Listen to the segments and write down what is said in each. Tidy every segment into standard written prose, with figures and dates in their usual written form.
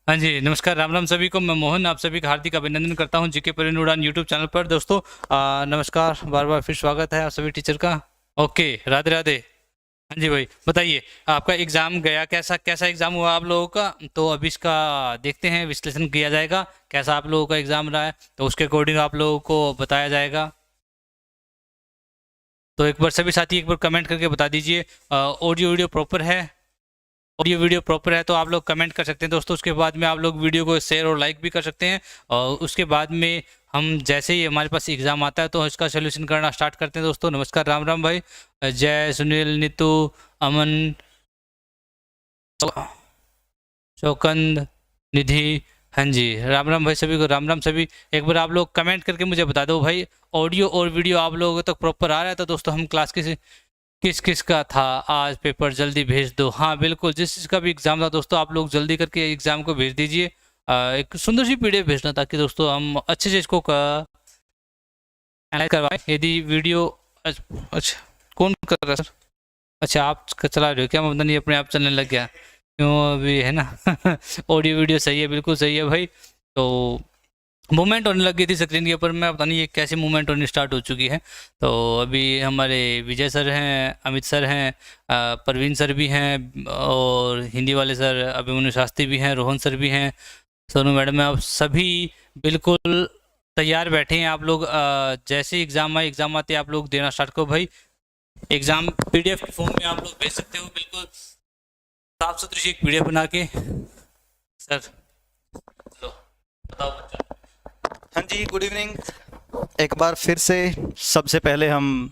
हाँ जी, नमस्कार, राम राम सभी को। मैं मोहन आप सभी का हार्दिक अभिनंदन करता हूँ जीके परिन उड़ान यूट्यूब चैनल पर। दोस्तों नमस्कार, बार बार फिर स्वागत है आप सभी टीचर का। ओके, राधे राधे। हाँ जी भाई, बताइए आपका एग्ज़ाम गया कैसा? कैसा एग्ज़ाम हुआ आप लोगों का? तो अभी इसका देखते हैं, विश्लेषण किया जाएगा कैसा आप लोगों का एग्ज़ाम रहा है, तो उसके अकॉर्डिंग आप लोगों को बताया जाएगा। तो एक बार सभी साथी एक बार कमेंट करके बता दीजिए ऑडियो वीडियो प्रॉपर है। ऑडियो वीडियो प्रॉपर है तो आप लोग कमेंट कर सकते हैं दोस्तों। उसके बाद में आप लोग वीडियो को शेयर और लाइक भी कर सकते हैं। और उसके बाद में हम जैसे ही हमारे पास एग्ज़ाम आता है तो इसका सोल्यूशन करना स्टार्ट करते हैं दोस्तों। नमस्कार, राम राम भाई। जय, सुनील, नीतू, अमन, चौकंद, निधि। हाँ जी, राम राम भाई सभी को, राम राम सभी। एक बार आप लोग कमेंट करके मुझे बता दो भाई, ऑडियो और वीडियो आप लोगों तक प्रॉपर आ रहा है तो दोस्तों हम क्लास किस किस का था आज पेपर, जल्दी भेज दो। हाँ बिल्कुल, जिस जिसका भी एग्ज़ाम था दोस्तों आप लोग जल्दी करके एग्ज़ाम को भेज दीजिए। एक सुंदर सी पीडीएफ भेजना ताकि दोस्तों हम अच्छे से इसको एनालाइज करवाएं। यदि वीडियो अच्छा, कौन कर रहा है सर? अच्छा, आप चला रहे हो क्या? मैं पता नहीं अपने आप चलने लग गया क्यों अभी, है ना। ऑडियो वीडियो सही है, बिल्कुल सही है भाई। तो मूवमेंट होने लग गई थी स्क्रीन के ऊपर, मैं पता नहीं ये कैसे मूवमेंट होनी स्टार्ट हो चुकी है। तो अभी हमारे विजय सर हैं, अमित सर हैं, परवीन सर भी हैं, और हिंदी वाले सर अभिमन्यु शास्त्री भी हैं, रोहन सर भी हैं, सोनू मैडम है। आप सभी बिल्कुल तैयार बैठे हैं। आप लोग जैसे एग्ज़ाम आए, एग्ज़ाम आते आप लोग देना स्टार्ट करो भाई। एग्ज़ाम पीडीएफ के फॉर्म में आप लोग भेज सकते हो, बिल्कुल साफ सुथरी सी एक पीडीएफ बना के। सर लो, बताओ बच्चों। हाँ जी, गुड इवनिंग। एक बार फिर से सबसे पहले हम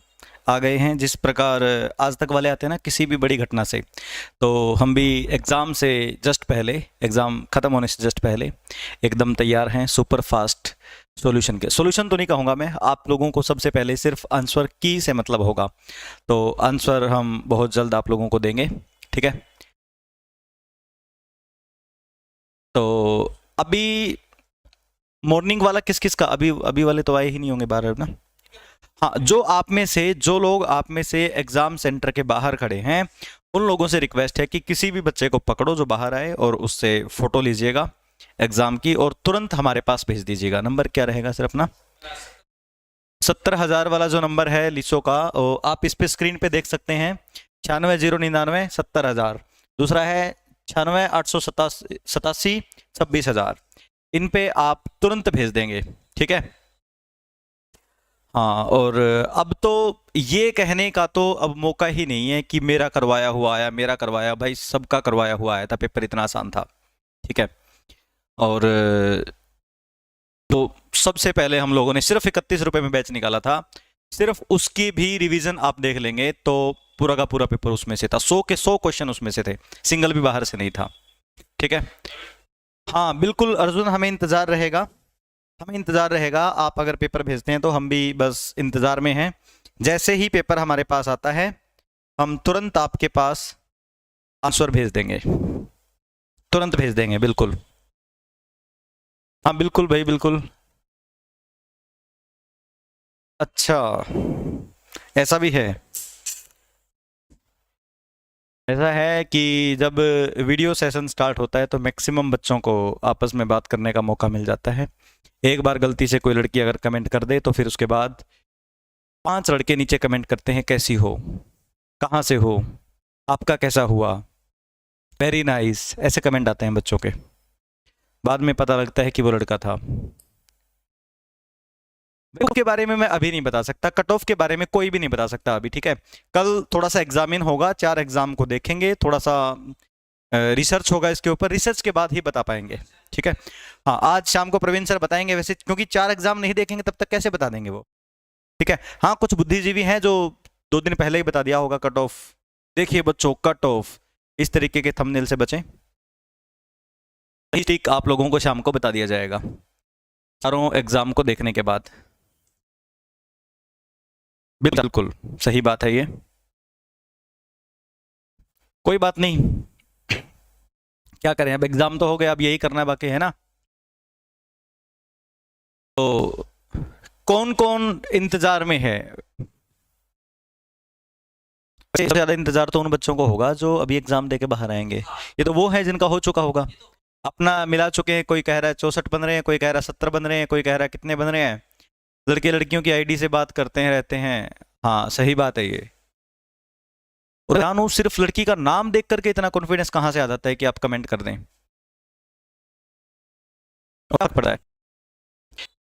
आ गए हैं। जिस प्रकार आज तक वाले आते हैं ना किसी भी बड़ी घटना से, तो हम भी एग्ज़ाम से जस्ट पहले, एग्ज़ाम ख़त्म होने से जस्ट पहले एकदम तैयार हैं सुपर फास्ट सॉल्यूशन के। सॉल्यूशन तो नहीं कहूँगा मैं, आप लोगों को सबसे पहले सिर्फ आंसर की से मतलब होगा, तो आंसर हम बहुत जल्द आप लोगों को देंगे, ठीक है। तो अभी मॉर्निंग वाला किस किस का, अभी अभी वाले तो आए ही नहीं होंगे बाहर ना। हाँ, जो लोग आप में से एग्ज़ाम सेंटर के बाहर खड़े हैं, उन लोगों से रिक्वेस्ट है कि किसी भी बच्चे को पकड़ो जो बाहर आए और उससे फ़ोटो लीजिएगा एग्ज़ाम की और तुरंत हमारे पास भेज दीजिएगा। नंबर क्या रहेगा सर अपना? 70,000 वाला जो नंबर है लिसो का, आप इस पे स्क्रीन पे देख सकते हैं। 96,099 70,000। दूसरा है 96,887 26,000। इन पे आप तुरंत भेज देंगे, ठीक है। हाँ, और अब तो ये कहने का तो अब मौका ही नहीं है कि मेरा करवाया हुआ आया, मेरा करवाया। भाई सबका करवाया हुआ आया था, पेपर इतना आसान था, ठीक है। और तो सबसे पहले हम लोगों ने सिर्फ 31 रुपए में बैच निकाला था। सिर्फ उसकी भी रिवीजन आप देख लेंगे तो पूरा का पूरा पेपर उसमें से था। 100 के 100 क्वेश्चन उसमें से थे, सिंगल भी बाहर से नहीं था, ठीक है। हाँ बिल्कुल अर्जुन, हमें इंतज़ार रहेगा, हमें इंतज़ार रहेगा। आप अगर पेपर भेजते हैं तो हम भी बस इंतज़ार में हैं। जैसे ही पेपर हमारे पास आता है हम तुरंत आपके पास आंसर भेज देंगे, तुरंत भेज देंगे, बिल्कुल। हाँ बिल्कुल भाई, बिल्कुल। अच्छा, ऐसा भी है। ऐसा है कि जब वीडियो सेशन स्टार्ट होता है तो मैक्सिमम बच्चों को आपस में बात करने का मौका मिल जाता है। एक बार गलती से कोई लड़की अगर कमेंट कर दे तो फिर उसके बाद 5 लड़के नीचे कमेंट करते हैं, कैसी हो, कहाँ से हो, आपका कैसा हुआ, वेरी नाइस, ऐसे कमेंट आते हैं बच्चों के। बाद में पता लगता है कि वो लड़का था। के बारे में मैं अभी नहीं बता सकता, कट ऑफ के बारे में कोई भी नहीं बता सकता अभी, ठीक है। कल थोड़ा सा एग्जामिन होगा, 4 एग्जाम को देखेंगे, थोड़ा सा रिसर्च होगा इसके ऊपर, रिसर्च के बाद ही बता पाएंगे, ठीक है। हाँ, आज शाम को प्रवीण सर बताएंगे वैसे, क्योंकि 4 एग्जाम नहीं देखेंगे तब तक कैसे बता देंगे वो, ठीक है। हाँ, कुछ बुद्धिजीवी हैं जो 2 दिन पहले ही बता दिया होगा कट ऑफ। देखिए बच्चों, कट ऑफ इस तरीके के थंबनेल से बचें, ठीक आप लोगों को शाम को बता दिया जाएगा चारों एग्जाम को देखने के बाद। बिल्कुल सही बात है ये, कोई बात नहीं, क्या करें, अब एग्जाम तो हो गया, अब यही करना बाकी है ना। तो कौन कौन इंतजार में है? सबसे ज्यादा इंतजार तो उन बच्चों को होगा जो अभी एग्जाम देके बाहर आएंगे। ये तो वो है जिनका हो चुका होगा, अपना मिला चुके हैं, कोई कह रहा है 64 बन रहे हैं, कोई कह रहा है 70 बन रहे हैं, कोई कह रहा है कितने बन रहे हैं। लड़के लड़कियों की आईडी से बात करते हैं रहते हैं। हाँ सही बात है ये। और जानू सिर्फ लड़की का नाम देख करके इतना कॉन्फिडेंस कहाँ से आ जाता है कि आप कमेंट कर दें। फर्क पड़ा है।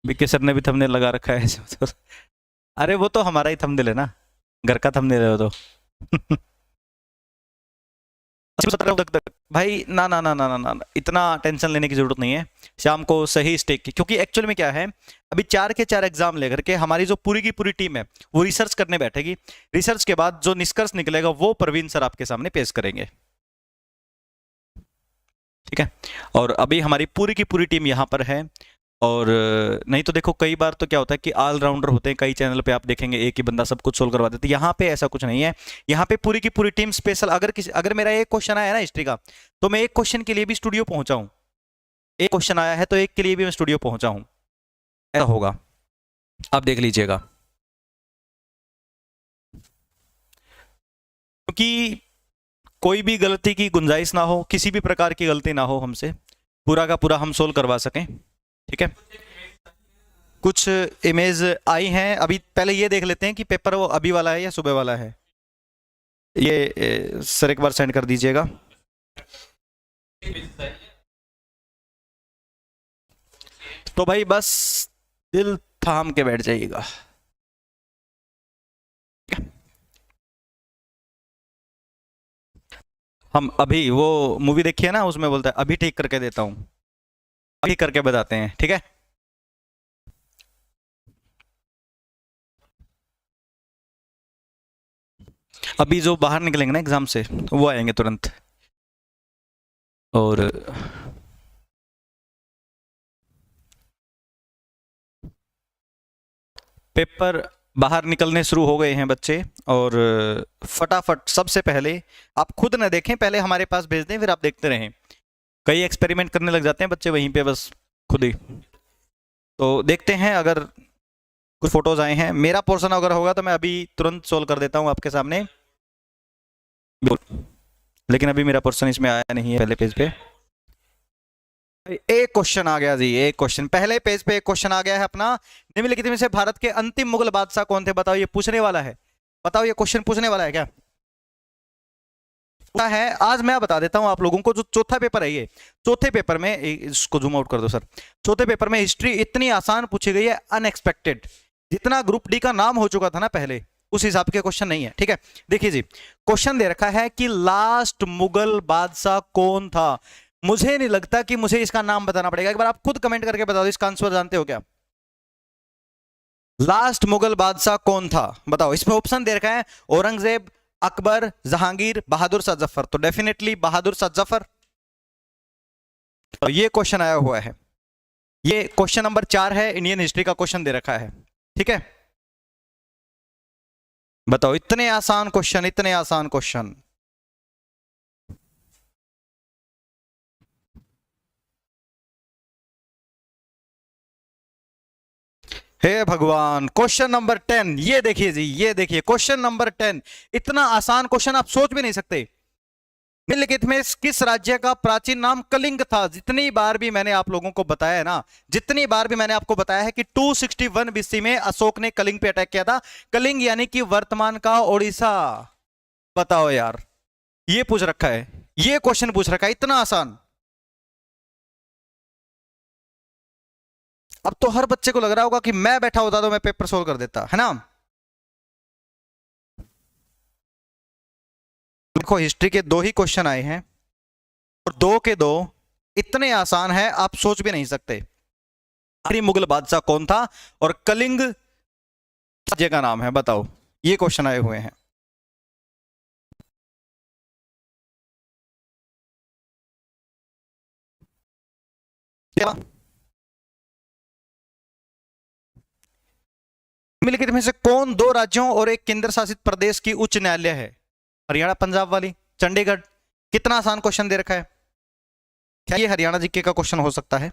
बीके सर ने भी थंबनेल लगा रखा है तो। अरे वो तो हमारा ही थंबनेल है ना, घर का थंबनेल है वो तो। भाई ना ना ना ना ना ना, इतना टेंशन लेने की जरूरत नहीं है। शाम को सही स्टेक की, क्योंकि एक्चुअल में क्या है, अभी 4 के 4 एग्जाम लेकर के हमारी जो पूरी की पूरी टीम है वो रिसर्च करने बैठेगी। रिसर्च के बाद जो निष्कर्ष निकलेगा वो प्रवीण सर आपके सामने पेश करेंगे, ठीक है। और अभी हमारी पूरी की पूरी टीम यहाँ पर है। और नहीं तो देखो कई बार तो क्या होता है कि ऑलराउंडर होते हैं, कई चैनल पे आप देखेंगे एक ही बंदा सब कुछ सोल्व करवा देता है। यहाँ पे ऐसा कुछ नहीं है। यहाँ पे पूरी की पूरी टीम स्पेशल, अगर मेरा एक क्वेश्चन आया ना हिस्ट्री का, तो मैं एक क्वेश्चन के लिए भी स्टूडियो पहुंचा हूँ। एक क्वेश्चन आया है तो एक के लिए भी मैं स्टूडियो पहुंचा हूँ, ऐसा होगा, आप देख लीजिएगा। क्योंकि कोई भी गलती की गुंजाइश ना हो, किसी भी प्रकार की गलती ना हो हमसे, पूरा का पूरा हम सोल्व करवा सकें, ठीक है। कुछ इमेज आई हैं अभी, पहले ये देख लेते हैं कि पेपर वो अभी वाला है या सुबह वाला है। ये सर एक बार सेंड कर दीजिएगा। तो भाई बस दिल थाम के बैठ जाइएगा। हम अभी वो मूवी देखी है ना, उसमें बोलता है अभी ठीक करके देता हूं, अभी करके बताते हैं, ठीक है। अभी जो बाहर निकलेंगे ना एग्जाम से वो आएंगे तुरंत। और पेपर बाहर निकलने शुरू हो गए हैं बच्चे। और फटाफट सबसे पहले आप खुद ना देखें, पहले हमारे पास भेज दें, फिर आप देखते रहें। कई एक्सपेरिमेंट करने लग जाते हैं बच्चे वहीं पे बस खुद ही। तो देखते हैं, अगर कुछ फोटोज आए हैं, मेरा पोर्शन अगर होगा तो मैं अभी तुरंत सोल्व कर देता हूं आपके सामने। लेकिन अभी मेरा पोर्शन इसमें आया नहीं है पहले पेज पे। एक क्वेश्चन आ गया जी, एक क्वेश्चन पहले पेज पे एक क्वेश्चन आ गया है अपना। निम्नलिखित में से भारत के अंतिम मुगल बादशाह कौन थे? बताओ, ये पूछने वाला है, बताओ ये क्वेश्चन पूछने वाला है क्या है? आज मैं बता देता हूं आप लोगों को। जो चौथा पेपर है, ये चौथे पेपर में, इसको जूम आउट कर दो सर। चौथे पेपर में हिस्ट्री इतनी आसान पूछी गई है, अनएक्सपेक्टेड। जितना ग्रुप डी का नाम हो चुका था ना पहले, उस हिसाब के क्वेश्चन नहीं है, ठीक है। देखिए जी, क्वेश्चन दे रखा है कि लास्ट मुगल बादशाह कौन था। मुझे नहीं लगता कि मुझे इसका नाम बताना पड़ेगा, एक बार आप खुद कमेंट करके बता दो इसका आंसर जानते हो क्या। लास्ट मुगल बादशाह कौन था बताओ। इसमें ऑप्शन दे रखा है औरंगजेब, अकबर, जहांगीर, बहादुर शाह जफर। तो डेफिनेटली बहादुर शाह जफर। तो ये क्वेश्चन आया हुआ है, ये क्वेश्चन नंबर 4 है, इंडियन हिस्ट्री का क्वेश्चन दे रखा है, ठीक है। बताओ, इतने आसान क्वेश्चन, इतने आसान क्वेश्चन। हे भगवान, क्वेश्चन नंबर 10, ये देखिए जी, ये देखिए क्वेश्चन नंबर 10। इतना आसान क्वेश्चन आप सोच भी नहीं सकते। निम्नलिखित में किस राज्य का प्राचीन नाम कलिंग था? जितनी बार भी मैंने आप लोगों को बताया है ना, जितनी बार भी मैंने आपको बताया है कि 261 बीसी में अशोक ने कलिंग पे अटैक किया था। कलिंग यानी कि वर्तमान का ओडिशा। बताओ यार, ये पूछ रखा है, ये क्वेश्चन पूछ रखा है, इतना आसान। अब तो हर बच्चे को लग रहा होगा कि मैं बैठा होता तो मैं पेपर सोल्व कर देता, है ना। देखो, हिस्ट्री के 2 ही क्वेश्चन आए हैं और 2 के 2 इतने आसान है आप सोच भी नहीं सकते। आखिरी मुगल बादशाह कौन था और कलिंग राज्य का नाम है, बताओ। ये क्वेश्चन आए हुए हैं। निम्नलिखित में से कौन 2 राज्यों और एक केंद्र शासित प्रदेश की उच्च न्यायालय है? हरियाणा पंजाब वाली, चंडीगढ़। कितना आसान क्वेश्चन दे रखा है, क्या ये हरियाणा जीके का क्वेश्चन हो सकता है?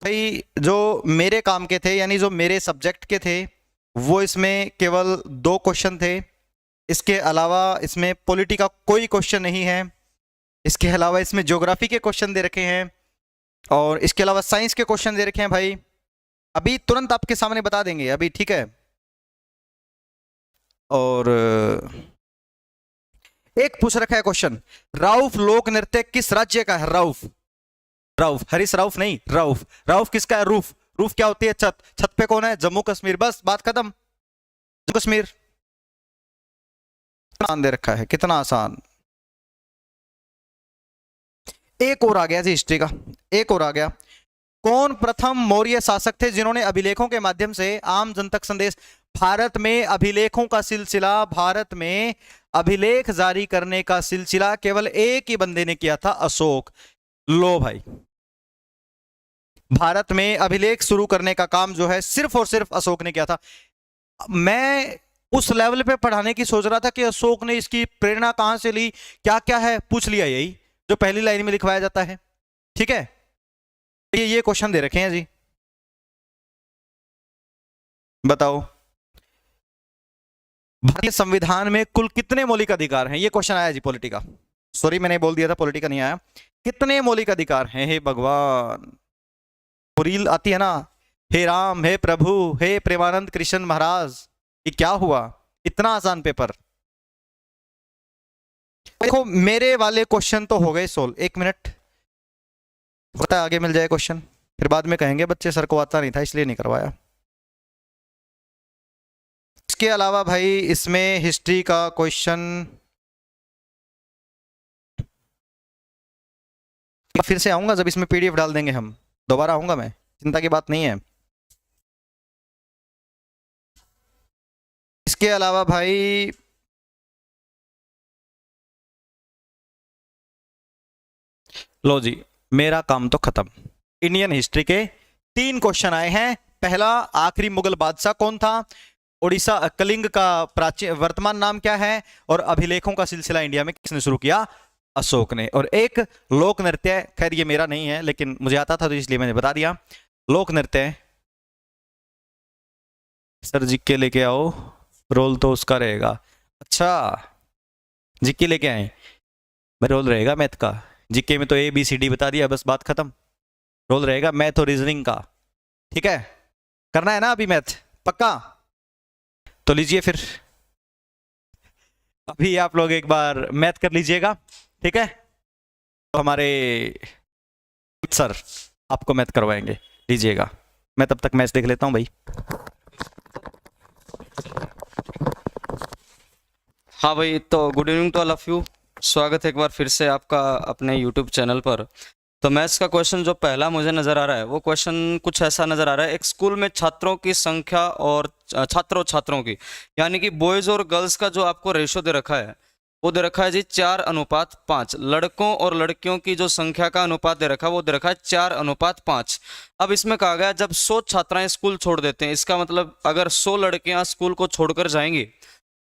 भाई जो मेरे काम के थे, यानी जो मेरे सब्जेक्ट के थे, वो इसमें केवल 2 क्वेश्चन थे। इसके अलावा इसमें पॉलिटी का कोई क्वेश्चन नहीं है। इसके अलावा इसमें ज्योग्राफी के क्वेश्चन दे रखे हैं और इसके अलावा साइंस के क्वेश्चन दे रखे हैं भाई। अभी तुरंत आपके सामने बता देंगे अभी, ठीक है। और एक पूछ रखा है क्वेश्चन, राउफ लोक नृत्य किस राज्य का है? राउफ, राउफ हरीश राउफ नहीं, राउफ। राउफ किसका है? रूफ। रूफ क्या होती है? छत। छत पे कौन है? जम्मू कश्मीर। बस बात खत्म, जम्मू कश्मीर। आसान दे रखा है, कितना आसान। एक और आ गया जी हिस्ट्री का, एक और आ गया। कौन प्रथम मौर्य शासक थे जिन्होंने अभिलेखों के माध्यम से आम जन तक संदेश? भारत में अभिलेखों का सिलसिला, भारत में अभिलेख जारी करने का सिलसिला केवल एक ही बंदे ने किया था, अशोक। लो भाई, भारत में अभिलेख शुरू करने का काम जो है सिर्फ और सिर्फ अशोक ने किया था। मैं उस लेवल पे पढ़ाने की सोच रहा था कि अशोक ने इसकी प्रेरणा कहां से ली, क्या क्या है, पूछ लिया यही जो पहली लाइन में लिखवाया जाता है, ठीक है। ये क्वेश्चन दे रखे हैं जी, बताओ भारतीय संविधान में कुल कितने मौलिक अधिकार हैं? ये क्वेश्चन आया जी पॉलिटी का। सॉरी मैंने बोल दिया था, पॉलिटी का नहीं आया। कितने मौलिक अधिकार हैं? हे भगवान, रील आती है ना, हे राम, हे प्रभु, हे प्रेमानंद कृष्ण महाराज, ये क्या हुआ? इतना आसान पेपर। देखो मेरे वाले क्वेश्चन तो हो गए सोल्व। एक मिनट, होता है आगे मिल जाए क्वेश्चन, फिर बाद में कहेंगे बच्चे सर को आता नहीं था इसलिए नहीं करवाया। इसके अलावा भाई इसमें हिस्ट्री का क्वेश्चन फिर से आऊंगा जब इसमें पीडीएफ डाल देंगे हम, दोबारा आऊंगा मैं, चिंता की बात नहीं है। इसके अलावा भाई लो जी, मेरा काम तो खत्म। इंडियन हिस्ट्री के 3 क्वेश्चन आए हैं। पहला, आखिरी मुगल बादशाह कौन था? उड़ीसा कलिंग का प्राचीन वर्तमान नाम क्या है? और अभिलेखों का सिलसिला इंडिया में किसने शुरू किया? अशोक ने। और एक लोक नृत्य, खैर ये मेरा नहीं है लेकिन मुझे आता था तो इसलिए मैंने बता दिया। लोक नृत्य सर जीके लेके आओ, रोल तो उसका रहेगा। अच्छा जीके लेके आए, मैं रोल रहेगा मैथ का। जीके में तो ABCD बता दिया, बस बात खत्म। रोल रहेगा मैथ और रीजनिंग का, ठीक है। करना है ना अभी मैथ, पक्का? तो लीजिए फिर, अभी आप लोग एक बार मैथ कर लीजिएगा, ठीक है। तो हमारे सर आपको मैथ करवाएंगे, लीजिएगा। मैं तब तक मैच देख लेता हूं भाई। हाँ भाई, तो good evening to all of you. स्वागत है एक बार फिर से आपका अपने यूट्यूब चैनल पर। तो मैथ्स का क्वेश्चन जो पहला मुझे नज़र आ रहा है वो क्वेश्चन कुछ ऐसा नज़र आ रहा है। एक स्कूल में छात्रों की संख्या और छात्रों की, यानी कि बॉयज़ और गर्ल्स का जो आपको रेशो दे रखा है वो दे रखा है जी 4:5। लड़कों और लड़कियों की जो संख्या का अनुपात दे रखा है वो दे रखा है 4:5। अब इसमें कहा गया जब 100 छात्राएं स्कूल छोड़ देते हैं, इसका मतलब अगर 100 लड़कियां स्कूल को छोड़कर जाएंगी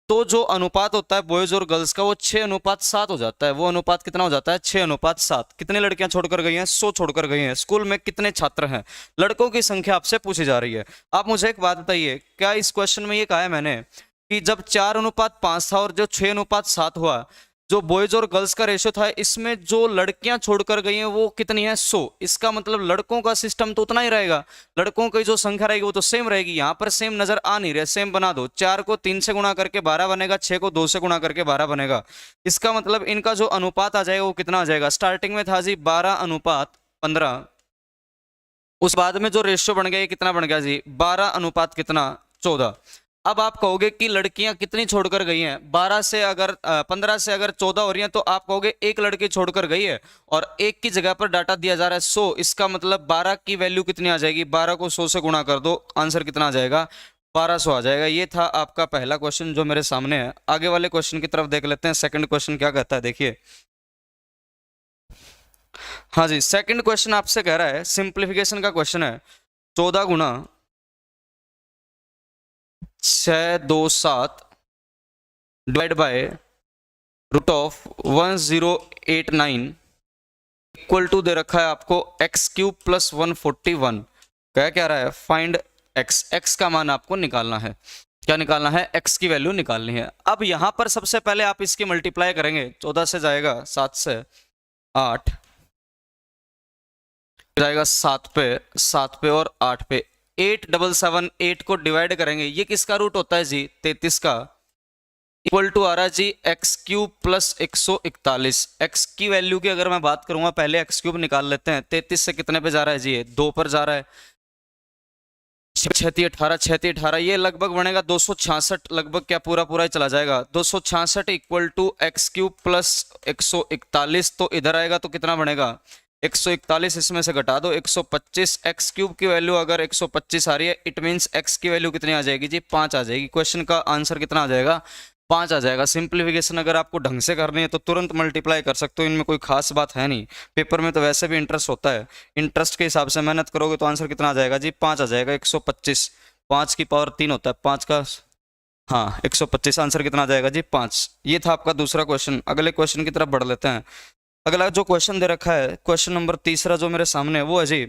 तो जो अनुपात होता है बॉयज और गर्ल्स का वो 6:7 हो जाता है। वो अनुपात कितना हो जाता है? 6:7। कितनी लड़कियां छोड़कर गई हैं? 100 छोड़कर गई हैं। स्कूल में कितने छात्र हैं? लड़कों की संख्या आपसे पूछी जा रही है। आप मुझे एक बात बताइए, क्या इस क्वेश्चन में ये कहा है मैंने कि जब 4:5 था और जो 6:7 हुआ, जो बॉयज और गर्ल्स का रेशियो था, इसमें जो लड़कियां छोड़कर गई हैं वो कितनी है? 100। इसका मतलब लड़कों का सिस्टम तो उतना ही रहेगा, लड़कों की जो संख्या रहेगी वो तो सेम रहेगी। यहाँ पर सेम नजर आ नहीं रहा, सेम बना दो। 4 को 3 से गुणा करके 12 बनेगा, 6 को 2 से गुणा करके 12 बनेगा। इसका मतलब इनका जो अनुपात आ जाएगा वो कितना आ जाएगा? स्टार्टिंग में था जी 12:15, उस बाद में जो रेशियो बन गया ये कितना बन गया जी? 12 कितना? 14। अब आप कहोगे कि लड़कियां कितनी छोड़कर गई हैं? 15 से अगर 14 हो रही हैं तो आप कहोगे एक लड़की छोड़कर गई है और एक की जगह पर डाटा दिया जा रहा है 100। इसका मतलब 12 की वैल्यू कितनी आ जाएगी? 12 को 100 से गुणा कर दो, आंसर कितना आ जाएगा? 1200 आ जाएगा। ये था आपका पहला क्वेश्चन जो मेरे सामने है। आगे वाले क्वेश्चन की तरफ देख लेते हैं। सेकंड क्वेश्चन क्या कहता है, देखिए। हाँ जी, सेकंड क्वेश्चन आपसे कह रहा है, सिंप्लीफिकेशन का क्वेश्चन है। 14 गुणा 627 डिवाइड बाय √1089 इक्वल टू दे रखा है आपको x³ + 141। क्या रहा है? Find x। x का मान आपको निकालना है। क्या निकालना है? x की वैल्यू निकालनी है। अब यहां पर सबसे पहले आप इसकी मल्टीप्लाई करेंगे, 14 से जाएगा 7 से, 8 जाएगा 7 पे और 8 पे 8 को डिवाइड करेंगे, ये किसका रूट होता है जी? 33 का। इक्वल टू आ रहा है जी एक्स क्यूब प्लस 141। एक्स की वैल्यू की अगर मैं बात करूंगा, पहले एक्स क्यूब निकाल लेते हैं। 33 से कितने पे जा रहा है जी? ये 2 पर जा रहा है। 6×18 ये लगभग बनेगा 266, लगभग क्या पूरा पूरा ही चला जाएगा। 266 equal to x cube plus 141, तो इधर आएगा तो कितना बनेगा? 141, इसमें से घटा दो 125। एक्स क्यूब की वैल्यू अगर 125 आ रही है, इट मीन्स एक्स की वैल्यू कितनी आ जाएगी जी? 5 आ जाएगी। क्वेश्चन का आंसर कितना आ जाएगा? 5 आ जाएगा। सिंप्लीफिकेशन अगर आपको ढंग से करनी है तो तुरंत मल्टीप्लाई कर सकते हो, इनमें कोई खास बात है नहीं। पेपर में तो वैसे भी इंटरेस्ट होता है, इंटरेस्ट के हिसाब से मेहनत करोगे तो आंसर कितना आ जाएगा जी? 5 आ जाएगा। 125 5 की पावर 3 होता है, 5 का हाँ 125। आंसर कितना आ जाएगा जी? 5। ये था आपका दूसरा क्वेश्चन। अगले क्वेश्चन की तरफ बढ़ लेते हैं। अगला जो क्वेश्चन दे रखा है, क्वेश्चन नंबर तीसरा जो मेरे सामने है, वो है जी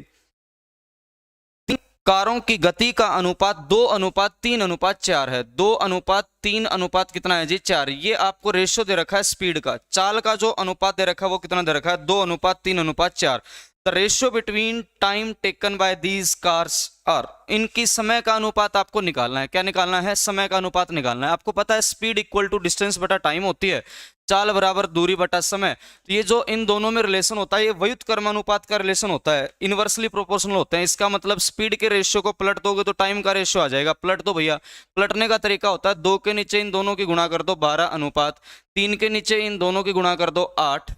कारों की गति का अनुपात 2:3:4 है। 2:3 कितना है जी? 4। ये आपको रेशियो दे रखा है स्पीड का। चाल का जो अनुपात दे रखा है वो कितना दे रखा है? 2:3:4। The ratio between time taken by these cars are. इनकी समय का अनुपात आपको निकालना है। क्या निकालना है? समय का अनुपात निकालना है। आपको पता है स्पीड इक्वल टू डिस्टेंस बटा टाइम होती है, चाल बराबर दूरी बटा समय। तो ये जो इन दोनों में रिलेशन होता है, ये व्युत्क्रमानुपात का रिलेशन होता है, इनवर्सली प्रोपोर्शनल होते हैं। इसका मतलब स्पीड के रेशियो को पलट दोगे तो टाइम का रेशियो आ जाएगा। पलट दो भैया। पलटने का तरीका होता है 2 के नीचे इन दोनों की गुणा कर दो 12:3 के नीचे इन दोनों की गुणा कर दो 8,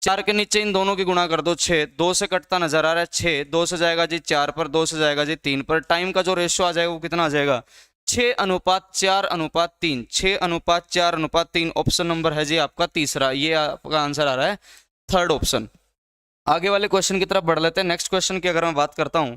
4 के नीचे इन दोनों की गुणा कर दो 6। 2 से कटता नजर आ रहा है 6, 2 से जाएगा जी 4 पर, 2 से जाएगा जी 3 पर। टाइम का जो रेशियो आ जाएगा वो कितना आ जाएगा? 6:4:3। 6:4:3। ऑप्शन नंबर है जी आपका तीसरा। ये आपका आंसर आ रहा है थर्ड ऑप्शन। आगे वाले क्वेश्चन की तरफ बढ़ लेते हैं। नेक्स्ट क्वेश्चन की अगर मैं बात करता हूं,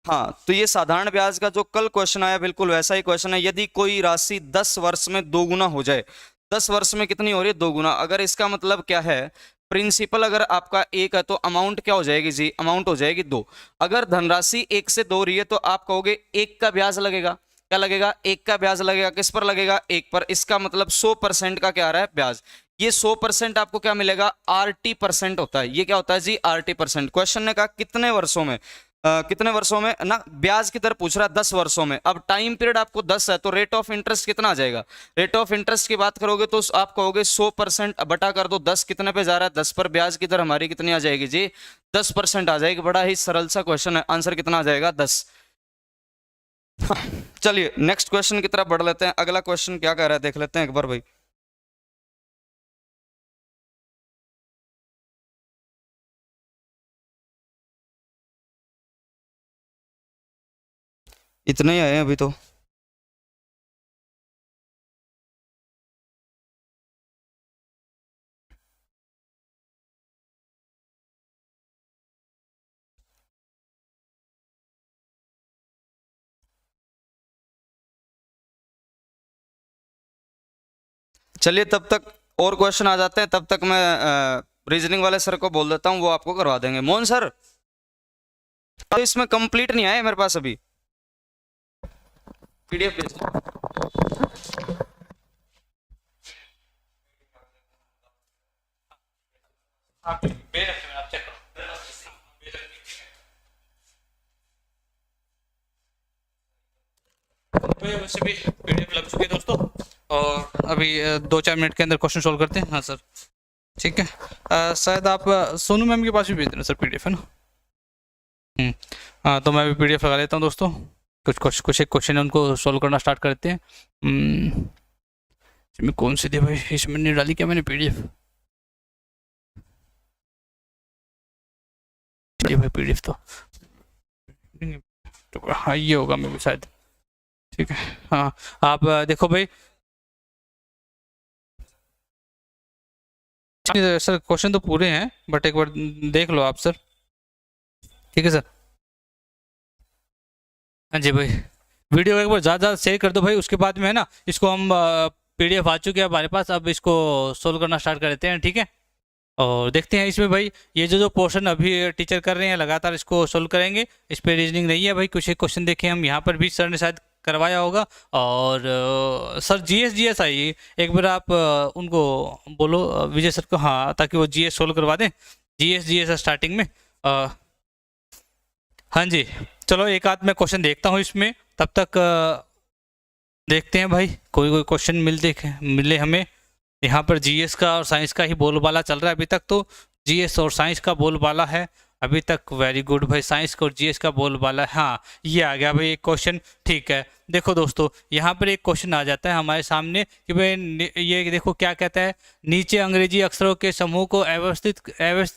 हाँ, तो ये साधारण ब्याज का जो कल क्वेश्चन आया, बिल्कुल वैसा ही क्वेश्चन है। यदि कोई राशि 10 वर्ष में 2 गुना हो जाए, 10 वर्ष में कितनी हो रही है? 2 गुना। अगर इसका मतलब क्या है? प्रिंसिपल अगर आपका 1 है तो अमाउंट क्या हो जाएगी जी? अमाउंट हो जाएगी 2। अगर धनराशि 1 से 2 रही है तो आप कहोगे 1 का ब्याज लगेगा। क्या लगेगा? 1 का ब्याज लगेगा। किस पर लगेगा? 1 पर। इसका मतलब 100% का क्या आ रहा है? ब्याज। ये 100% आपको क्या मिलेगा? RT% होता है। ये क्या होता है जी? RT%। क्वेश्चन ने कहा कितने वर्षों में, कितने वर्षों में ना, ब्याज की दर पूछ रहा है 10 वर्षों में। अब टाइम पीरियड आपको 10 है तो रेट ऑफ इंटरेस्ट कितना आ जाएगा? रेट ऑफ इंटरेस्ट की बात करोगे तो आप कहोगे 100% बटा कर दो 10, कितने पे जा रहा है? 10 पर। ब्याज की दर हमारी कितनी आ जाएगी जी? 10% आ जाएगी। बड़ा ही सरल सा क्वेश्चन है। आंसर कितना आ जाएगा? 10। चलिए नेक्स्ट क्वेश्चन की तरफ बढ़ लेते हैं। अगला क्वेश्चन क्या कह रहा है देख लेते हैं एक बार भाई। इतने ही आए हैं अभी तो। चलिए तब तक और क्वेश्चन आ जाते हैं, तब तक मैं रीजनिंग वाले सर को बोल देता हूँ, वो आपको करवा देंगे। मोहन सर, तो इसमें कंप्लीट नहीं आया मेरे पास अभी। PDF भेज आप भेज रखे हैं, आप चेक करो। वैसे भी PDF लग चुके हैं दोस्तों, और अभी 2-4 मिनट के अंदर क्वेश्चन सोल्व करते हैं। हाँ सर, ठीक है। शायद आप सोनू मैम के पास भी भेज देना सर PDF, है ना? हाँ, तो मैं भी PDF लगा लेता हूँ दोस्तों। कुछ एक क्वेश्चन है, उनको सोल्व करना स्टार्ट करते हैं। इसमें कौन सी थी भाई? इसमें नहीं डाली क्या मैंने PDF? ये भाई PDF तो हाँ ये होगा मे भी शायद। ठीक है, हाँ आप देखो भाई। सर क्वेश्चन तो पूरे हैं, बट एक बार देख लो आप सर। ठीक है सर। हाँ जी भाई, वीडियो एक बार ज़्यादा शेयर कर दो भाई। उसके बाद में है ना, इसको हम PDF आ चुके हैं हमारे पास, अब इसको सोल्व करना स्टार्ट कर देते हैं। ठीक है, और देखते हैं इसमें भाई ये जो पोर्शन अभी टीचर कर रहे हैं लगातार इसको सोल्व करेंगे। इस पर रीजनिंग नहीं है भाई। कुछ एक क्वेश्चन देखें हम, यहाँ पर भी सर ने शायद करवाया होगा। और सर जीएस आइए एक बार आप उनको बोलो विजय सर को, हाँ, ताकि वो जीएस सोल्व करवा दें। जीएस स्टार्टिंग में हाँ जी। चलो एक आध मैं क्वेश्चन देखता हूँ इसमें, तब तक देखते हैं भाई कोई क्वेश्चन मिले हमें। यहाँ पर जीएस का और साइंस का ही बोलबाला चल रहा है अभी तक, तो जीएस और साइंस का बोलबाला है अभी तक। वेरी गुड भाई, साइंस का और जीएस का बोलबाला है। हाँ, ये आ गया भाई एक क्वेश्चन, ठीक है। देखो दोस्तों, यहाँ पर एक क्वेश्चन आ जाता है हमारे सामने कि भाई ये देखो क्या कहता है, नीचे अंग्रेजी अक्षरों के समूह को व्यवस्थित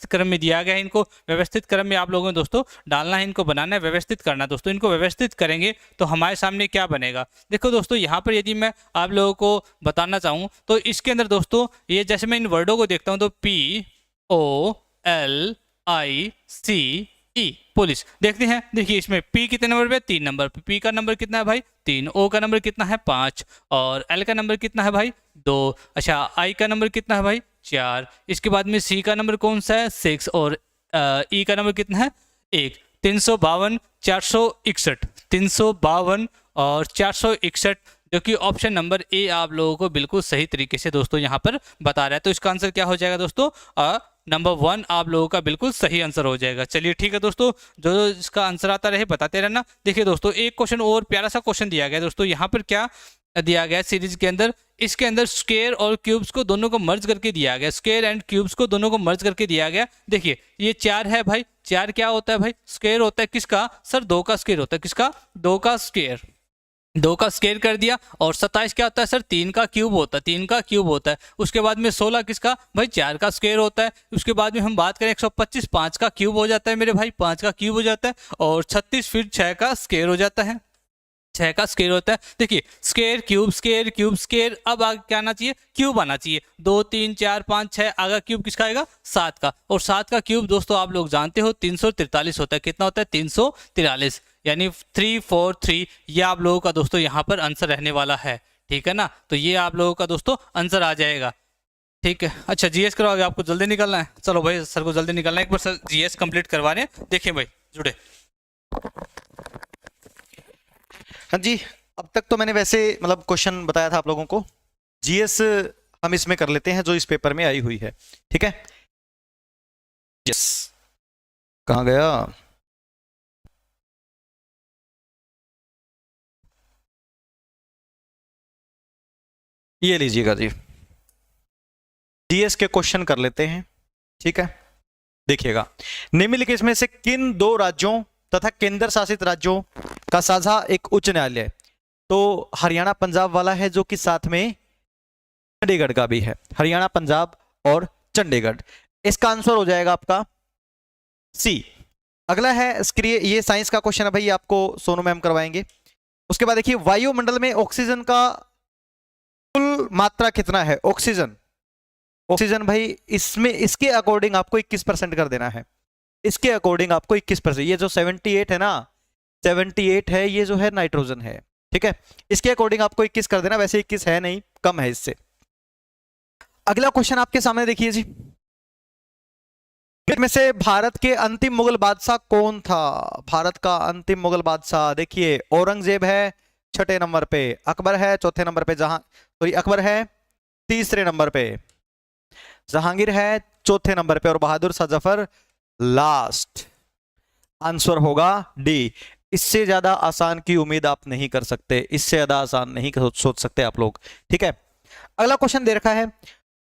क्रम में दिया गया है। इनको व्यवस्थित क्रम में आप लोगों ने दोस्तों डालना है, इनको बनाना है, व्यवस्थित करना है दोस्तों। इनको व्यवस्थित करेंगे तो हमारे सामने क्या बनेगा। देखो दोस्तों, यहाँ पर यदि मैं आप लोगों को बताना चाहूँ तो इसके अंदर दोस्तों ये जैसे मैं इन वर्डों को देखता हूँ तो POLICE पुलिस देखते हैं। देखिए इसमें P कितने नंबर पे, 3 नंबर पे। P का नंबर कितना है भाई, 3। O का नंबर कितना है, 5। और L का नंबर कितना है भाई, 2। अच्छा, I का नंबर कितना है भाई, 4। इसके बाद में C का नंबर कौन सा है, 6। और E का नंबर कितना है, 1। 352 461, 352 और 461, जो कि ऑप्शन नंबर ए आप लोगों को बिल्कुल सही तरीके से दोस्तों यहाँ पर बता रहा है। तो इसका आंसर क्या हो जाएगा दोस्तों, नंबर 1 आप लोगों का बिल्कुल सही आंसर हो जाएगा। चलिए ठीक है दोस्तों, जो इसका आंसर आता रहे बताते रहना। देखिए दोस्तों, एक क्वेश्चन और प्यारा सा क्वेश्चन दिया गया दोस्तों। यहाँ पर क्या दिया गया सीरीज के अंदर, इसके अंदर स्क्वायर और क्यूब्स को दोनों को मर्ज करके दिया गया। स्क्वायर एंड क्यूब्स को दोनों को मर्ज करके दिया गया। देखिए ये 4 है भाई, 4 क्या होता है भाई, स्क्वायर होता है किसका सर, 2 का स्क्वायर होता है, किसका, 2 का स्क्वायर, 2 का स्क्वायर कर दिया। और 27 क्या होता है सर, 3 का क्यूब होता है, 3 का क्यूब होता है। उसके बाद में 16 किसका भाई, 4 का स्क्वायर होता है। उसके बाद में हम बात करें 125, 5 का क्यूब हो जाता है मेरे भाई, 5 का क्यूब हो जाता है। और 36 फिर 6 का स्क्वायर हो जाता है, 6 का स्क्वायर होता है। देखिए square cube square cube square, अब आगे क्या आना चाहिए, क्यूब आना चाहिए। 2 3 4 5 6, आगे क्यूब किसका आएगा, 7 का। और 7 का क्यूब दोस्तों आप लोग जानते हो 343 होता है। कितना होता है, 343, यानी 343। ये आप लोगों का दोस्तों यहाँ पर आंसर रहने वाला है, ठीक है ना। तो ये आप लोगों का दोस्तों आंसर आ जाएगा, ठीक है। अच्छा जीएस करवाओगे, आपको जल्दी निकलना है। चलो भाई सर को जल्दी निकलना है, एक बार सर जीएस कंप्लीट करवा रहे हैं। देखिए भाई जुड़े। हाँ जी, अब तक तो मैंने वैसे मतलब क्वेश्चन बताया था आप लोगों को। जीएस हम इसमें कर लेते हैं जो इस पेपर में आई हुई है, ठीक है। यस, कहाँ गया, ये लीजिएगा जी, जीएस के क्वेश्चन कर लेते हैं, ठीक है। देखिएगा, निम्नलिखित में से किन 2 राज्यों तथा केंद्र शासित राज्यों का साझा एक उच्च न्यायालय, तो हरियाणा पंजाब वाला है, जो कि साथ में चंडीगढ़ का भी है। हरियाणा पंजाब और चंडीगढ़, इसका आंसर हो जाएगा आपका सी। अगला है ये साइंस का क्वेश्चन है भाई, आपको सोनू मैम करवाएंगे। उसके बाद देखिए, वायुमंडल में ऑक्सीजन का कुल मात्रा कितना है, ऑक्सीजन भाई इसमें इसके अकॉर्डिंग आपको 21% कर देना है। इसके अकॉर्डिंग आपको 21%, ये जो 78 है ना, 78 है, ये जो है नाइट्रोजन है, ठीक है। इसके अकॉर्डिंग आपको 21 कर देना, वैसे 21 है नहीं, कम है इससे। अगला क्वेश्चन आपके सामने देखिए जी, में से भारत के अंतिम मुगल बादशाह कौन था। भारत का अंतिम मुगल बादशाह, देखिए औरंगजेब है 6ठे नंबर पे, अकबर है 4थे नंबर पे, अकबर है 3रे नंबर पे, जहांगीर है 4थे नंबर पे, और बहादुर शाह जफर लास्ट। आंसर होगा डी। इससे ज्यादा आसान की उम्मीद आप नहीं कर सकते, इससे ज्यादा आसान नहीं सोच सकते आप लोग, ठीक है। अगला क्वेश्चन दे रखा है,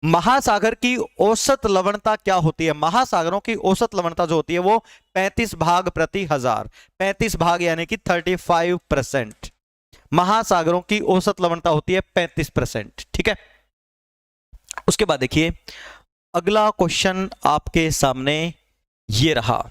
महासागर की औसत लवणता क्या होती है। महासागरों की औसत लवणता जो होती है वो 35 भाग प्रति 1000, 35 भाग यानी कि 35%। महासागरों की औसत लवणता होती है 35%, ठीक है। उसके बाद देखिए, अगला क्वेश्चन आपके सामने ये रहा,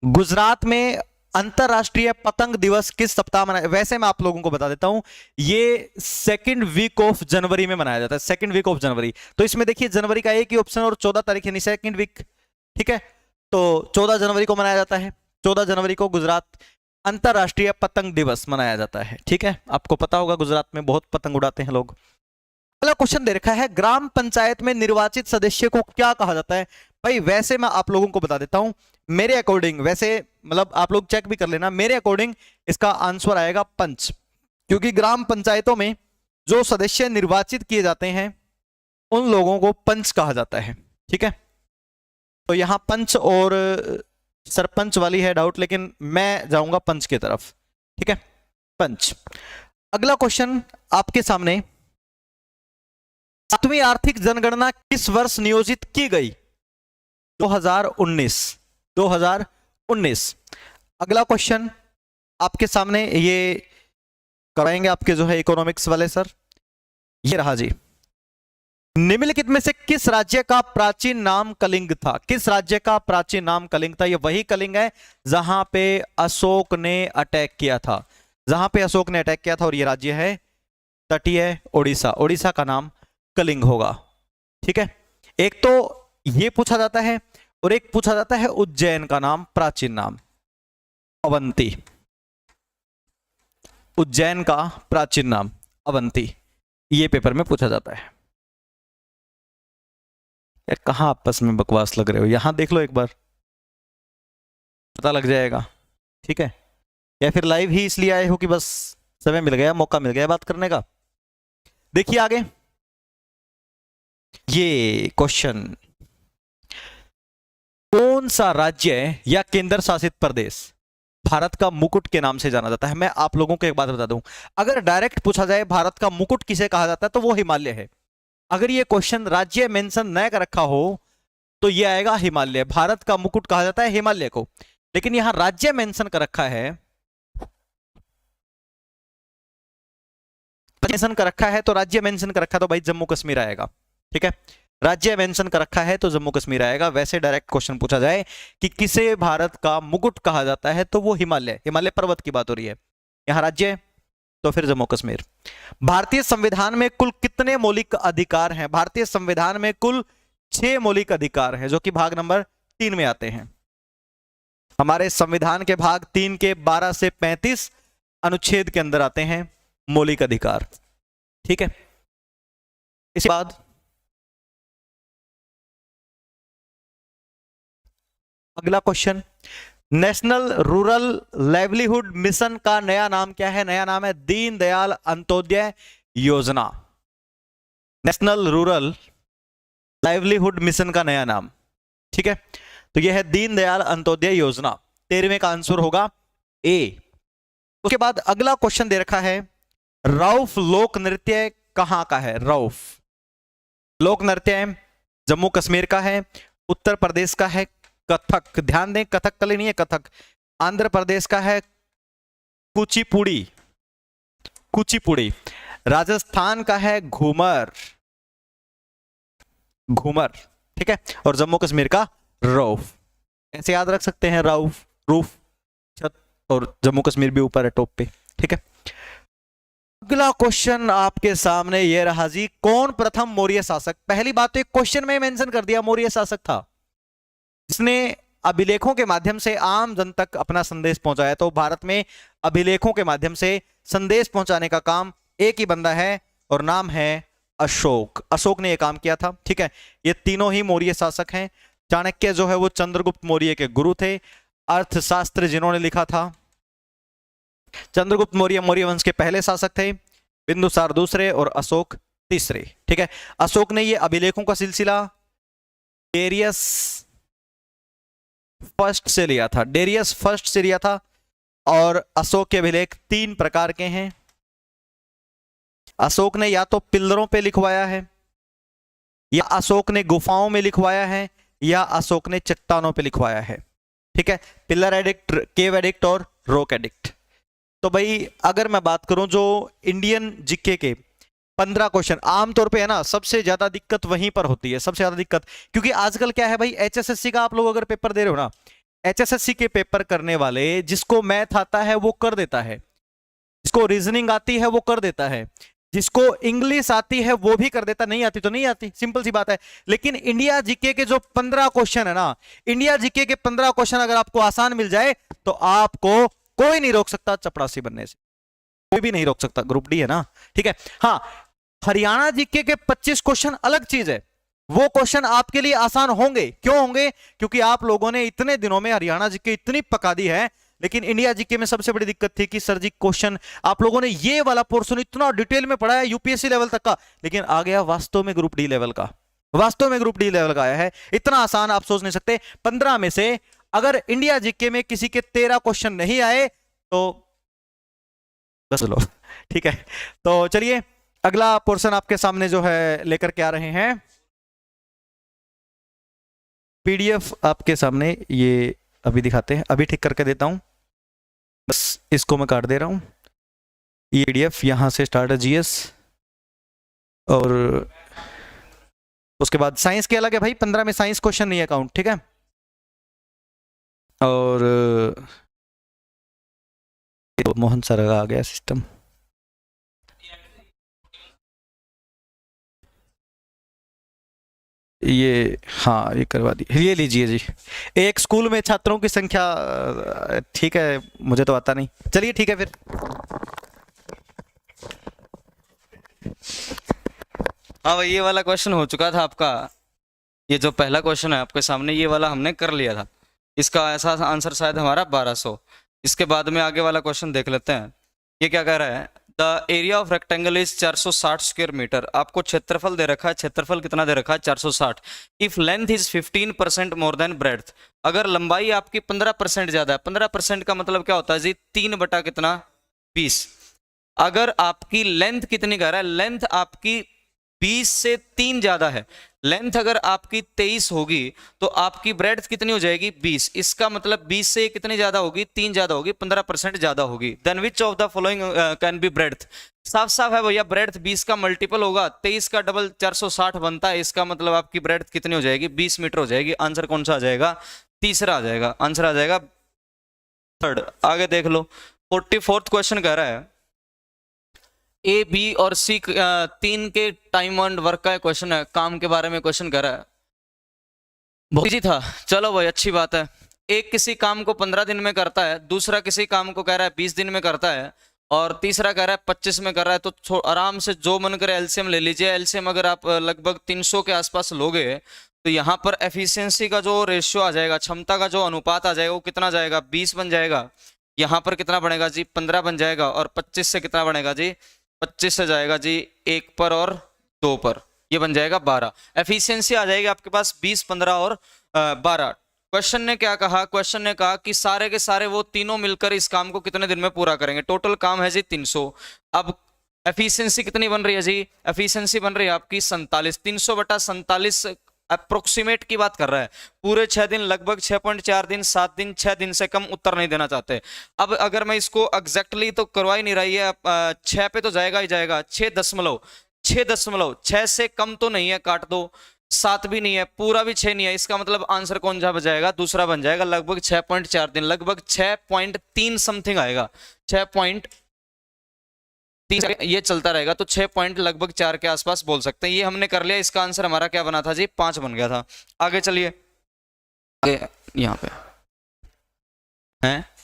गुजरात में अंतरराष्ट्रीय पतंग दिवस किस सप्ताह मनाया। वैसे मैं आप लोगों को बता देता हूं, ये 2nd वीक ऑफ जनवरी में मनाया जाता है, 2nd वीक ऑफ जनवरी। तो इसमें देखिए जनवरी का एक ही ऑप्शन और 14 तारीख यानी 2nd वीक, ठीक है। तो 14 जनवरी को मनाया जाता है, 14 जनवरी को गुजरात अंतरराष्ट्रीय पतंग दिवस मनाया जाता है, ठीक है। आपको पता होगा गुजरात में बहुत पतंग उड़ाते हैं लोग। अगला क्वेश्चन दे रखा है, ग्राम पंचायत में निर्वाचित सदस्य को क्या कहा जाता है। भाई वैसे मैं आप लोगों को बता देता हूं, मेरे अकॉर्डिंग, वैसे मतलब आप लोग चेक भी कर लेना, मेरे अकॉर्डिंग इसका आंसर आएगा पंच, क्योंकि ग्राम पंचायतों में जो सदस्य निर्वाचित किए जाते हैं उन लोगों को पंच कहा जाता है। ठीक है, तो यहां पंच और सरपंच वाली है डाउट, लेकिन मैं जाऊंगा पंच की तरफ। ठीक है, पंच। अगला क्वेश्चन आपके सामने, 7वीं आर्थिक जनगणना किस वर्ष नियोजित की गई? 2019। 2019। अगला क्वेश्चन आपके सामने, ये कराएंगे आपके जो है इकोनॉमिक्स वाले सर, ये रहा जी। निम्नलिखित में से किस राज्य का प्राचीन नाम कलिंग था? किस राज्य का प्राचीन नाम कलिंग था? ये वही कलिंग है जहां पे अशोक ने अटैक किया था, जहां पे अशोक ने अटैक किया था, और ये राज्य है तटीय ओडिशा। ओडिशा का नाम कलिंग होगा। ठीक है, एक तो ये पूछा जाता है और एक पूछा जाता है उज्जैन का नाम, प्राचीन नाम अवंती। उज्जैन का प्राचीन नाम अवंती, ये पेपर में पूछा जाता है। यार कहां आपस में बकवास लग रहे हो, यहां देख लो एक बार, पता लग जाएगा। ठीक है, या फिर लाइव ही इसलिए आए हो कि बस समय मिल गया, मौका मिल गया बात करने का। देखिए आगे ये क्वेश्चन, कौन सा राज्य या केंद्र शासित प्रदेश भारत का मुकुट के नाम से जाना जाता है? मैं आप लोगों को एक बात बता दूं, अगर डायरेक्ट पूछा जाए भारत का मुकुट किसे कहा जाता है तो वो हिमालय है। अगर ये क्वेश्चन राज्य मेंशन न कर रखा हो तो ये आएगा हिमालय। भारत का मुकुट कहा जाता है हिमालय को, लेकिन यहां राज्य मेंशन कर रखा है, मेंशन कर रखा है तो राज्य मेंशन कर रखा है तो भाई जम्मू कश्मीर आएगा। ठीक है, राज्य मेंशन कर रखा है तो जम्मू कश्मीर आएगा। वैसे डायरेक्ट क्वेश्चन पूछा जाए कि किसे भारत का मुकुट कहा जाता है तो वो हिमालय, हिमालय पर्वत की बात हो रही है। यहां राज्य तो फिर जम्मू कश्मीर। भारतीय संविधान में कुल कितने मौलिक अधिकार हैं? भारतीय संविधान में कुल 6 मौलिक अधिकार हैं, जो कि भाग नंबर 3 में आते हैं। हमारे संविधान के भाग 3 के 12 से 35 अनुच्छेद के अंदर आते हैं मौलिक अधिकार। ठीक है, इसके बाद अगला question, national rural livelihood mission का नया नाम क्या है? नया नाम है दीनदयाल अंत्योदय योजना। नेशनल रूरल लाइवलीहुड मिशन का नया नाम। ठीक है, तो यह है दीनदयाल अंत्योदय योजना। 13वें का आंसर होगा ए। उसके बाद अगला क्वेश्चन दे रखा है, रऊफ लोक नृत्य कहां का है? रऊफ लोक नृत्य जम्मू कश्मीर का है, उत्तर प्रदेश का है कथक, ध्यान दें कथकली नहीं है कथक, आंध्र प्रदेश का है कुचिपुड़ी, कुचिपुड़ी, राजस्थान का है घूमर, घूमर। ठीक है, और जम्मू कश्मीर का रऊफ। ऐसे याद रख सकते हैं, रऊफ रूफ छत, और जम्मू कश्मीर भी ऊपर है टॉप पे। ठीक है, अगला क्वेश्चन आपके सामने ये रहा जी, कौन प्रथम मौर्य शासक? पहली बात तो एक क्वेश्चन में मेंशन कर दिया मौर्य शासक था जिसने अभिलेखों के माध्यम से आम जन तक अपना संदेश पहुंचाया। तो भारत में अभिलेखों के माध्यम से संदेश पहुंचाने का काम एक ही बंदा है और नाम है अशोक। अशोक ने यह काम किया था। ठीक है, ये तीनों ही मौर्य शासक हैं। चाणक्य जो है वो चंद्रगुप्त मौर्य के गुरु थे। अर्थशास्त्र जिन्होंने लिखा था, चंद्रगुप्त मौर्य मौर्य वंश के पहले शासक थे, बिंदुसार दूसरे और अशोक तीसरे। ठीक है, अशोक ने ये अभिलेखों का सिलसिला डेरियस फर्स्ट से लिया था, डेरियस फर्स्ट से लिया था। और अशोक के अभिलेख 3 प्रकार के हैं। अशोक ने या तो पिल्लरों पे लिखवाया है, या अशोक ने गुफाओं में लिखवाया है, या अशोक ने चट्टानों पे लिखवाया है। ठीक है, पिलर एडिक्ट, केव एडिक्ट और रॉक एडिक्ट। तो भाई अगर मैं बात करूं जो इंडियन जीके के 15 क्वेश्चन आमतौर पे है ना, सबसे ज्यादा दिक्कत वहीं पर होती है, सबसे ज्यादा दिक्कत। क्योंकि आजकल क्या है भाई, एचएसएससी का आप लोग अगर पेपर दे रहे हो ना, एचएसएससी के पेपर करने वाले जिसको मैथ आता है वो कर देता है, जिसको रीजनिंग आती है वो कर देता है, जिसको इंग्लिश आती है वो भी कर देता, नहीं आती तो नहीं आती, सिंपल सी बात है। लेकिन इंडिया जीके के जो 15 क्वेश्चन है ना, इंडिया जीके के 15 क्वेश्चन अगर आपको आसान मिल जाए तो आपको कोई नहीं रोक सकता चपरासी बनने से, कोई भी नहीं रोक सकता। ग्रुप डी है ना। ठीक है, हाँ, हरियाणा जीके के 25 क्वेश्चन अलग चीज है। वो क्वेश्चन आपके लिए आसान होंगे। क्यों होंगे? क्योंकि आप लोगों ने इतने दिनों में हरियाणा जीके इतनी पका दी है, लेकिन इंडिया जीके में सबसे बड़ी दिक्कत थी कि सर जी क्वेश्चन आप लोगों ने ये वाला पोर्शन इतना डिटेल में पढ़ा है यूपीएससी लेवल तक का, लेकिन आ गया वास्तव में ग्रुप डी लेवल का, वास्तव में ग्रुप डी लेवल का आया है। इतना आसान आप सोच नहीं सकते। 15 में से अगर इंडिया जीके में किसी के 13 क्वेश्चन नहीं आए तो बस लो, ठीक है। तो चलिए अगला पोर्शन आपके सामने जो है लेकर के आ रहे हैं, पीडीएफ आपके सामने ये अभी दिखाते हैं, अभी ठीक करके देता हूं, बस इसको मैं काट दे रहा हूं। ये पीडीएफ यहां से स्टार्ट है जीएस, और उसके बाद साइंस के अलग है भाई, 15 में साइंस क्वेश्चन नहीं है काउंट, ठीक है। और मोहन सर का आ गया सिस्टम, ये हाँ ये करवा दी, ये लीजिए जी। एक स्कूल में छात्रों की संख्या, ठीक है मुझे तो आता नहीं, चलिए ठीक है फिर। हाँ भाई, ये वाला क्वेश्चन हो चुका था आपका। ये जो पहला क्वेश्चन है आपके सामने, ये वाला हमने कर लिया था। इसका ऐसा आंसर शायद हमारा 1200। इसके बाद में आगे वाला क्वेश्चन देख लेते हैं। ये क्या कह रहा है? The area of rectangle is 460 square metre. आपको क्षेत्रफल दे रखा है, क्षेत्रफल कितना दे रखा है? 460। If length is 15% more than breadth, अगर लंबाई आपकी 15% ज्यादा है, 15% का मतलब क्या होता है जी? 3 बटा कितना? 20। अगर आपकी लेंथ कितनी कह रहा है? लेंथ आपकी 20 से 3 ज्यादा है। लेंथ अगर आपकी 23 होगी तो आपकी ब्रेड्थ कितनी हो जाएगी? 20। इसका मतलब 20 से कितनी ज्यादा होगी? 3 ज्यादा होगी, 15% ज्यादा होगी। Then which of the following can be breadth? साफ साफ है भैया, ब्रेड्थ 20 का मल्टीपल होगा, 23 का डबल 460 बनता है। इसका मतलब आपकी ब्रेड्थ कितनी हो जाएगी? 20 मीटर हो जाएगी। आंसर कौन सा आ जाएगा? तीसरा आ जाएगा। आंसर आ जाएगा थर्ड। आगे देख लो, 44th क्वेश्चन कह रहा है ए, बी और सी 3 के टाइम एंड वर्क का क्वेश्चन है, काम के बारे में क्वेश्चन कर रहा है। बहुत इजी था, चलो भाई अच्छी बात है। एक किसी काम को 15 दिन में करता है, दूसरा किसी काम को कह रहा है 20 दिन में करता है, और तीसरा कह रहा है 25 में कर रहा है। तो आराम से जो मन करे एलसीएम ले लीजिए। एलसीएम अगर आप लगभग 300 के आसपास लोगे तो यहाँ पर एफिशिएंसी का जो रेशियो आ जाएगा, क्षमता का जो अनुपात आ जाएगा, वो कितना जाएगा? 20 बन जाएगा। यहाँ पर कितना बनेगा जी? 15 बन जाएगा। और 25 से कितना बनेगा जी? 25 से जाएगा जी 1 पर और 2 पर, ये बन जाएगा 12। एफिशिएंसी आ जाएगी आपके पास 20, 15 और 12। क्वेश्चन ने क्या कहा? क्वेश्चन ने कहा कि सारे के सारे वो तीनों मिलकर इस काम को कितने दिन में पूरा करेंगे। टोटल काम है जी 300। अब एफिशिएंसी कितनी बन रही है जी? एफिशिएंसी बन रही है आपकी 47। 300 बटा 47 अप्रोक्सीमेट की बात कर रहा है। पूरे 6 दिन, लगभग 6.4 दिन, 7 दिन, 6 दिन से कम उत्तर नहीं देना चाहते। अब अगर मैं इसको एग्जैक्टली तो करवा ही नहीं रही है, 6 पे तो जाएगा ही जाएगा। 6 से कम तो नहीं है, काट दो। 7 भी नहीं है, पूरा भी 6 नहीं है। इसका मतलब आंसर कौन सा बजाएगा? दूसरा बन जाएगा। लगभग 6.4 दिन, लगभग 6.3 समथिंग आएगा। 6.3 ये चलता रहेगा, तो 6 पॉइंट लगभग 4 के आसपास बोल सकते हैं। ये हमने कर लिया। इसका आंसर हमारा क्या बना था जी? 5 बन गया था। आगे चलिए, आगे यहाँ पे है,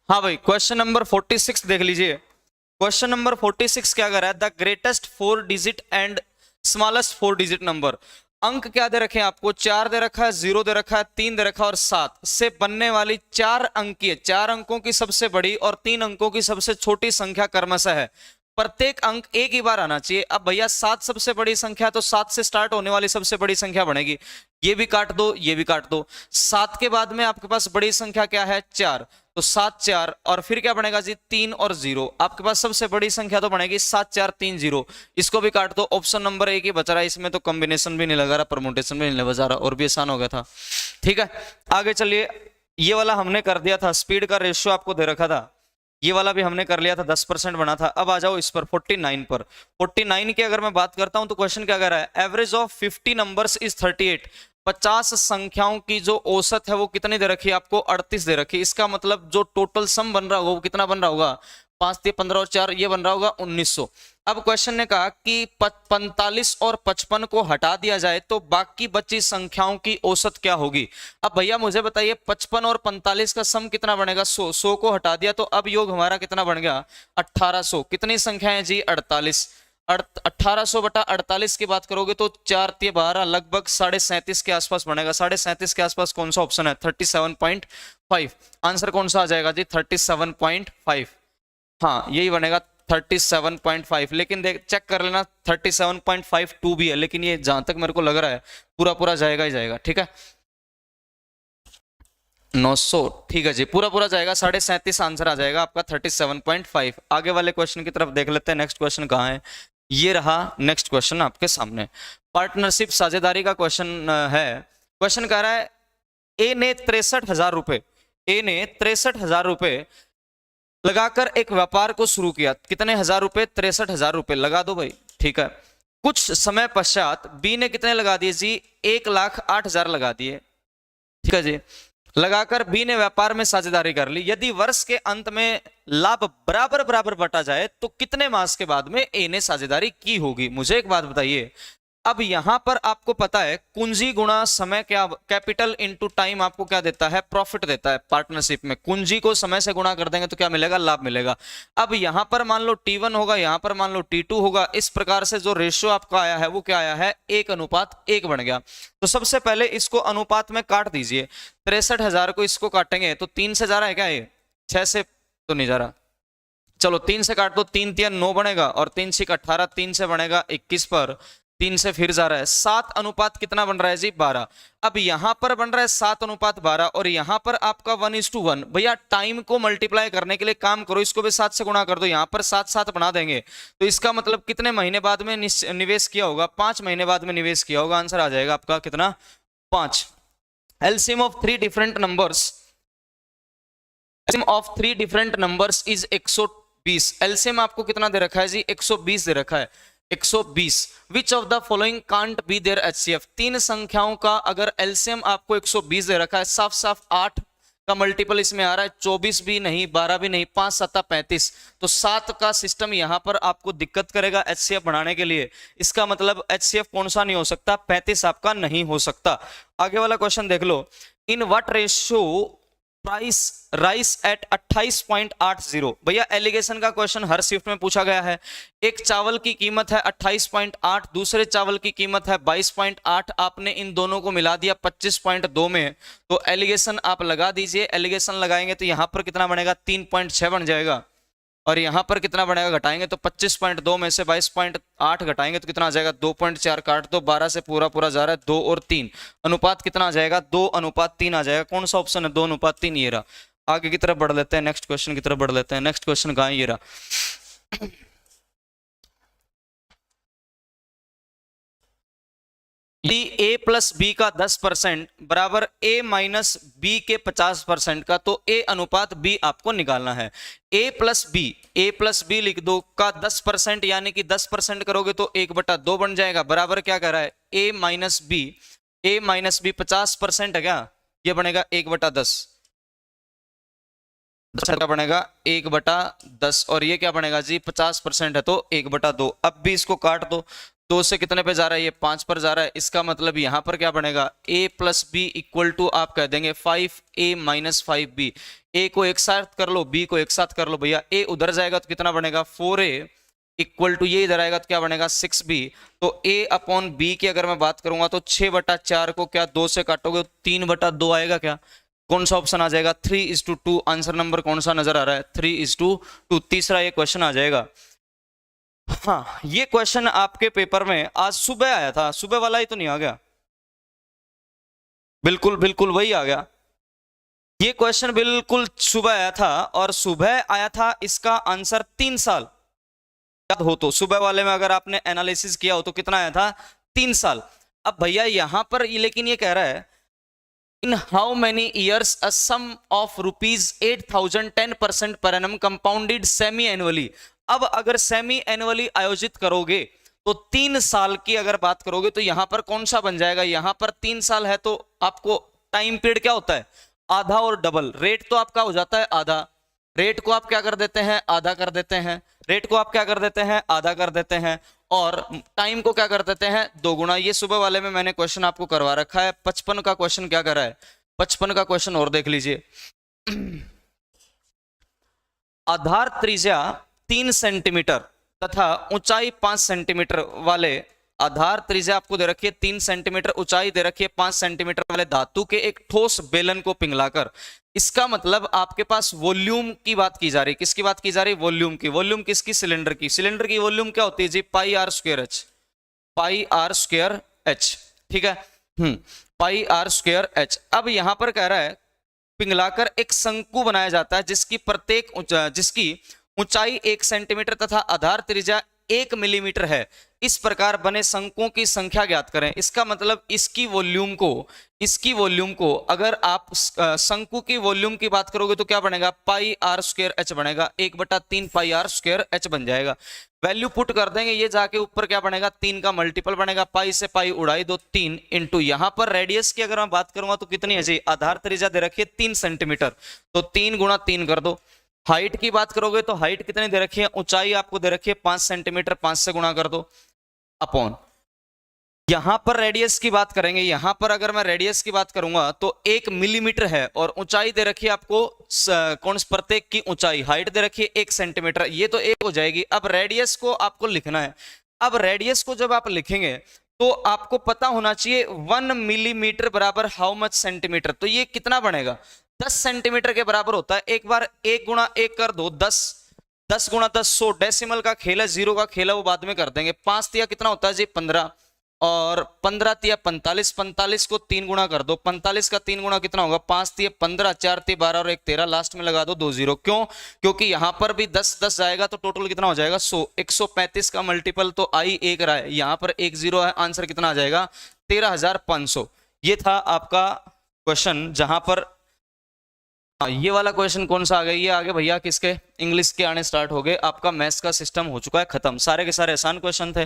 हाँ भाई, क्वेश्चन नंबर 46 देख लीजिए। क्वेश्चन नंबर 46 क्या कर रहा है? The greatest 4 digit and smallest 4 digit number. अंक क्या दे रखे हैं आपको? 4 दे रखा है, 0 दे रखा है, 3 दे रखा है और 7 से बनने वाली 4 अंक की है। 4 अंकों की सबसे बड़ी और 3 अंकों की सबसे छोटी संख्या क्रमशः है। प्रत्येक अंक एक ही बार आना चाहिए। अब भैया 7 सबसे बड़ी संख्या, तो 7 से स्टार्ट होने वाली सबसे बड़ी संख्या बनेगी। ये भी काट दो, ये भी काट दो। 7 के बाद में आपके पास बड़ी संख्या क्या है? 4, तो 7 4 और फिर क्या बनेगा जी? 3 और 0। आपके पास सबसे बड़ी संख्या तो बनेगी 7 4 3 0। इसको भी काट दो। ऑप्शन नंबर 1 ही बच रहा है। इसमें तो कॉम्बिनेशन भी नहीं लगा रहा, परमुटेशन भी नहीं बचा रहा, और भी आसान हो गया था। ठीक है, आगे चलिए। ये वाला हमने कर दिया था, स्पीड का रेशियो आपको दे रखा था। ये वाला भी हमने कर लिया था, 10% बना था। अब आ जाओ इस पर 49 पर। 49 की अगर मैं बात करता हूं तो क्वेश्चन क्या कह रहा है? Average of 50 numbers is 38। 50 संख्याओं की जो औसत है वो कितनी दे रखी है आपको? 38 दे रखी है। इसका मतलब जो टोटल सम बन रहा होगा वो कितना बन रहा होगा? 5 दिए 15 और 4 ये बन रहा होगा 1900। अब क्वेश्चन ने कहा कि 45 और 55 को हटा दिया जाए तो बाकी बची संख्याओं की औसत क्या होगी। अब भैया मुझे बताइए 55 और 45 का सम कितना बनेगा 100, 100 को हटा दिया तो अब योग हमारा कितना बन गया 1800। कितनी संख्याएं जी 48, 1800 बटा 48 की बात करोगे तो 4 3 12 लगभग 37.5 के आसपास बनेगा। 37.5 के आसपास कौन सा ऑप्शन है 37.5। आंसर कौन सा आ जाएगा जी 37.5। हाँ यही बनेगा 37.5। लेकिन देख चेक कर लेना 37.52 भी है, लेकिन ये जहां तक मेरे को लग रहा है पूरा पूरा जाएगा ही जाएगा। ठीक है 900 ठीक है जी, पूरा पूरा जाएगा 37.5 आंसर आ जाएगा आपका 37.5। आगे वाले क्वेश्चन की तरफ देख लेते हैं। नेक्स्ट क्वेश्चन कहाँ है, ये रहा नेक्स्ट क्वेश्चन आपके सामने। पार्टनरशिप साझेदारी का क्वेश्चन है। क्वेश्चन कह रहा है ए ने 63,000 रुपए, ए ने 63,000 रुपए लगाकर एक व्यापार को शुरू किया। कितने हजार रुपए 63,000 रुपए लगा दो भाई। ठीक है कुछ समय पश्चात बी ने कितने लगा दिए जी 1,08,000 लगा दिए। ठीक है जी लगाकर बी ने व्यापार में साझेदारी कर ली। यदि वर्ष के अंत में लाभ बराबर बराबर बटा जाए तो कितने मास के बाद में ए ने साझेदारी की होगी। मुझे एक बात बताइए, अब यहां पर आपको पता है कुंजी गुणा समय क्या, कैपिटल इनटू टाइम आपको क्या देता है प्रॉफिट देता है। पार्टनरशिप में कुंजी को समय से गुणा कर देंगे तो क्या मिलेगा लाभ मिलेगा। अब यहां पर मान लो T1 होगा, यहां पर मान लो T2 होगा। इस प्रकार से जो रेशियो आपका आया है वो क्या आया है 1:1 बन गया। तो सबसे पहले इसको अनुपात में काट दीजिए। 63,000 को इसको काटेंगे तो 3 से जा रहा है क्या, ये 6 से तो नहीं जा रहा। चलो 3 से काट दो, 3 3 9 बनेगा और 3 6 18, 3 से बनेगा 21 पर 3 से फिर जा रहा है 7 अनुपात कितना बन रहा है जी 12। अब यहां पर बन रहा है 7 अनुपात 12 और यहां पर आपका 1:1। भैया टाइम को मल्टीप्लाई करने के लिए काम करो, इसको भी 7 से गुणा कर दो, यहां पर 7 7 बना देंगे तो इसका मतलब कितने महीने बाद में निवेश किया होगा 5 महीने बाद में निवेश किया होगा। आंसर आ जाएगा आपका कितना 5। LCM of 3 different numbers, LCM of 3 different numbers is 120। LCM आपको कितना दे रखा है जी 120 दे रखा है 120। Which of the following can't be their HCF. 3 संख्याओं का अगर एलसीएम आपको 120 दे रखा है, साफ साफ 8 का मल्टीपल इसमें आ रहा है, 24 भी नहीं 12 भी नहीं, 5 7 35, तो 7 का सिस्टम यहां पर आपको दिक्कत करेगा एचसीएफ बढ़ाने के लिए। इसका मतलब एचसीएफ कौन सा नहीं हो सकता 35 आपका नहीं हो सकता। आगे वाला क्वेश्चन देख लो। In what ratio price rice at 28.80। भैया एलिगेशन का क्वेश्चन हर शिफ्ट में पूछा गया है। एक चावल की कीमत है 28.8, दूसरे चावल की कीमत है 22.8, आपने इन दोनों को मिला दिया 25.2 में, तो एलिगेशन आप लगा दीजिए। एलिगेशन लगाएंगे तो यहां पर कितना बनेगा 3.6 बन जाएगा और यहां पर कितना बनेगा घटाएंगे तो 25.2 में से 22.8 घटाएंगे तो कितना आ जाएगा 2.4 काट दो, 12 से पूरा पूरा जा रहा है 2 और 3, अनुपात कितना आ जाएगा 2:3 आ जाएगा। कौन सा ऑप्शन है 2:3 ये रहा। आगे की तरफ बढ़ लेते हैं, नेक्स्ट क्वेश्चन की तरफ बढ़ लेते हैं। नेक्स्ट क्वेश्चन कहां है ये रहा। यदि a प्लस बी का 10% बराबर a माइनस बी के 50% का, तो a अनुपात b आपको निकालना है। a प्लस बी लिख दो का 10% यानी कि 10% करोगे तो 1/2 बन जाएगा। बराबर क्या कर रहा है a माइनस बी 50% है क्या, ये बनेगा 1/10, का बनेगा 1/10 और ये क्या बनेगा जी 50% है तो 1/2। अब भी इसको काट दो, 2 से कितने पे जा रहा है ये 5 पर जा रहा है। इसका मतलब यहां पर क्या बनेगा a plus b equal to आप कह देंगे 5a माइनस 5b। a को एक साथ कर लो, b को एक साथ कर लो। भैया a उधर जाएगा तो कितना बनेगा 4a इक्वल टू ये इधर आएगा तो क्या बनेगा 6b। तो a अपॉन b की अगर मैं बात करूंगा तो 6/4 को क्या 2 से काटोगे 3/2 आएगा। क्या कौन सा ऑप्शन आ जाएगा 3:2। आंसर नंबर कौन सा नजर आ रहा है 3:2। तीसरा ये क्वेश्चन आ जाएगा। हाँ ये क्वेश्चन आपके पेपर में आज सुबह आया था, सुबह वाला ही तो नहीं आ गया, बिल्कुल बिल्कुल वही आ गया। ये क्वेश्चन बिल्कुल सुबह आया था और सुबह आया था इसका आंसर 3 साल याद हो तो, सुबह वाले में अगर आपने एनालिसिस किया हो तो कितना आया था 3 साल। अब भैया यहां पर लेकिन ये कह रहा है in how many years a sum of ₹8,000 10% per annum compounded semi annually. अब अगर सेमी एनुअली आयोजित करोगे तो 3 साल की अगर बात करोगे तो यहां पर कौन सा बन जाएगा, यहां पर 3 साल है तो आपको टाइम पीरियड क्या होता है आधा और डबल। रेट तो आपका हो जाता है आधा, रेट को आप क्या कर देते हैं, आधा कर देते हैं, रेट को आप क्या कर देते हैं, आधा कर देते हैं, और टाइम को क्या कर देते हैं, 2 गुना। ये सुबह वाले में मैंने क्वेश्चन आपको करवा रखा है। 55 का क्वेश्चन क्या करा है, 55 का क्वेश्चन और देख लीजिए। आधार त्रिज्या 3 सेंटीमीटर तथा ऊंचाई 5 सेंटीमीटर वाले, आधार त्रिज्या आपको दे रखी है 3 सेंटीमीटर, ऊंचाई दे रखी है 5 सेंटीमीटर वाले धातु के एक ठोस बेलन को पिघलाकर, इसका मतलब आपके पास वॉल्यूम की बात की जा रही है। किसकी बात की जा रही है, वॉल्यूम की। वॉल्यूम किसकी, सिलेंडर की। सिलेंडर की वॉल्यूम क्या होती है जी, pi r square h, pi r square h, ठीक है, पाई आर स्क्वायर एच। अब यहां पर कह रहा है पिघलाकर एक शंकु बनाया जाता है जिसकी ऊंचाई 1 सेंटीमीटर तथा आधार त्रिज्या 1 मिलीमीटर है। इस प्रकार बने शंकुओं की संख्या ज्ञात करें। इसका मतलब इसकी वॉल्यूम को अगर आप शंकु की वॉल्यूम की बात करोगे तो क्या बनेगा, पाई आर स्क्वायर एच बनेगा, 1/3 पाई आर स्क्वायर एच बन जाएगा। वैल्यू पुट कर देंगे, ये जाके ऊपर क्या बनेगा, 3 का मल्टीपल बनेगा, पाई से पाई उड़ाई दो 3 इंटू, यहां पर रेडियस की अगर मैं बात करूंगा तो कितनी है जी, आधार त्रिज्या दे रखी है 3 सेंटीमीटर, तो 3 गुणा 3 कर दो। हाइट की बात करोगे तो हाइट कितनी दे रखी है, ऊंचाई आपको दे रखी है 5 सेंटीमीटर, 5 से गुणा कर दो अपॉन, यहां पर रेडियस की बात करेंगे, यहां पर अगर मैं रेडियस की बात करूंगा तो 1 मिलीमीटर है, और ऊंचाई दे रखी है आपको कौन प्रत्येक की ऊंचाई, हाइट दे रखी है 1 सेंटीमीटर, ये तो 1 हो जाएगी। अब रेडियस को आपको लिखना है। अब रेडियस को जब आप लिखेंगे तो आपको पता होना चाहिए 1 मिलीमीटर बराबर हाउ मच सेंटीमीटर, तो ये कितना बनेगा, 10 सेंटीमीटर के बराबर होता है। एक बार 1 गुणा 1 कर दो 10, 10 गुणा 10 100, डेसिमल का खेल है, जीरो का खेल है, वो बाद में कर देंगे। 5 तिया कितना होता है जी 15, और 15 तिया 45, 45 को 3 गुणा कर दो, 45 का 3 गुणा कितना होगा, 5 तिया 15, 4 तिया 12 और 1 13, लास्ट में लगा दो 2 0। क्यों, क्योंकि यहां पर भी 10 10 जाएगा तो टोटल कितना हो जाएगा 100। 135 का मल्टीपल तो आई 1 रहा है, यहां पर 1 0 है, आंसर कितना आ जाएगा 13,500। ये था आपका क्वेश्चन, जहां पर ये वाला क्वेश्चन कौन सा आ गया, ये आगे भैया किसके, इंग्लिश के आने स्टार्ट हो गए। आपका मैथ्स का सिस्टम हो चुका है खत्म, सारे के सारे आसान क्वेश्चन थे।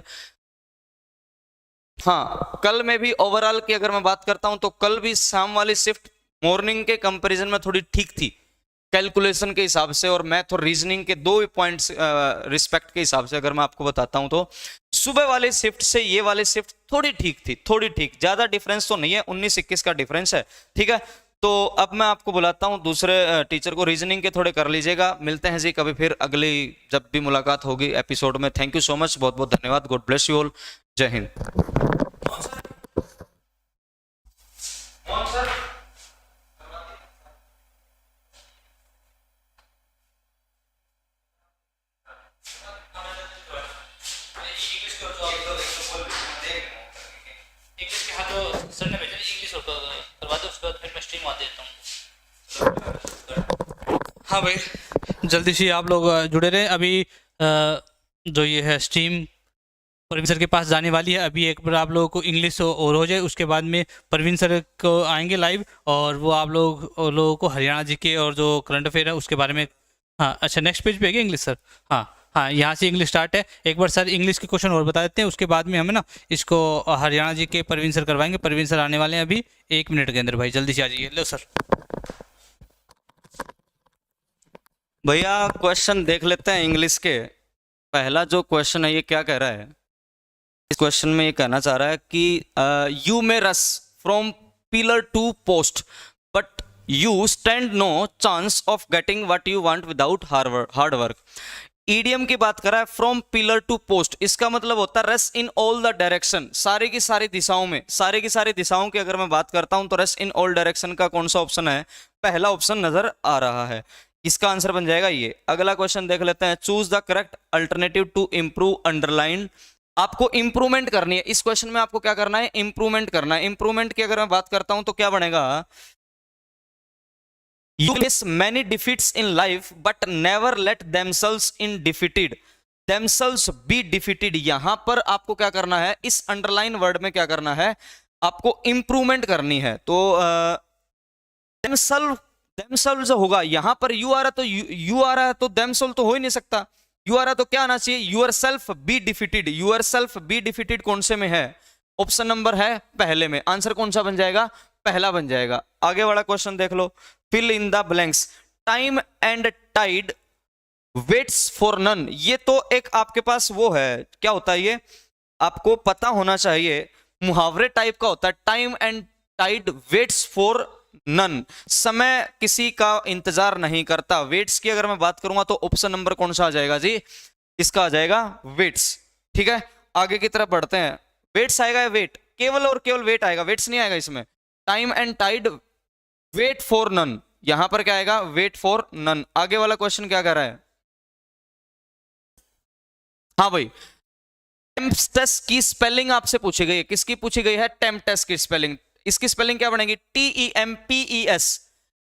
हाँ, कल में भी ओवरऑल की अगर मैं बात करता हूं तो कल भी शाम वाली शिफ्ट मॉर्निंग के कंपैरिजन में थोड़ी ठीक थी कैलकुलेशन के हिसाब से, और मैथ और रीजनिंग के 2 पॉइंट्स रिस्पेक्ट के हिसाब से अगर मैं आपको बताता हूं तो सुबह वाले शिफ्ट से ये वाली शिफ्ट थोड़ी ठीक थी, थोड़ी ठीक, ज्यादा डिफरेंस तो नहीं है, 19-21 का डिफरेंस है, ठीक है। तो अब मैं आपको बुलाता हूं दूसरे टीचर को, रीजनिंग के थोड़े कर लीजिएगा। मिलते हैं जी कभी फिर अगली जब भी मुलाकात होगी एपिसोड में। थैंक यू सो मच, बहुत बहुत धन्यवाद, गॉड ब्लेस यू ऑल, जय हिंद। इंग्लिश के हाथ तो सर ने भेजा, इंग्लिश करवा दो, उसके बाद फिर मैं स्ट्रीम आ देता हूँ। हाँ भाई, जल्दी से आप लोग जुड़े रहें। अभी जो ये है स्ट्रीम परवीन सर के पास जाने वाली है। अभी एक बार आप लोगों को इंग्लिश और हो जाए, उसके बाद में परवीन सर को आएंगे लाइव, और वो आप लोगों को हरियाणा जी के और जो करंट अफेयर है उसके बारे में। हाँ अच्छा, नेक्स्ट पेज पे है क्या इंग्लिश सर? हाँ, यहाँ से इंग्लिश स्टार्ट है। एक बार सर इंग्लिश के क्वेश्चन और बता देते हैं, उसके बाद में हमें ना इसको हरियाणा जी के परवीन सर करवाएंगे। परवीन सर आने वाले हैं अभी 1 मिनट के अंदर, भाई जल्दी से आ जाइए। लो सर। भैया क्वेश्चन देख लेते हैं इंग्लिश के। पहला जो क्वेश्चन है ये क्या कह रहा है, इस क्वेश्चन में ये कहना चाह रहा है कि you may rush from pillar to post but you stand no chance of getting what you want without hard work. EDM की बात कर रहा है, फ्रॉम पिलर टू पोस्ट, इसका मतलब होता है रस इन ऑल द डायरेक्शन, सारी की सारी दिशाओं में, सारी की सारी दिशाओं की अगर मैं बात करता हूं तो रस इन ऑल डायरेक्शन का कौन सा ऑप्शन है, पहला ऑप्शन नजर आ रहा है, इसका आंसर बन जाएगा ये। अगला क्वेश्चन देख लेते हैं, choose the correct alternative to improve underline. आपको इंप्रूवमेंट करनी है इस क्वेश्चन में, आपको क्या करना है, इंप्रूवमेंट करना है। इंप्रूवमेंट की अगर मैं बात करता हूं तो क्या बनेगा, You face many defeats in life, but never let themselves be defeated। यहां पर आपको क्या करना है, इस अंडरलाइन वर्ड में क्या करना है, आपको इंप्रूवमेंट करनी है। तो themselves होगा, यहां पर यू आ रहा तो यू आ रहा है तो themselves तो हो ही नहीं सकता। यू आ रहा तो क्या आना चाहिए, yourself be defeated। yourself be defeated कौन से में है, ऑप्शन नंबर है पहले में, आंसर कौन सा बन जाएगा, पहला बन जाएगा। आगे वाला क्वेश्चन देख लो, fill in the blanks. Time and tide waits for none, ये तो एक आपके पास वो है, क्या होता है ये आपको पता होना चाहिए, मुहावरे टाइप का होता है। Time and tide waits for none, समय किसी का इंतजार नहीं करता। वेट्स की अगर मैं बात करूंगा तो ऑप्शन नंबर कौन सा आ जाएगा जी, इसका आ जाएगा वेट्स। ठीक है, आगे की तरफ बढ़ते हैं। वेट्स आएगा या वेट, केवल और केवल वेट आएगा, वेट्स नहीं आएगा इसमें। Time and tide wait for none, यहां पर क्या आएगा, वेट फॉर नन। आगे वाला क्वेश्चन क्या कर रहा है, हाँ भाई, टेम्पटेस्ट की स्पेलिंग आपसे पूछी गई है। किसकी पूछी गई है, टेम्पटेस्ट की स्पेलिंग। इसकी स्पेलिंग क्या बनेगी, TEMPES।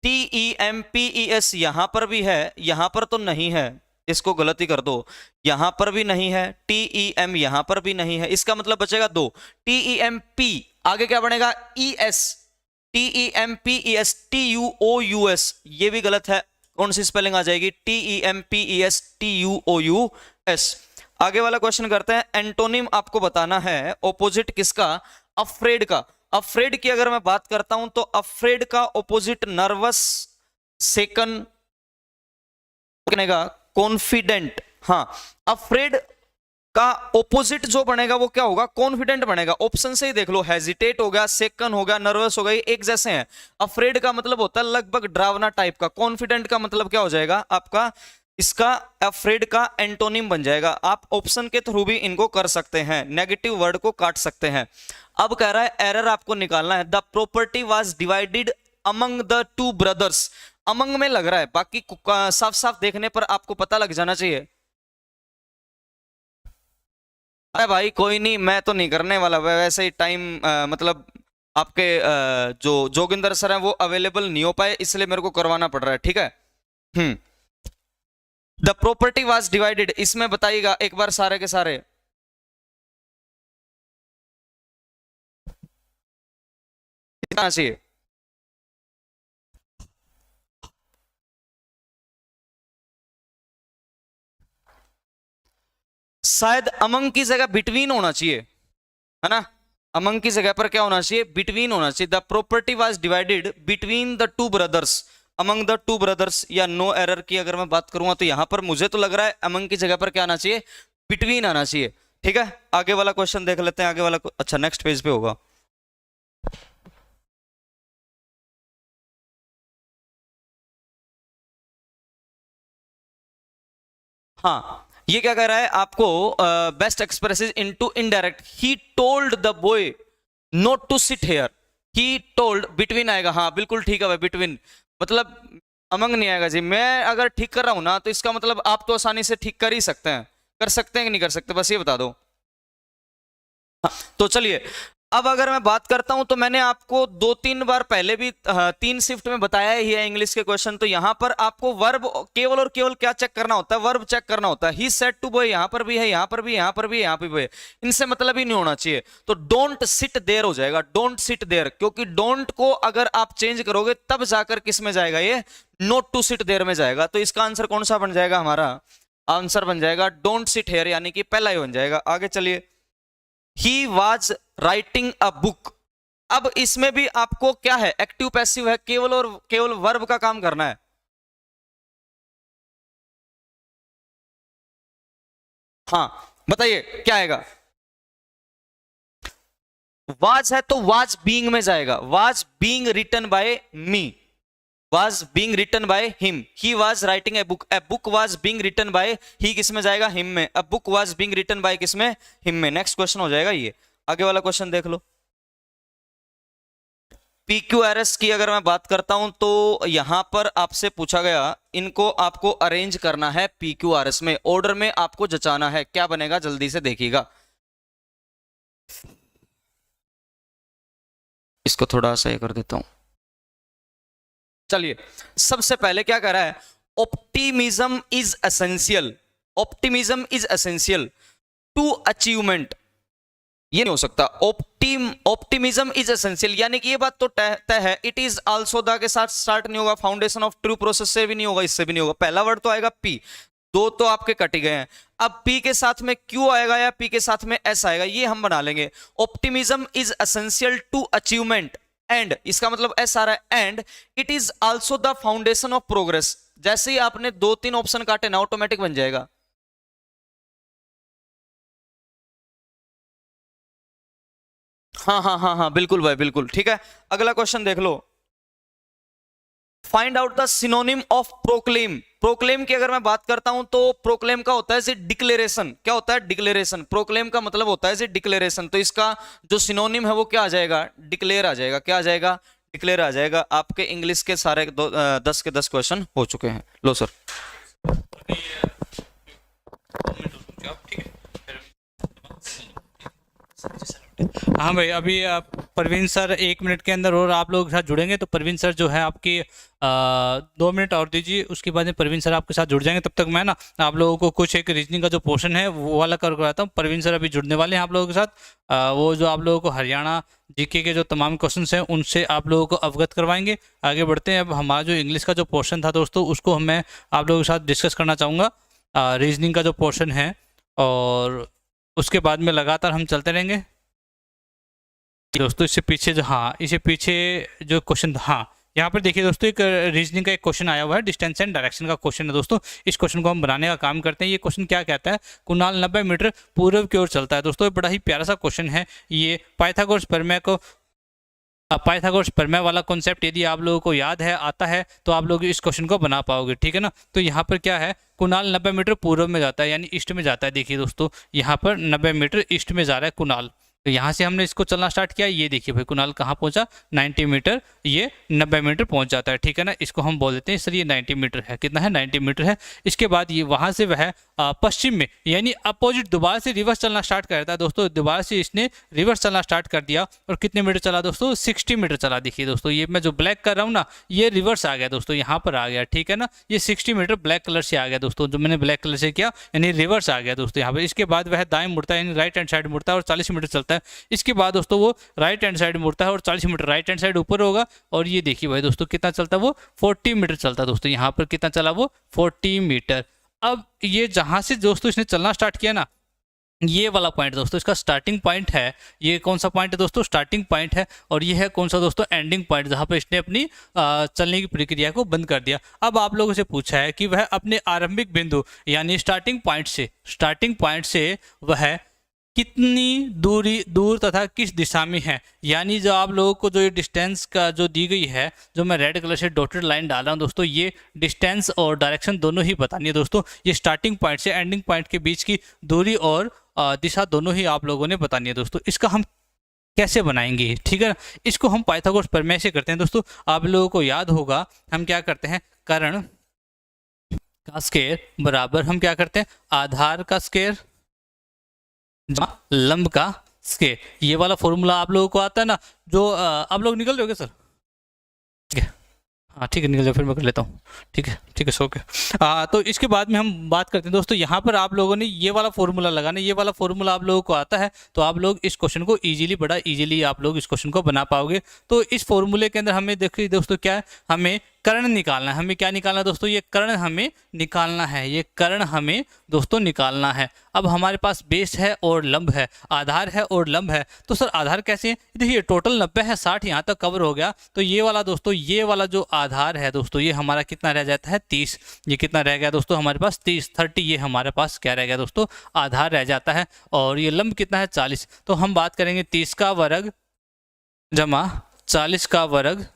TEMPES यहां पर भी है, यहां पर तो नहीं है, इसको गलती कर दो, यहां पर भी नहीं है, TEM यहां पर भी नहीं है, इसका मतलब बचेगा दो, TEMP, आगे क्या बनेगा, ES, TEMPES, TUOUS, ये भी गलत है, कौन सी स्पेलिंग आ जाएगी, TEMPES, TUOUS। आगे वाला क्वेश्चन करते हैं, एंटोनिम आपको बताना है, ऑपोजिट किसका, अफ्रेड का। अफ्रेड की अगर मैं बात करता हूं तो अफ्रेड का ऑपोजिट नर्वस, सेकंड बनेगा कॉन्फिडेंट। हाँ, अफ्रेड का ऑपोजिट जो बनेगा वो क्या होगा, कॉन्फिडेंट बनेगा। ऑप्शन से ही देख लो, हेजिटेट हो गया, सेकंड हो गया, नर्वस हो गया, ये एक जैसे हैं। अफ्रेड का मतलब होता है लगभग डरावना टाइप का, कॉन्फिडेंट का मतलब क्या हो जाएगा आपका, इसका अफ्रेड का एंटोनिम बन जाएगा। आप ऑप्शन के थ्रू भी इनको कर सकते हैं, नेगेटिव वर्ड को काट सकते हैं। अब कह रहा है एरर आपको निकालना है, the property was divided among the two brothers. Among में लग रहा है, बाकी साफ साफ देखने पर आपको पता लग जाना चाहिए। अरे भाई कोई नहीं, मैं तो नहीं करने वाला, वैसे ही टाइम मतलब आपके जो जोगिंदर सर हैं वो अवेलेबल नहीं हो पाए, इसलिए मेरे को करवाना पड़ रहा है। ठीक है, द प्रॉपर्टी वाज डिवाइडेड, इसमें बताइएगा एक बार सारे के सारे, कितना चाहिए, शायद अमंग की जगह बिटवीन होना चाहिए, है ना, अमंग की जगह पर क्या होना चाहिए, बिटवीन होना चाहिए। The property was divided between the two brothers, among the two brothers, या नो एरर की अगर मैं बात करूंगा तो यहां पर मुझे तो लग रहा है अमंग की जगह पर क्या आना चाहिए, बिटवीन आना चाहिए। ठीक है, आगे वाला क्वेश्चन देख लेते हैं। आगे वाला अच्छा नेक्स्ट पेज पे होगा। हाँ, ये क्या कह रहा है आपको, best expresses into indirect, he told the boy not to sit here, he told, between आएगा, हाँ बिल्कुल ठीक है भाई, बिटवीन मतलब अमंग नहीं आएगा जी। मैं अगर ठीक कर रहा हूं ना तो इसका मतलब आप तो आसानी से ठीक कर ही सकते हैं, कर सकते हैं कि नहीं कर सकते, बस ये बता दो। हाँ, तो चलिए, अब अगर मैं बात करता हूं तो मैंने आपको 2-3 बार पहले भी 3 शिफ्ट में बताया ही है इंग्लिश के क्वेश्चन। तो यहां पर आपको वर्ब केवल और केवल क्या चेक करना होता है, वर्ब चेक करना होता है। ही सेड टू बॉय यहां पर भी है, यहां पर भी, यहां पर भी, यहां पर भी है, इनसे मतलब ही नहीं होना चाहिए। तो डोंट सिट देयर हो जाएगा, डोंट सिट देयर, क्योंकि डोंट को अगर आप चेंज करोगे तब जाकर किस में जाएगा, ये नॉट टू सिट देयर में जाएगा। तो इसका आंसर कौन सा बन जाएगा, हमारा आंसर बन जाएगा डोंट सिट हेयर, यानी कि पहला ही बन जाएगा। आगे चलिए, he was writing a book, अब इसमें भी आपको क्या है, एक्टिव पैसिव है, केवल और केवल वर्ब का काम करना है। हाँ बताइए क्या आएगा, वाज है तो वाज बीइंग में जाएगा, was being written by me, was being written by him, he was writing a book was being written by he, किस में जाएगा, him में, a book was being written by किस में, him में। नेक्स्ट क्वेश्चन हो जाएगा ये। आगे वाला क्वेश्चन देख लो, PQRS की अगर मैं बात करता हूं तो यहां पर आपसे पूछा गया, इनको आपको अरेंज करना है PQRS में, ऑर्डर में आपको जचाना है, क्या बनेगा जल्दी से देखिएगा। इसको थोड़ा सा ये कर देता हूं। चलिए, सबसे पहले क्या कह रहा है, optimism is essential, optimism is essential to achievement, ये नहीं हो सकता, ऑप्टिमिज्म इज एसेंशियल, यानी कि ये बात तो तय है। इट इज आल्सो द के साथ स्टार्ट नहीं होगा, फाउंडेशन ऑफ ट्रू प्रोसेस से भी नहीं होगा, इससे भी नहीं होगा। पहला वर्ड तो आएगा पी, दो तो आपके कट गए हैं। अब पी के साथ में क्यू आएगा या पी के साथ में एस आएगा, ये हम बना लेंगे। Optimism is essential to achievement, and, इसका मतलब एस आ रहा है and, it is also the foundation of progress. जैसे ही आपने 2-3 ऑप्शन काटे ना, ऑटोमेटिक बन जाएगा। हाँ हाँ हाँ हाँ, बिल्कुल भाई बिल्कुल, ठीक है। अगला क्वेश्चन देख लो, find out the synonym of proclaim. Proclaim की अगर मैं बात करता हूं तो प्रोक्लेम का होता है डिक्लेरेशन। क्या होता है? डिक्लेरेशन। प्रोक्लेम का मतलब होता है डिक्लेरेशन। तो इसका जो सिनोनिम है वो क्या आ जाएगा? डिक्लेयर आ जाएगा। क्या आ जाएगा? डिक्लेयर आ जाएगा। आपके इंग्लिश के सारे 10 के 10 क्वेश्चन हो चुके हैं। लो सर। हाँ भाई, अभी परवीन सर 1 मिनट के अंदर और आप लोग के साथ जुड़ेंगे। तो परवीन सर जो है आपकी 2 मिनट और दीजिए, उसके बाद में परवीन सर आपके साथ जुड़ जाएंगे। तब तक मैं ना आप लोगों को कुछ एक रीजनिंग का जो पोर्शन है वो वाला करवाता हूँ। परवीन सर अभी जुड़ने वाले हैं आप लोगों के साथ। वो जो आप लोगों को हरियाणा जीके के जो तमाम क्वेश्चन हैं उनसे आप लोगों को अवगत करवाएंगे। आगे बढ़ते हैं। अब हमारा जो इंग्लिश का जो पोर्शन था दोस्तों, उसको मैं आप लोगों के साथ डिस्कस करना चाहूँगा, रीजनिंग का जो पोर्शन है, और उसके बाद में लगातार हम चलते रहेंगे दोस्तों। इससे पीछे जो क्वेश्चन, हाँ यहाँ पर देखिए दोस्तों, एक रीजनिंग का एक क्वेश्चन आया हुआ है, डिस्टेंस एंड डायरेक्शन का क्वेश्चन है दोस्तों। इस क्वेश्चन को हम बनाने का काम करते हैं। ये क्वेश्चन क्या कहता है? कुणाल 90 मीटर पूर्व की ओर चलता है। दोस्तों बड़ा ही प्यारा सा क्वेश्चन है ये। पाइथागोरस प्रमेय वाला कॉन्सेप्ट यदि आप लोगों को याद है, आता है, तो आप लोग इस क्वेश्चन को बना पाओगे, ठीक है ना। तो यहाँ पर क्या है? कुणाल 90 मीटर पूर्व में जाता है, यानी ईस्ट में जाता है। देखिए दोस्तों, यहाँ पर 90 मीटर ईस्ट में जा रहा है कुणाल। तो यहाँ से हमने इसको चलना स्टार्ट किया। ये देखिए भाई, कुणाल कहाँ पहुँचा? 90 मीटर। ये 90 मीटर पहुँच जाता है, ठीक है ना। इसको हम बोल देते हैं सर ये 90 मीटर है। कितना है? 90 मीटर है। इसके बाद ये वहाँ से वह पश्चिम में, यानी अपोजिट, दोबारा से रिवर्स चलना स्टार्ट करता है दोस्तों। दोबारा से इसने रिवर्स चलना स्टार्ट कर दिया और कितने मीटर चला दोस्तों? 60 मीटर चला। देखिए दोस्तों, ये मैं जो ब्लैक कर रहा हूँ ना, ये रिवर्स आ गया दोस्तों, यहाँ पर आ गया, ठीक है ना। ये 60 मीटर ब्लैक कलर से आ गया दोस्तों, जो मैंने ब्लैक कलर से किया, यानी रिवर्स आ गया दोस्तों यहाँ पर। इसके बाद वह दाएं मुड़ता है, यानी राइट हैंड साइड मुड़ता है और 40 मीटर चलता है। इसके बाद दोस्तों वो राइट हैंड साइड मुड़ता है और 40 मीटर राइट हैंड साइड ऊपर होगा। और ये देखिए भाई दोस्तों, कितना चलता है वो? 40 मीटर चलता है दोस्तों। यहाँ पर कितना चला वो? 40 मीटर। अब ये जहाँ से दोस्तों इसने चलना स्टार्ट किया ना, ये वाला पॉइंट दोस्तों इसका स्टार्टिंग पॉइंट है। ये कौन सा पॉइंट है दोस्तों? स्टार्टिंग पॉइंट है। और ये है कौन सा दोस्तों? एंडिंग पॉइंट, जहाँ पर इसने अपनी चलने की प्रक्रिया को बंद कर दिया। अब आप लोगों से पूछा है कि वह अपने आरंभिक बिंदु यानी स्टार्टिंग पॉइंट से वह कितनी दूर तथा किस दिशा में है। यानी जो आप लोगों को जो ये डिस्टेंस का जो दी गई है, जो मैं रेड कलर से डॉटेड लाइन डाल रहा हूँ दोस्तों, ये डिस्टेंस और डायरेक्शन दोनों ही बतानी है दोस्तों। ये स्टार्टिंग पॉइंट से एंडिंग पॉइंट के बीच की दूरी और दिशा दोनों ही आप लोगों ने बतानी है दोस्तों। इसका हम कैसे बनाएंगे, ठीक है ना? इसको हम पाइथागोरस प्रमेय से करते हैं दोस्तों। आप लोगों को याद होगा हम क्या करते हैं? कर्ण का स्क्वायर बराबर हम क्या करते हैं? आधार का स्क्वायर लंब का स्क्वायर। ये वाला फॉर्मूला आप लोगों को आता है ना, जो आप लोग निकल जाओगे सर? ठीक है, हाँ ठीक है, निकल जाओ, फिर मैं कर लेता हूँ। ठीक है सो के। तो इसके बाद में हम बात करते हैं दोस्तों। यहाँ पर आप लोगों ने ये वाला फॉर्मूला लगाना, ये वाला फॉर्मूला आप लोगों को आता है, तो आप लोग इस क्वेश्चन को बड़ा इजीली आप लोग इस क्वेश्चन को बना पाओगे। तो इस फॉर्मूले के अंदर हमें देखिए दोस्तों क्या है? हमें कर्ण निकालना है। हमें क्या निकालना है दोस्तों? ये कर्ण हमें निकालना है। ये कर्ण हमें दोस्तों निकालना है। अब हमारे पास बेस है और लंब है, आधार है और लंब है। तो सर आधार कैसे है? देखिए टोटल 90 है, 60 यहाँ तक कवर हो गया। तो ये वाला दोस्तों, ये वाला जो आधार है दोस्तों, ये हमारा कितना रह जाता है? 30। ये कितना रह गया दोस्तों हमारे पास? 30 ये हमारे पास क्या रह गया दोस्तों? आधार रह जाता है। और ये लंब कितना है? 40। तो हम बात करेंगे 30 का वर्ग जमा 40 का वर्ग,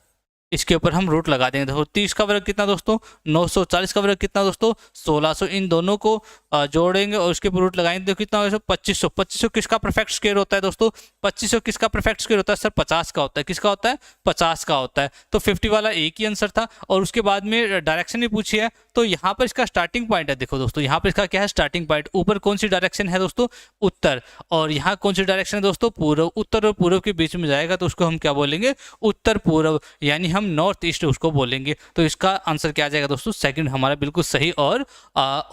इसके ऊपर हम रूट लगा देंगे। देखो 30 का वर्ग कितना दोस्तों? 900। 40 का वर्ग कितना दोस्तों? 1600। इन दोनों को जोड़ेंगे और उसके ऊपर रूट लगाएंगे तो कितना होगा? 2500। 2500 किसका परफेक्ट स्क्वायर होता है दोस्तों? 2500 किसका परफेक्ट स्क्वायर होता है सर? 50 का होता है। किसका होता है? 50 का होता है। तो 50 वाला एक ही आंसर था। और उसके बाद में डायरेक्शन भी पूछी है, तो यहाँ पर इसका स्टार्टिंग पॉइंट है। देखो दोस्तों, यहाँ पर इसका क्या है? Starting point. ऊपर कौन सी डायरेक्शन है दोस्तों? उत्तर। और यहाँ कौन सी डायरेक्शन है दोस्तों? पूर्व। उत्तर और पूर्व के बीच में जाएगा तो उसको हम क्या बोलेंगे? उत्तर पूर्व, यानी हम नॉर्थ ईस्ट उसको बोलेंगे। तो इसका आंसर क्या आ जाएगा दोस्तों? सेकंड हमारा बिल्कुल सही और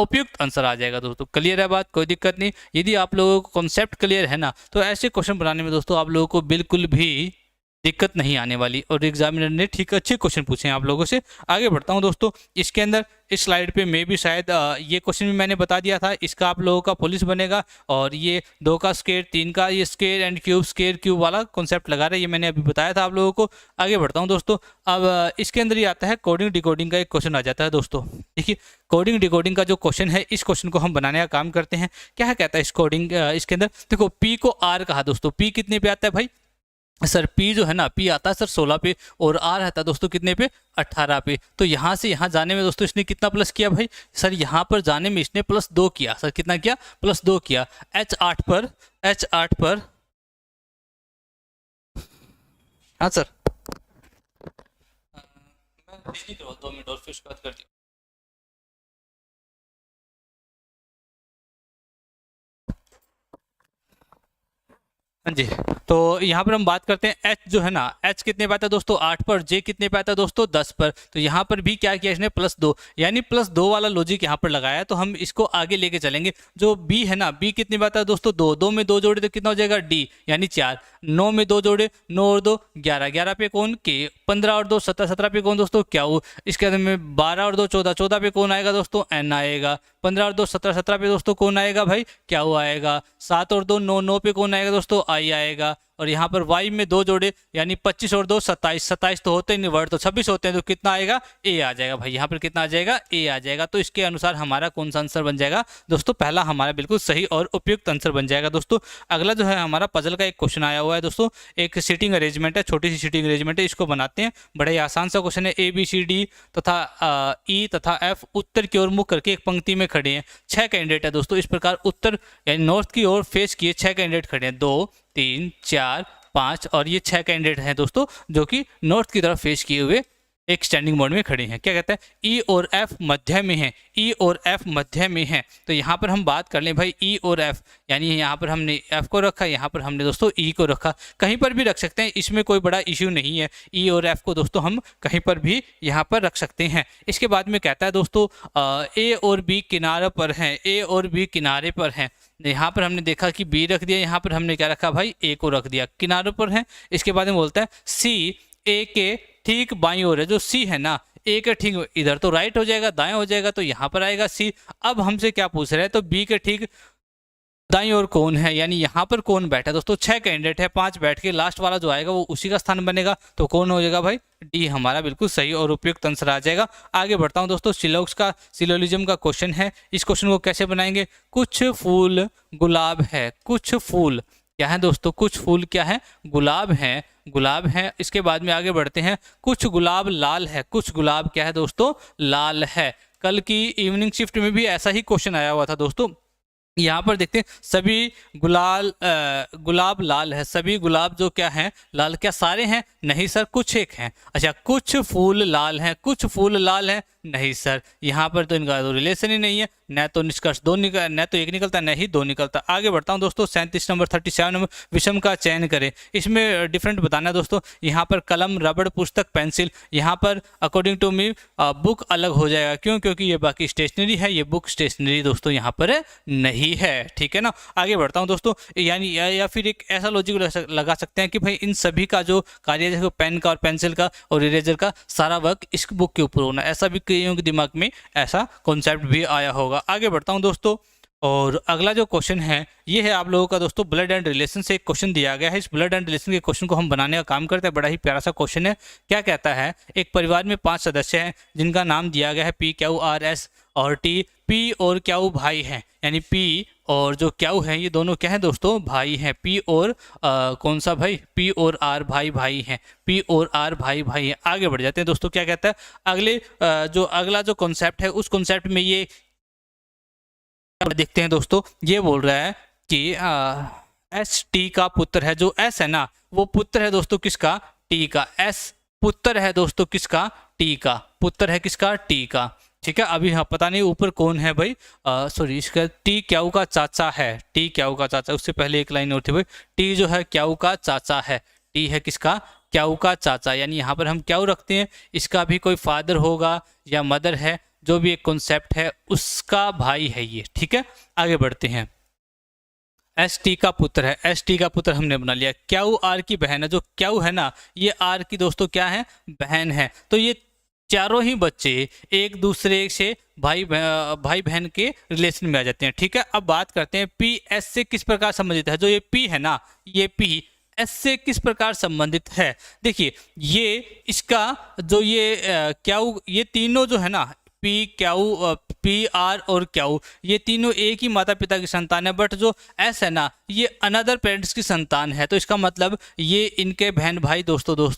उपयुक्त आंसर आ जाएगा दोस्तों। क्लियर है बात? कोई दिक्कत नहीं। यदि आप लोगों को कॉन्सेप्ट क्लियर है ना, तो ऐसे क्वेश्चन बनाने में दोस्तों आप लोगों को बिल्कुल भी दिक्कत नहीं आने वाली, और एग्जामिनर ने ठीक अच्छे क्वेश्चन पूछे हैं आप लोगों से। आगे बढ़ता हूं दोस्तों। इसके अंदर इस स्लाइड पे मैं भी शायद ये क्वेश्चन भी मैंने बता दिया था, इसका आप लोगों का पुलिस बनेगा, और ये 2 का स्क्वायर, 3 का ये square and cube, square cube वाला कॉन्सेप्ट लगा रहा है, ये मैंने अभी बताया था आप लोगों को। आगे बढ़ता हूँ दोस्तों। अब इसके अंदर ये आता है कोडिंग डिकोडिंग का एक क्वेश्चन आ जाता है दोस्तों। देखिए कोडिंग डिकोडिंग का जो क्वेश्चन है, इस क्वेश्चन को हम बनाने का काम करते हैं। क्या कहता है इस कोडिंग, इसके अंदर देखो पी को आर कहा दोस्तों। पी कितने पे आता है भाई सर? पी जो है ना, पी आता है सर 16 पे, और आर आता है दोस्तों कितने पे? 18 पे। तो यहाँ से यहाँ जाने में दोस्तों इसने कितना प्लस किया भाई सर? यहाँ पर जाने में इसने +2 किया सर। कितना किया? +2 किया। H8 पर, H8 पर, हाँ सर मैं बिजली करवा 2 मिनट और फिर उसके बाद करती हूँ। हाँ जी, तो यहाँ पर हम बात करते हैं h जो है ना, h कितने पे आता है दोस्तों? 8 पर। j कितने पे आता है दोस्तों? 10 पर। तो यहाँ पर भी क्या किया इसने? +2, यानी +2 वाला लॉजिक यहाँ पर लगाया है। तो हम इसको आगे लेके चलेंगे। जो b है ना, b कितने पे आता है दोस्तों? 2। 2 में 2 जोड़े तो कितना हो जाएगा? d, यानी 4। 9 में 2 जोड़े, 9 और 2 11, 11 पे कौन? k। 15 और 2 17, 17 पे कौन दोस्तों? क्या। इसके अंदर में 12 और 2 14, 14 पे कौन आएगा दोस्तों? n आएगा। 15 और 2 17, 17 पे दोस्तों कौन आएगा भाई? क्या आएगा। 7 और 2 9, 9 पे कौन आएगा दोस्तों? i आएगा। और यहाँ पर y में 2 जोड़े, यानी 25 और 2 27, 27 तो होते नहीं, वर्ड तो 26 होते हैं, तो कितना आएगा? a आ जाएगा भाई। यहाँ पर कितना आ जाएगा? a आ जाएगा। तो इसके अनुसार हमारा कौन सा आंसर बन जाएगा दोस्तों? पहला हमारा बिल्कुल सही और उपयुक्त आंसर बन जाएगा दोस्तों। अगला जो है हमारा पजल का एक क्वेश्चन आया हुआ है दोस्तों। एक सीटिंग अरेंजमेंट है, छोटी सी सीटिंग अरेंजमेंट है, इसको बनाते हैं। बड़ा ही आसान सा क्वेश्चन है। ABCD तथा E तथा F उत्तर की ओर मुख करके एक पंक्ति में खड़े हैं। 6 कैंडिडेट है दोस्तों। इस प्रकार उत्तर यानी नॉर्थ की ओर फेस किए 6 कैंडिडेट खड़े हैं। 2 3 4 5 और ये 6 कैंडिडेट हैं दोस्तों, जो कि नॉर्थ की तरफ फेस किए हुए एक स्टैंडिंग मोड में खड़े हैं। क्या कहता है? ई और एफ मध्य में है। ई और एफ मध्य में है। तो यहाँ पर हम बात कर लें भाई ई और एफ, यानी यहाँ पर हमने एफ को रखा, यहाँ पर हमने दोस्तों ई को रखा। कहीं पर भी रख सकते हैं, इसमें कोई बड़ा इश्यू नहीं है। ई और एफ को दोस्तों हम कहीं पर भी यहाँ पर रख सकते हैं। इसके बाद में कहता है दोस्तों ए और बी किनारे पर हैं। ए और बी किनारे पर हैं। यहाँ पर हमने देखा कि बी रख दिया, यहाँ पर हमने क्या रखा भाई? ए को रख दिया, किनारों पर है। इसके बाद में बोलता है सी ए के ठीक बाईं ओर है। जो सी है ना, ए के ठीक इधर तो राइट हो जाएगा, दाएं हो जाएगा, तो यहाँ पर आएगा सी। अब हमसे क्या पूछ रहे हैं? तो बी के ठीक दाईं ओर कौन है, यानी यहाँ पर कौन बैठा है दोस्तों? 6 कैंडिडेट है, 5 बैठ के लास्ट वाला जो आएगा वो उसी का स्थान बनेगा। तो कौन हो जाएगा भाई? डी हमारा बिल्कुल सही और उपयुक्त आंसर आ जाएगा। आगे बढ़ता हूँ दोस्तों। सिलोजिज्म का क्वेश्चन है। इस क्वेश्चन को कैसे बनाएंगे? कुछ फूल गुलाब है। कुछ फूल क्या है दोस्तों? कुछ फूल क्या है? गुलाब है। गुलाब है। इसके बाद में आगे बढ़ते हैं। कुछ गुलाब लाल है। कुछ गुलाब क्या है दोस्तों? लाल है। कल की इवनिंग शिफ्ट में भी ऐसा ही क्वेश्चन आया हुआ था दोस्तों। यहाँ पर देखते हैं सभी गुलाब लाल है। सभी गुलाब जो क्या है? लाल। क्या सारे हैं? नहीं सर, कुछ एक हैं। अच्छा, कुछ फूल लाल हैं। कुछ फूल लाल हैं? नहीं सर, यहाँ पर तो इनका तो रिलेशन ही नहीं है। न तो निष्कर्ष न तो एक निकलता, न ही 2 निकलता। आगे बढ़ता हूँ दोस्तों। 37 नंबर 37 नंबर विषम का चयन करें। इसमें डिफरेंट बताना है दोस्तों। यहाँ पर कलम, रबड़, पुस्तक, पेंसिल। यहाँ पर अकॉर्डिंग टू मी बुक अलग हो जाएगा। क्यों? क्योंकि ये बाकी स्टेशनरी है, ये बुक स्टेशनरी दोस्तों यहाँ पर नहीं है। ठीक है ना। आगे बढ़ता हूँ दोस्तों। यानी या फिर एक ऐसा लॉजिक लगा सकते हैं कि भाई इन सभी का जो कार्य है, पेन का और पेंसिल का और इरेजर का सारा वर्क इस बुक के ऊपर होना। ऐसा भी कईयों के दिमाग में ऐसा कॉन्सेप्ट भी आया होगा। आगे बढ़ता हूँ दोस्तों। और अगला जो क्वेश्चन है ये है आप लोगों का दोस्तों ब्लड एंड रिलेशन से एक क्वेश्चन दिया गया है। इस ब्लड एंड रिलेशन के क्वेश्चन को हम बनाने का काम करते हैं। बड़ा ही प्यारा सा क्वेश्चन है। क्या कहता है? एक परिवार में 5 सदस्य हैं जिनका नाम दिया गया है पी, क्यू, आर, एस और टी। पी और क्यू भाई हैं, यानी पी और जो क्यू है ये दोनों क्या है दोस्तों? भाई हैं। पी और कौन सा भाई? पी और आर भाई हैं। पी और आर भाई हैं। आगे बढ़ जाते हैं दोस्तों। क्या कहता है? अगला जो कॉन्सेप्ट है उस कॉन्सेप्ट में ये देखते हैं दोस्तों। ये बोल रहा है कि एस टी का पुत्र है। जो एस है ना वो पुत्र है दोस्तों किसका? टी का। एस पुत्र है दोस्तों किसका? टी का। पुत्र है किसका? टी का। ठीक है। अभी हाँ पता नहीं ऊपर कौन है भाई, सॉरी, इसका टी क्याऊ का चाचा है। टी क्याऊ का चाचा। उससे पहले एक लाइन और थी भाई। टी जो है क्याऊ का चाचा है। टी है किसका? क्याऊ का चाचा। यानी यहाँ पर हम क्याऊ रखते हैं, इसका भी कोई फादर होगा या मदर है, जो भी एक कॉन्सेप्ट है उसका भाई है ये। ठीक है। आगे बढ़ते हैं। एस टी का पुत्र है, एस टी का पुत्र हमने बना लिया। क्याऊ आर की बहन है, जो क्याऊ है ना ये आर की दोस्तों क्या है, बहन है। तो ये चारों ही बच्चे एक दूसरे से भाई बहन के रिलेशन में आ जाते हैं। ठीक है, अब बात करते हैं पी एस से किस प्रकार संबंधित है। जो ये पी है ना, ये पी एस से किस प्रकार संबंधित है। देखिए ये इसका जो ये क्याऊ, ये तीनों जो है ना पी क्याऊ, पी आर और क्याऊ, ये तीनों एक ही माता पिता की संतान है। बट जो एस है ना ये अनदर पेरेंट्स की संतान है। तो इसका मतलब ये इनके बहन भाई दोस्तों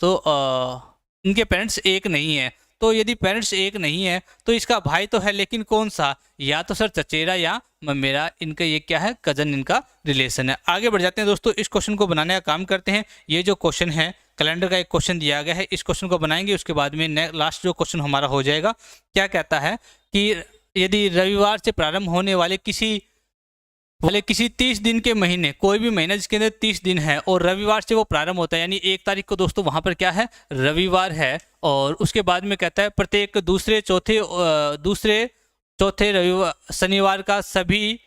इनके पेरेंट्स एक नहीं है। तो यदि पेरेंट्स एक नहीं है तो इसका भाई तो है, लेकिन कौन सा, या तो सर चचेरा या ममेरा, इनका ये क्या है, कजन इनका रिलेशन है। आगे बढ़ जाते हैं दोस्तों, इस क्वेश्चन को बनाने का काम करते हैं। ये जो क्वेश्चन है कैलेंडर का एक क्वेश्चन दिया गया है, इस क्वेश्चन को बनाएंगे, उसके बाद में लास्ट जो क्वेश्चन हमारा हो जाएगा। क्या कहता है कि यदि रविवार से प्रारंभ होने वाले किसी 30 दिन के महीने, कोई भी महीना जिसके अंदर 30 दिन है और रविवार से वो प्रारंभ होता है, यानी 1 तारीख को दोस्तों वहां पर क्या है, रविवार है। और उसके बाद में कहता है प्रत्येक दूसरे चौथे रविवार शनिवार का सभी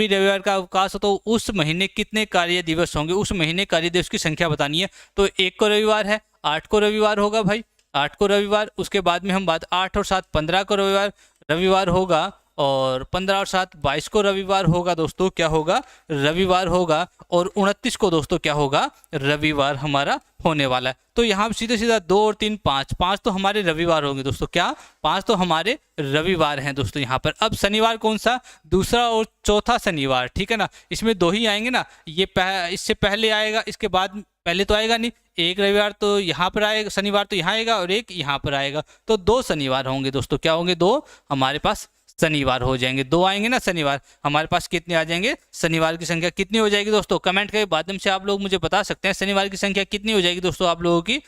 रविवार का अवकाश हो, तो उस महीने कितने कार्य दिवस होंगे, उस महीने कार्य दिवस की संख्या बतानी है। तो 1 को रविवार है, 8 को रविवार होगा भाई, 8 को रविवार। उसके बाद में हम बात 8 और 7 15 को रविवार होगा, और 15 और 7 22 को रविवार होगा दोस्तों, क्या होगा, रविवार होगा। और 29 को दोस्तों क्या होगा, रविवार हमारा होने वाला है। तो यहाँ सीधे सीधा 2 और 3 5 तो हमारे रविवार होंगे दोस्तों, क्या 5 तो हमारे रविवार हैं दोस्तों यहाँ पर। अब शनिवार कौन सा, दूसरा और चौथा शनिवार, ठीक है ना, इसमें 2 ही आएंगे ना, ये इससे पहले आएगा, इसके बाद पहले तो आएगा नहीं। एक रविवार तो यहाँ पर आएगा, शनिवार तो यहाँ आएगा, और एक यहाँ पर आएगा। तो 2 शनिवार होंगे दोस्तों, क्या होंगे, 2 हमारे पास शनिवार हो जाएंगे। 2 आएंगे ना शनिवार, हमारे पास कितने आ जाएंगे, शनिवार की संख्या कितनी हो जाएगी दोस्तों, कमेंट के माध्यम से आप लोग मुझे बता सकते हैं शनिवार की संख्या कितनी हो जाएगी दोस्तों आप लोगों की।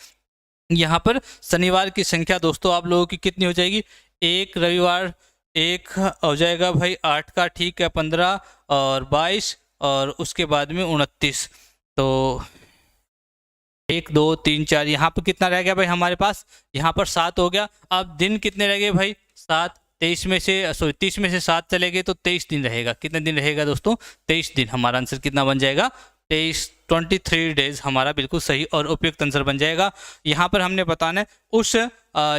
यहाँ पर शनिवार की संख्या दोस्तों आप लोगों की कितनी हो जाएगी, एक रविवार 1 हो जाएगा भाई, 8 का, ठीक है, 15 और 22 और उसके बाद में 29। तो 1 2 3 4, यहाँ पर कितना रह गया भाई हमारे पास, यहाँ पर 7 हो गया। अब दिन कितने रह गए भाई, 7, 30 में से 7 चले गए तो 23 दिन रहेगा। कितने दिन रहेगा दोस्तों, 23 दिन। हमारा आंसर कितना बन जाएगा, 23 डेज हमारा बिल्कुल सही और उपयुक्त आंसर बन जाएगा। यहाँ पर हमने बताना है उस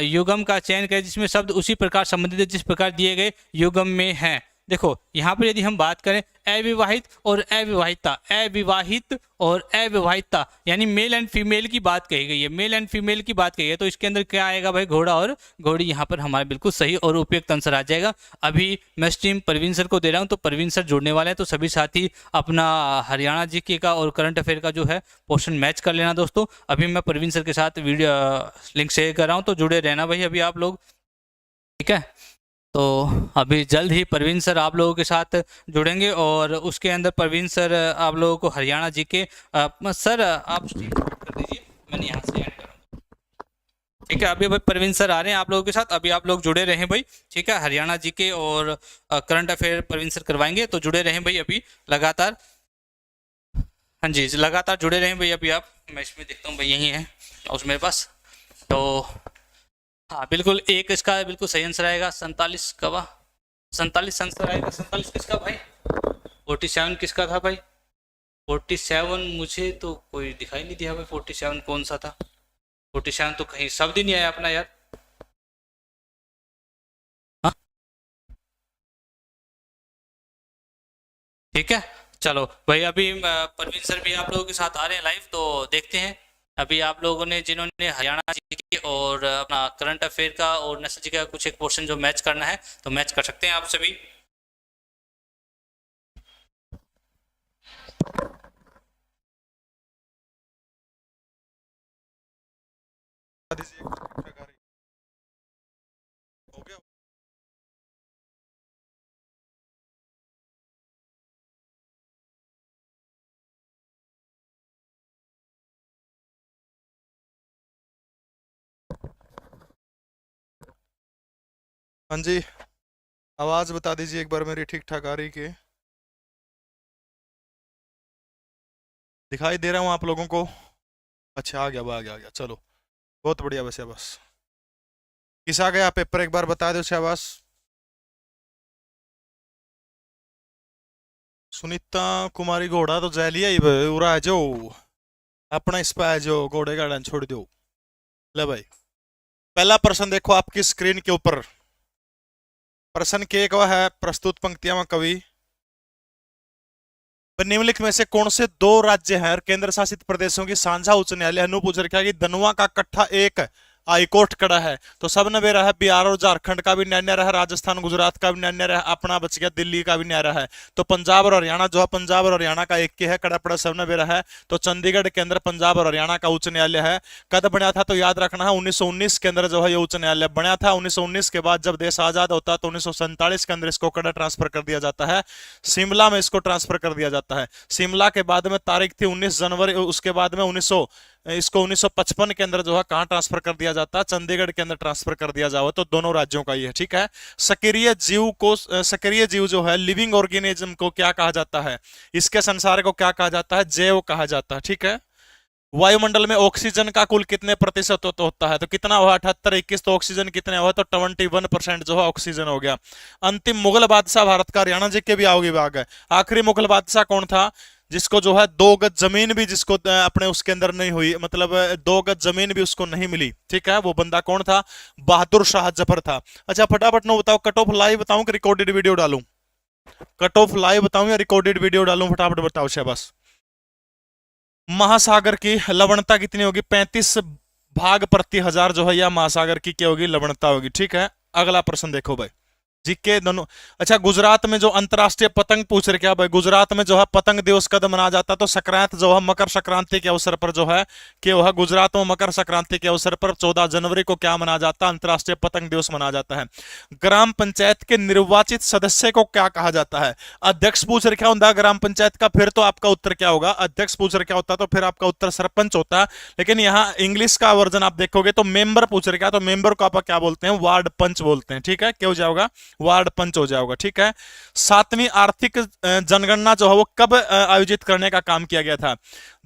युगम का चयन करें जिसमें शब्द उसी प्रकार संबंधित है जिस प्रकार दिए गए युगम में हैं। देखो यहाँ पर यदि हम बात करें अविवाहित और अविवाहिता, अविवाहित और अविवाहिता, यानी मेल एंड फीमेल की बात कही गई है, मेल एंड फीमेल की बात कही है, तो इसके अंदर क्या आएगा भाई, घोड़ा और घोड़ी। यहाँ पर हमारा बिल्कुल सही और उपयुक्त आंसर आ जाएगा। अभी मैं स्ट्रीम परवीन सर को दे रहा हूँ, तो परवीन सर जुड़ने वाले हैं, तो सभी साथी अपना हरियाणा जीके का और करंट अफेयर का जो है पोर्शन मैच कर लेना दोस्तों। अभी मैं परवीन सर के साथ वीडियो लिंक शेयर कर रहा हूँ, तो जुड़े रहना भाई अभी आप लोग, ठीक है। तो अभी जल्द ही परवीन सर आप लोगों के साथ जुड़ेंगे, और उसके अंदर परवीन सर आप लोगों को हरियाणा जी के सर आप कर दीजिए, मैंने यहाँ से ऐड करूँगा, ठीक है। अभी भाई परवीन सर आ रहे हैं आप लोगों के साथ, अभी आप लोग जुड़े रहें भाई, ठीक है। हरियाणा जी के और करंट अफेयर परवीन सर करवाएंगे, तो जुड़े रहें भाई अभी लगातार, हाँ जी लगातार जुड़े रहें भाई। अभी आप, मैं इसमें देखता हूँ भाई यही है उस मेरे पास, तो हाँ बिल्कुल एक इसका बिल्कुल सही आंसर आएगा, 47 का, 47 आंसर आएगा। 47 किसका भाई, 47 किसका था भाई, 47 मुझे तो कोई दिखाई नहीं दिया भाई, 47 कौन सा था, 47 तो कहीं शब्द ही नहीं आया अपना यार। हाँ ठीक है, चलो भाई अभी परवीन सर भी आप लोगों के साथ आ रहे हैं लाइव, तो देखते हैं। अभी आप लोगों ने जिन्होंने हरियाणा जी और अपना करंट अफेयर का और नेशनल जी का कुछ एक पोर्शन जो मैच करना है, तो मैच कर सकते हैं आप सभी। हाँ जी, आवाज़ बता दीजिए एक बार मेरी ठीक ठाक आ रही कि दिखाई दे रहा हूँ आप लोगों को। अच्छा आ गया, चलो बहुत बढ़िया। वैसे बस किस आ गया पेपर एक बार बता दो शाबाश। सुनीता कुमारी घोड़ा तो जय लिया ही भाई, उरा जो अपना इस पे जो घोड़े का डांस छोड़ दो। ले भाई, पहला प्रश्न देखो आपकी स्क्रीन के ऊपर। प्रश्न के एक है, प्रस्तुत पंक्तियां में कवि निम्नलिखित में से कौन से दो राज्य हैं और केंद्र शासित प्रदेशों की साझा उच्च न्यायालय अनु पूछ रखा है कि दनुआ का कट्ठा एक हाईकोर्ट कड़ा है, तो सब ने बेरा है बिहार और झारखंड का भी न्याय रहा है, राजस्थान गुजरात का भी न्याय रहा है, अपना बच गया दिल्ली का भी न्याय रहा है। तो पंजाब और हरियाणा जो है, पंजाब और हरियाणा का एक के है, कड़ा पड़ा सब ने बेरा है। तो चंडीगढ़ के अंदर पंजाब और हरियाणा का उच्च न्यायालय है। कद बना था तो याद रखना है 1919 के अंदर जो है ये उच्च न्यायालय बना था। 1919 के बाद जब देश आजाद होता है तो 1947 के अंदर इसको कड़ा ट्रांसफर कर दिया जाता है, शिमला में इसको ट्रांसफर कर दिया जाता है। शिमला के बाद में तारीख थी 19 जनवरी, उसके बाद में इसको 1955 के अंदर जो है कहां ट्रांसफर कर दिया जाता है, चंडीगढ़ के अंदर ट्रांसफर कर दिया जाओ। तो दोनों राज्यों का ही है, ठीक है। सक्रिय जीव जो है, लिविंग ऑर्गेनिज्म को क्या कहा जाता है, इसके संसार को क्या कहा जाता है, जैव कहा जाता है, ठीक है। वायुमंडल में ऑक्सीजन का कुल कितने प्रतिशत होता है, तो कितना हुआ 78, 21, तो ऑक्सीजन कितने हुआ, तो 21% जो है ऑक्सीजन हो गया। अंतिम मुगल बादशाह भारत का, हरियाणा जी के भी आओगे विभाग है। आखिरी मुगल बादशाह कौन था जिसको जो है 2 गज जमीन भी जिसको अपने उसके अंदर नहीं हुई, मतलब 2 गज जमीन भी उसको नहीं मिली, ठीक है। वो बंदा कौन था, बहादुर शाह जफर था। अच्छा फटाफट नो बताओ, कट ऑफ लाइव बताऊं कि रिकॉर्डेड वीडियो डालूं? कट ऑफ लाइव बताऊं या रिकॉर्डेड वीडियो डालूं, फटाफट बताओ शाबाश। महासागर की लवणता कितनी होगी, 35 भाग प्रति हजार जो है यह महासागर की क्या होगी, लवणता होगी, ठीक है। अगला प्रश्न देखो भाई, जीके दोनों। अच्छा, गुजरात में जो अंतरराष्ट्रीय पतंग पूछ रहे क्या भाई, गुजरात में जो है पतंग दिवस कद मनाया जाता है, तो संक्रांत जो है मकर संक्रांति के अवसर पर जो है कि वह गुजरात में मकर संक्रांति के अवसर पर 14 जनवरी को क्या मनाया जाता है, अंतरराष्ट्रीय पतंग दिवस मनाया जाता है। ग्राम पंचायत के निर्वाचित सदस्य को क्या कहा जाता है, अध्यक्ष पूछ रखा होता ग्राम पंचायत का, फिर तो आपका उत्तर क्या होगा, अध्यक्ष पूछ रखा होता तो फिर आपका उत्तर सरपंच होता। लेकिन यहाँ इंग्लिश का वर्जन आप देखोगे तो मेंबर पूछ रखा, तो मेंबर को आप क्या बोलते हैं, वार्ड पंच बोलते हैं, ठीक है। क्या हो जाएगा, वार्ड पंच हो जाएगा, ठीक है। 7वीं आर्थिक जनगणना जो है वो कब आयोजित करने का काम किया गया था,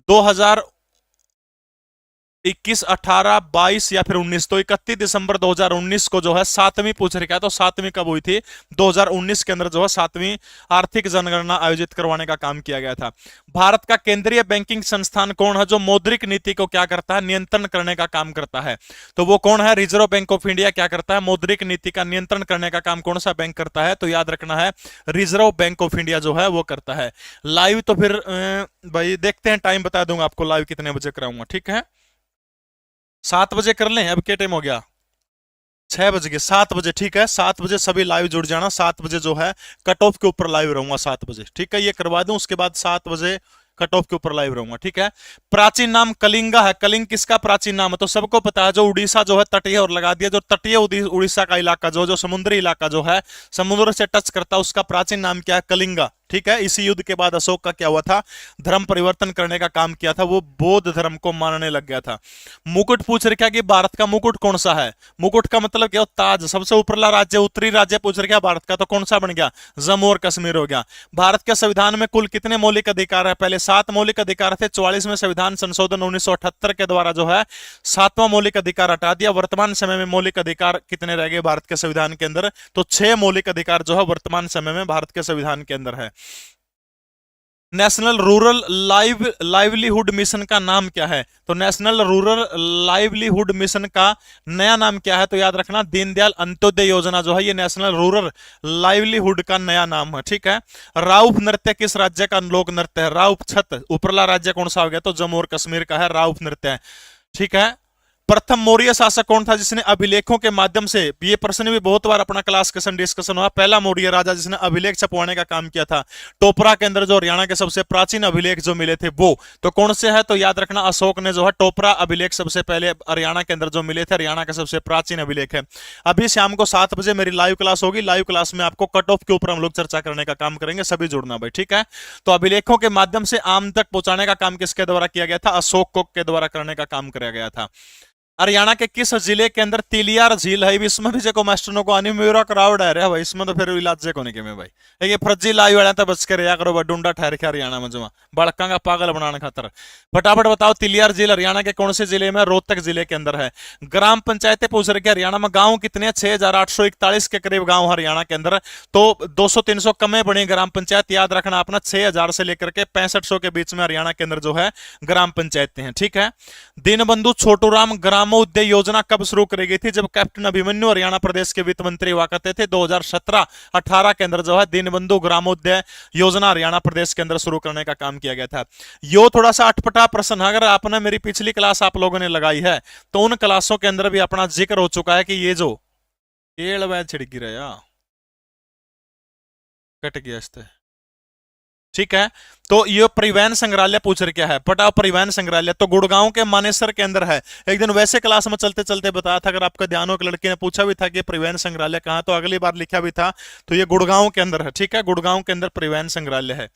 2021, 18, 22 या फिर 19, तो 31 दिसंबर 2019 को जो है 7वीं पूछ रखा है, तो 7वीं कब हुई थी, 2019 के अंदर जो है 7वीं आर्थिक जनगणना आयोजित करवाने का काम किया गया था। भारत का केंद्रीय बैंकिंग संस्थान कौन है जो मौद्रिक नीति को क्या करता है, नियंत्रण करने का काम करता है, तो वो कौन है, रिजर्व बैंक ऑफ इंडिया क्या करता है, मौद्रिक नीति का नियंत्रण करने का काम कौन सा बैंक करता है, तो याद रखना है रिजर्व बैंक ऑफ इंडिया जो है वो करता है। लाइव तो फिर भाई देखते हैं, टाइम बता दूंगा आपको लाइव कितने बजे कराऊंगा, ठीक है। 7 बजे कर लें, अब क्या टाइम हो गया, 6 बज गए, 7 बजे, ठीक है। 7 बजे सभी लाइव जुड़ जाना, 7 बजे जो है कट ऑफ के ऊपर लाइव रहूंगा 7 बजे, ठीक है। ये करवा दूं, उसके बाद 7 बजे कट ऑफ के ऊपर लाइव रहूंगा, ठीक है। प्राचीन नाम कलिंगा है, कलिंग किसका प्राचीन नाम है, तो सबको पता है, जो उड़ीसा जो है तटीय, और लगा दिया जो तटीय उड़ीसा का इलाका जो समुद्री इलाका जो है समुद्र से टच करता है, उसका प्राचीन नाम क्या है, कलिंगा, ठीक है। इसी युद्ध के बाद अशोक का क्या हुआ था, धर्म परिवर्तन करने का काम किया था, वो बौद्ध धर्म को मानने लग गया था। मुकुट पूछ रखा कि भारत का मुकुट कौन सा है, मुकुट का मतलब क्या, ताज, सबसे ऊपरला राज्य, उत्तरी राज्य पूछ रखा भारत का, तो कौन सा बन गया, जम्मू और कश्मीर हो गया। भारत के संविधान में कुल कितने मौलिक अधिकार है, पहले 7 मौलिक अधिकार थे, 44वें संविधान संशोधन 1978 के द्वारा जो है 7वां मौलिक अधिकार हटा दिया। वर्तमान समय में मौलिक अधिकार कितने रह गए भारत के संविधान के अंदर, तो 6 मौलिक अधिकार जो है वर्तमान समय में भारत के संविधान के अंदर है। नेशनल रूरल लाइवलीहुड मिशन का नाम क्या है, तो नेशनल रूरल लाइवलीहुड मिशन का नया नाम क्या है, तो याद रखना दीनदयाल अंत्योदय योजना जो है ये नेशनल रूरल लाइवलीहुड का नया नाम है, ठीक है। राउफ नृत्य किस राज्य का लोक नृत्य है, राउफ छत, ऊपरला राज्य कौन सा हो गया, तो जम्मू और कश्मीर का है राउफ नृत्य, ठीक है। प्रथम मौर्य शासक कौन था जिसने अभिलेखों के माध्यम से, ये प्रश्न भी बहुत बार अपना क्लास डिस्कशन हुआ, पहला मौर्य राजा जिसने अभिलेख छपवाने का काम किया था, टोपरा के अंदर जो हरियाणा के सबसे प्राचीन अभिलेख जो मिले थे वो, तो कौन से है, तो याद रखना अशोक ने जो है टोपरा अभिलेख सबसे पहले हरियाणा के अंदर जो मिले थे, हरियाणा के सबसे प्राचीन अभिलेख है। अभी शाम को 7 बजे मेरी लाइव क्लास होगी, लाइव क्लास में आपको कट ऑफ के ऊपर हम लोग चर्चा करने का काम करेंगे, सभी जुड़ना भाई, ठीक है। तो अभिलेखों के माध्यम से आम तक पहुंचाने का काम किसके द्वारा किया गया था, अशोक के द्वारा करने का काम किया गया था। हरियाणा के किस जिले के अंदर तिलियार झील है? इसमें भी जेको मास्टरों को आनी मेरा क्राउड है रे भाई, इसमें तो फिर इलाज जे कोने के में भाई ये फर्जी लाई वाला तो बच के रहा करो डूंडा ठहर के हरियाणा में जमा बड़का का पागल बनाने खातर। फटाफट बताओ तिलियार झील हरियाणा के कौन से जिले में? रोहतक जिले के अंदर है। ग्राम पंचायतें पूछ रहे हरियाणा में गांव कितने? 6,841 के करीब गांव हरियाणा के अंदर। तो 200-300 कम बड़ी ग्राम पंचायत, याद रखना अपना 6,000 से लेकर के 6500 के बीच में हरियाणा के अंदर जो है ग्राम पंचायतें हैं, ठीक है। दीनबंधु छोटूराम ग्रामोदय योजना कब शुरू करी गई थी? जब कैप्टन अभिमन्यु हरियाणा प्रदेश के वित्त मंत्री हुआ करते थे 2017-18 के अंदर जो है दीनबंधु ग्रामोदय योजना हरियाणा प्रदेश के अंदर शुरू करने का काम किया गया था। यो थोड़ा सा अटपटा प्रश्न, अगर आपने मेरी पिछली क्लास आप लोगों ने लगाई है तो उन क्लासों के अंदर भी अपना जिक्र हो चुका है कि ये जो छिड़की रहा कट गया इससे, ठीक है। तो ये परिवहन संग्रहालय पूछ रहे क्या है? पटाओ परिवहन संग्रहालय तो गुड़गांव के मानेसर के अंदर है। एक दिन वैसे क्लास में चलते चलते बताया था, अगर आपका ध्यान हो, कि लड़की ने पूछा भी था कि परिवहन संग्रहालय कहाँ, तो अगली बार लिखा भी था, तो ये गुड़गांव के अंदर है, ठीक है। गुड़गांव के अंदर परिवहन संग्रहालय है।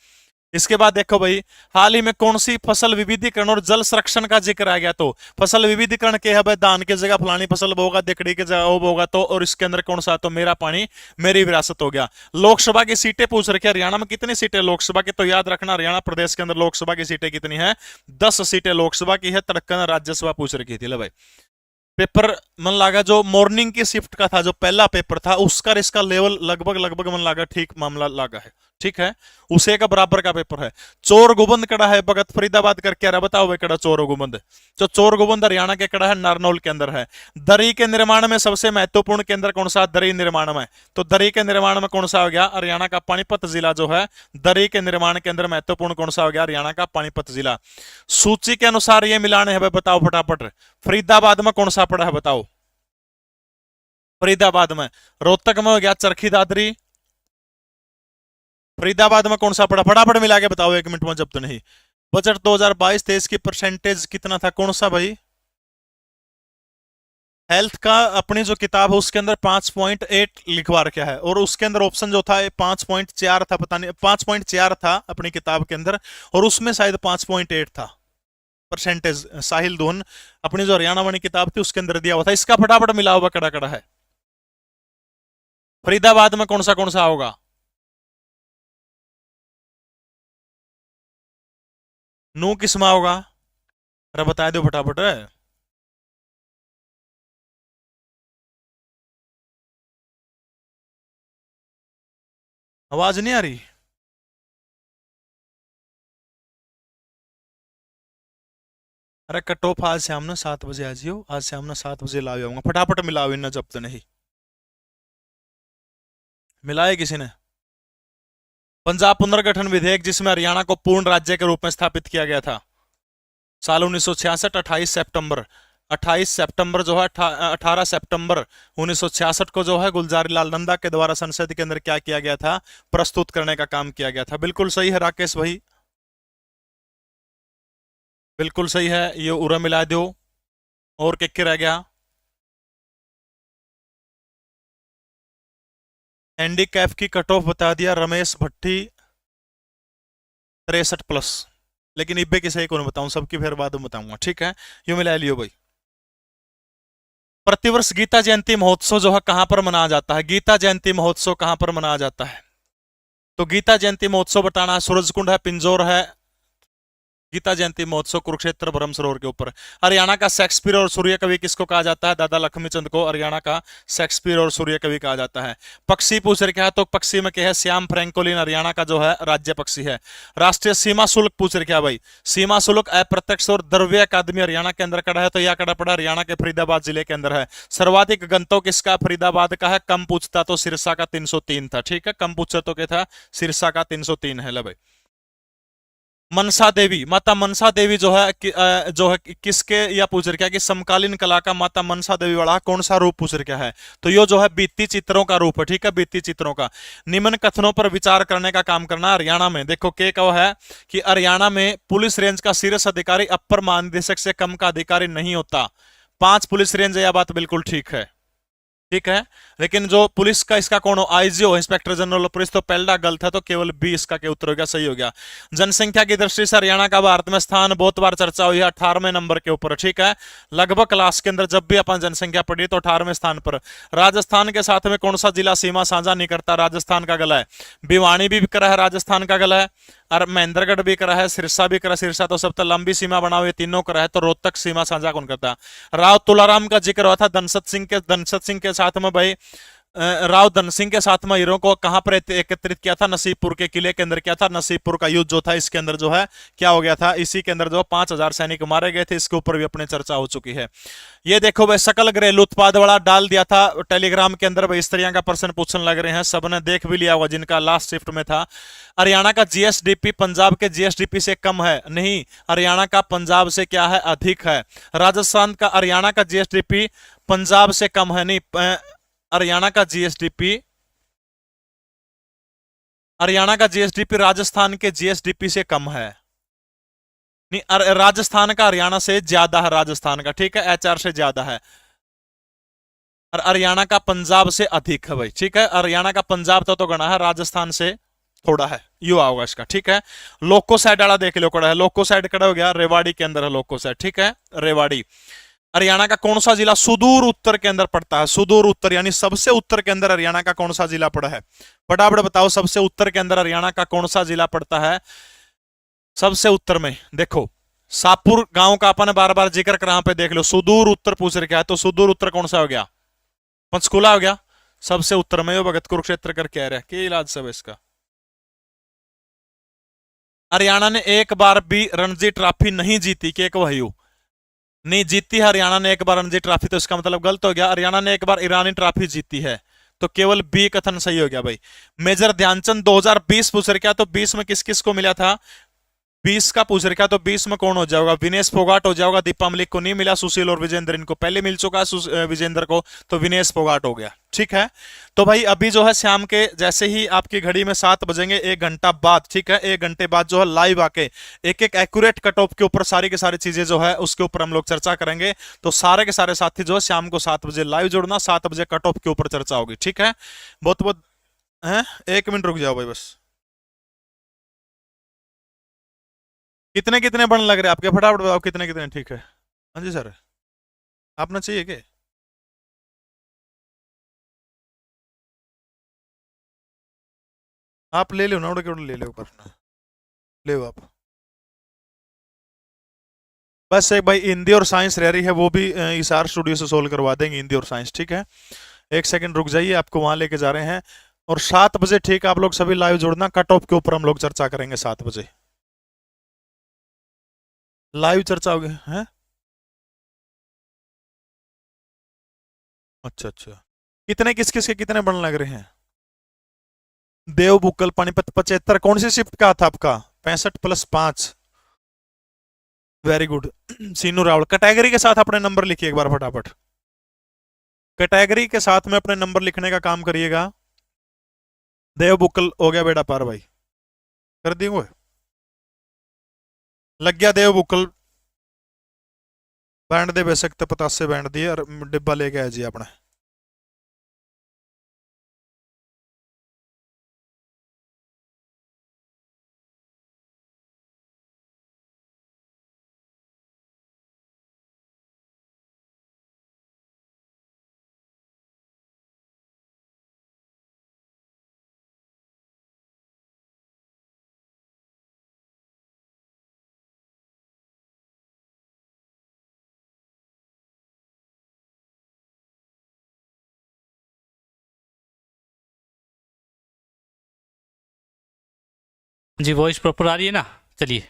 इसके बाद देखो भाई, हाल ही में कौन सी फसल विविधीकरण और जल संरक्षण का जिक्र आ गया? तो फसल विविधीकरण के है भाई, धान की जगह फलानी फसल बोगा, दिकड़ी की जगह वो बोगा, तो और इसके अंदर कौन सा? तो मेरा पानी मेरी विरासत हो गया। लोकसभा की सीटें पूछ रखी है हरियाणा में कितनी सीटें लोकसभा की? तो याद रखना हरियाणा प्रदेश के अंदर लोकसभा की सीटें कितनी है? 10 सीटें लोकसभा की है। तड़कन राज्यसभा पूछ रखी थी। ले भाई पेपर मन लगा जो मॉर्निंग की शिफ्ट का था, जो पहला पेपर था, उसका इसका लेवल लगभग मन लगा ठीक मामला लगा है, ठीक है। उसे का बराबर का पेपर है। चोर गुबंद कड़ा है भगत फरीदाबाद करके आ रहा, बताओ भाई कड़ा चोर गुबंद? तो चोर गुबंद हरियाणा के कड़ा है, नारनौल के अंदर है। दरी के निर्माण में सबसे महत्वपूर्ण केंद्र कौन सा? दरी निर्माण में, तो दरी के निर्माण में कौन सा हो गया? हरियाणा का पानीपत जिला जो है, दरी के निर्माण के अंदर महत्वपूर्ण कौन सा हो गया? हरियाणा का पानीपत जिला। सूची के अनुसार ये मिलाने हैं भाई, बताओ फटाफट। फरीदाबाद में कौन सा पड़ा है बताओ? फरीदाबाद में, रोहतक में हो गया चरखी दादरी। फरीदाबाद में कौन सा पड़ा? फटाफट मिला के बताओ 1 मिनट में, जब तो नहीं। बजट 2022-23 की परसेंटेज कितना था? कौन सा भाई? हेल्थ का अपनी जो किताब है उसके अंदर 5.8 लिखवा रखा है, और उसके अंदर ऑप्शन जो था 5.4 था, पता नहीं 5.4 था अपनी किताब के अंदर, और उसमें शायद 5.8 था परसेंटेज। साहिल दोन अपनी जो हरियाणा वाली किताब थी उसके अंदर दिया हुआ था। इसका फटाफट मिला हुआ कड़ा कड़ा है। फरीदाबाद में कौन सा होगा? नू किस्मा होगा? अरे बता दो फटाफट। आवाज नहीं आ रही? अरे कट ऑफ आज शाम ना 7 बजे आ जियो, आज शाम ना 7 बजे ला आऊंगा। फटाफट मिलाओ इन्ना, जब तो नहीं मिलाए किसी ने। पंजाब पुनर्गठन विधेयक जिसमें हरियाणा को पूर्ण राज्य के रूप में स्थापित किया गया था, साल 1966, 28 सितंबर जो है 18 सितंबर 1966 को जो है गुलजारी लाल नंदा के द्वारा संसद के अंदर क्या किया गया था? प्रस्तुत करने का काम किया गया था। बिल्कुल सही है राकेश भाई, बिल्कुल सही है। ये उरा मिला दो। और क्या रह गया? हैंडीकैप की कट ऑफ बता दिया रमेश भट्टी 63+, लेकिन इब्बे की सही कौन बताऊं, सबकी फिर बाद में बताऊंगा, ठीक है। यू मिला लियो भाई। प्रतिवर्ष गीता जयंती महोत्सव जो है कहां पर मनाया जाता है? गीता जयंती महोत्सव कहां पर मनाया जाता है? तो गीता जयंती महोत्सव बताना है। सूरजकुंड है, पिंजौर है। गीता जयंती महोत्सव कुरुक्षेत्र भ्रम सरोवर के ऊपर। हरियाणा का शेक्सपियर और सूर्य कवि किसको कहा जाता है? दादा लक्ष्मीचंद को हरियाणा का शेक्सपियर और सूर्य कवि कहा जाता है। पक्षी पूछ रखे है, तो पक्षी में क्या है? श्याम फ्रैंकोलिन हरियाणा का जो है राज्य पक्षी है। राष्ट्रीय सीमा शुल्क पूछ रखे है भाई। सीमा शुल्क अप्रत्यक्ष और द्रव्य अकादमी हरियाणा के अंदर कड़ा है, तो यह कड़ा पड़ा हरियाणा के फरीदाबाद जिले के अंदर है। सर्वाधिक गंतव्य किसका? फरीदाबाद का है। कम पूछता तो सिरसा का 303 था, ठीक है। कम पूछता तो क्या था? सिरसा का 303 है। ले भाई मनसा देवी, माता मनसा देवी जो है किसके या पूछ रखा है कि समकालीन कला का माता मनसा देवी वाला कौन सा रूप पूछ रखा है? तो ये जो है भित्ति चित्रों का रूप है, ठीक है, भित्ति चित्रों का। निम्न कथनों पर विचार करने का काम करना। हरियाणा में देखो के कहो है कि हरियाणा में पुलिस रेंज का शीर्ष अधिकारी अपर महानिदेशक से कम का अधिकारी नहीं होता। 5 पुलिस रेंज, यह बात बिल्कुल ठीक है। ठीक है। लेकिन जो पुलिस का इसका कौन हो, आईजी हो, इंस्पेक्टर जनरल ऑफ पुलिस, तो पहला गलत है, तो केवल बी इसका के उत्तर हो गया, सही हो गया। जनसंख्या की दृष्टि से हरियाणा का भारत में स्थान बहुत बार चर्चा हुई है, 18वें नंबर के ऊपर, ठीक है। लगभग क्लास के अंदर जब भी अपन जनसंख्या पढ़ी तो 18वें स्थान पर। राजस्थान के साथ में कौन सा जिला सीमा साझा नहीं करता, राजस्थान का गला है। भिवानी भी करा है, राजस्थान का गला है, और महेंद्रगढ़ भी करा है, सिरसा भी करा, सिरसा तो सबसे लंबी सीमा बना हुई, तीनों करा है, तो रोहतक सीमा साझा कौन करता। राव तुलाराम का जिक्र हुआ था धनसत सिंह के साथ में भाई, राव धन सिंह के साथ में हीरो को कहां पर एकत्रित किया था, नसीबपुर के किले के अंदर किया था। नसीबपुर का युद्ध जो था इसके अंदर जो है क्या हो गया था, इसी के अंदर जो 5000 सैनिक मारे गए थे, इसके ऊपर भी अपने चर्चा हो चुकी है। ये देखो भाई, सकल घरेलू उत्पाद वाला डाल दिया था टेलीग्राम के अंदर भाई, इस तरह का प्रश्न पूछने लग रहे हैं, सबने देख भी लिया होगा जिनका लास्ट शिफ्ट में था। हरियाणा का जीएसडीपी पंजाब के जीएसडीपी से कम है, नहीं, हरियाणा का पंजाब से क्या है, अधिक है। राजस्थान का हरियाणा का जीएसडीपी पंजाब से कम है, नहीं, हरियाणा का जीएसडीपी राजस्थान के जीएसडीपी से कम है, नहीं, राजस्थान का हरियाणा से ज्यादा है, राजस्थान का, ठीक है, एचआर से ज्यादा है, और हरियाणा का पंजाब से अधिक है भाई, ठीक है। हरियाणा का पंजाब तो गणा है, राजस्थान से थोड़ा है, युवा होगा इसका, ठीक है। लोको साइड वाला देख लो, कड़ा है, लोको साइड कड़ा हो गया, रेवाड़ी के अंदर है लोको साइड, ठीक है, रेवाड़ी। हरियाणा का कौन सा जिला सुदूर उत्तर के अंदर पड़ता है, सुदूर उत्तर यानी सबसे उत्तर के अंदर हरियाणा का कौन सा जिला पड़ा है, फटाफट बताओ, सबसे उत्तर के अंदर हरियाणा का कौन सा जिला पड़ता है, सबसे उत्तर में देखो, सापुर गांव का अपन बार बार जिक्र कहां पे देख लो, सुदूर उत्तर पूछ रखा है, तो सुदूर उत्तर कौन सा हो गया, पंचकुला हो गया, सबसे उत्तर में। भगत कुरुक्षेत्र कर कह रहे हैं कि इलाज सब इसका। हरियाणा ने एक बार भी रणजी ट्रॉफी नहीं जीती, के वही नहीं जीती है हरियाणा ने एक बार रणजी ट्रॉफी, तो इसका मतलब गलत हो गया। हरियाणा ने एक बार ईरानी ट्रॉफी जीती है, तो केवल बी कथन सही हो गया भाई। मेजर ध्यानचंद 2020 पूछ रखा, तो 20 में किस किस को मिला था, 20 का पूछ रखा, तो 20 में कौन हो जाएगा, विनेश फोगाट हो जाएगा, दीपा मलिक को नहीं मिला, सुशील और विजेंद्र इनको पहले मिल चुका है, विजेंद्र को, तो विनेश फोगाट हो गया, ठीक है। तो भाई अभी जो है शाम के जैसे ही आपकी घड़ी में 7 बजेंगे, 1 घंटा बाद, ठीक है, 1 घंटे बाद जो है लाइव आके एक एक एक्यूरेट कट ऑफ के ऊपर सारी की सारी चीजें जो है उसके ऊपर हम लोग चर्चा करेंगे। तो सारे के सारे साथी जो है शाम को 7 बजे लाइव जुड़ना, 7 बजे कट ऑफ के ऊपर चर्चा होगी, ठीक है। बहुत बहुत है, 1 मिनट रुक जाओ भाई बस। कितने कितने बन लग रहे हैं आपके, फटाफट बताओ कितने कितने, ठीक है। हाँ जी सर, आपने चाहिए क्या, आप ले लो ना, उड़ के उड़ ले लो ऊपर, ले लो आप। बस एक भाई हिंदी और साइंस रह रही है, वो भी इसार स्टूडियो से सोल्व करवा देंगे, हिंदी और साइंस, ठीक है। 1 सेकंड रुक जाइए, आपको वहां लेके जा रहे हैं। और 7 बजे ठीक है, आप लोग सभी लाइव जुड़ना, कट ऑफ के ऊपर हम लोग चर्चा करेंगे 7 बजे, लाइव चर्चा होगी है। अच्छा अच्छा, कितने किस किस के कितने बन लग रहे हैं, देव बुक्कल पानीपत 75, कौन सी शिफ्ट का था आपका, 65 + 5, वेरी गुड। सीनू रावल, कैटेगरी के साथ अपने नंबर लिखिए एक बार फटाफट, कैटेगरी के साथ में अपने नंबर लिखने का काम करिएगा। देव बुक्कल हो गया बेटा पार भाई, कर दिए, लग गया देव बुक्कल, बैंड दे बेसक तो 50 से बैंड दिए और डिब्बा लेके आए जी अपना। जी वॉइस प्रॉपर आ रही है ना, चलिए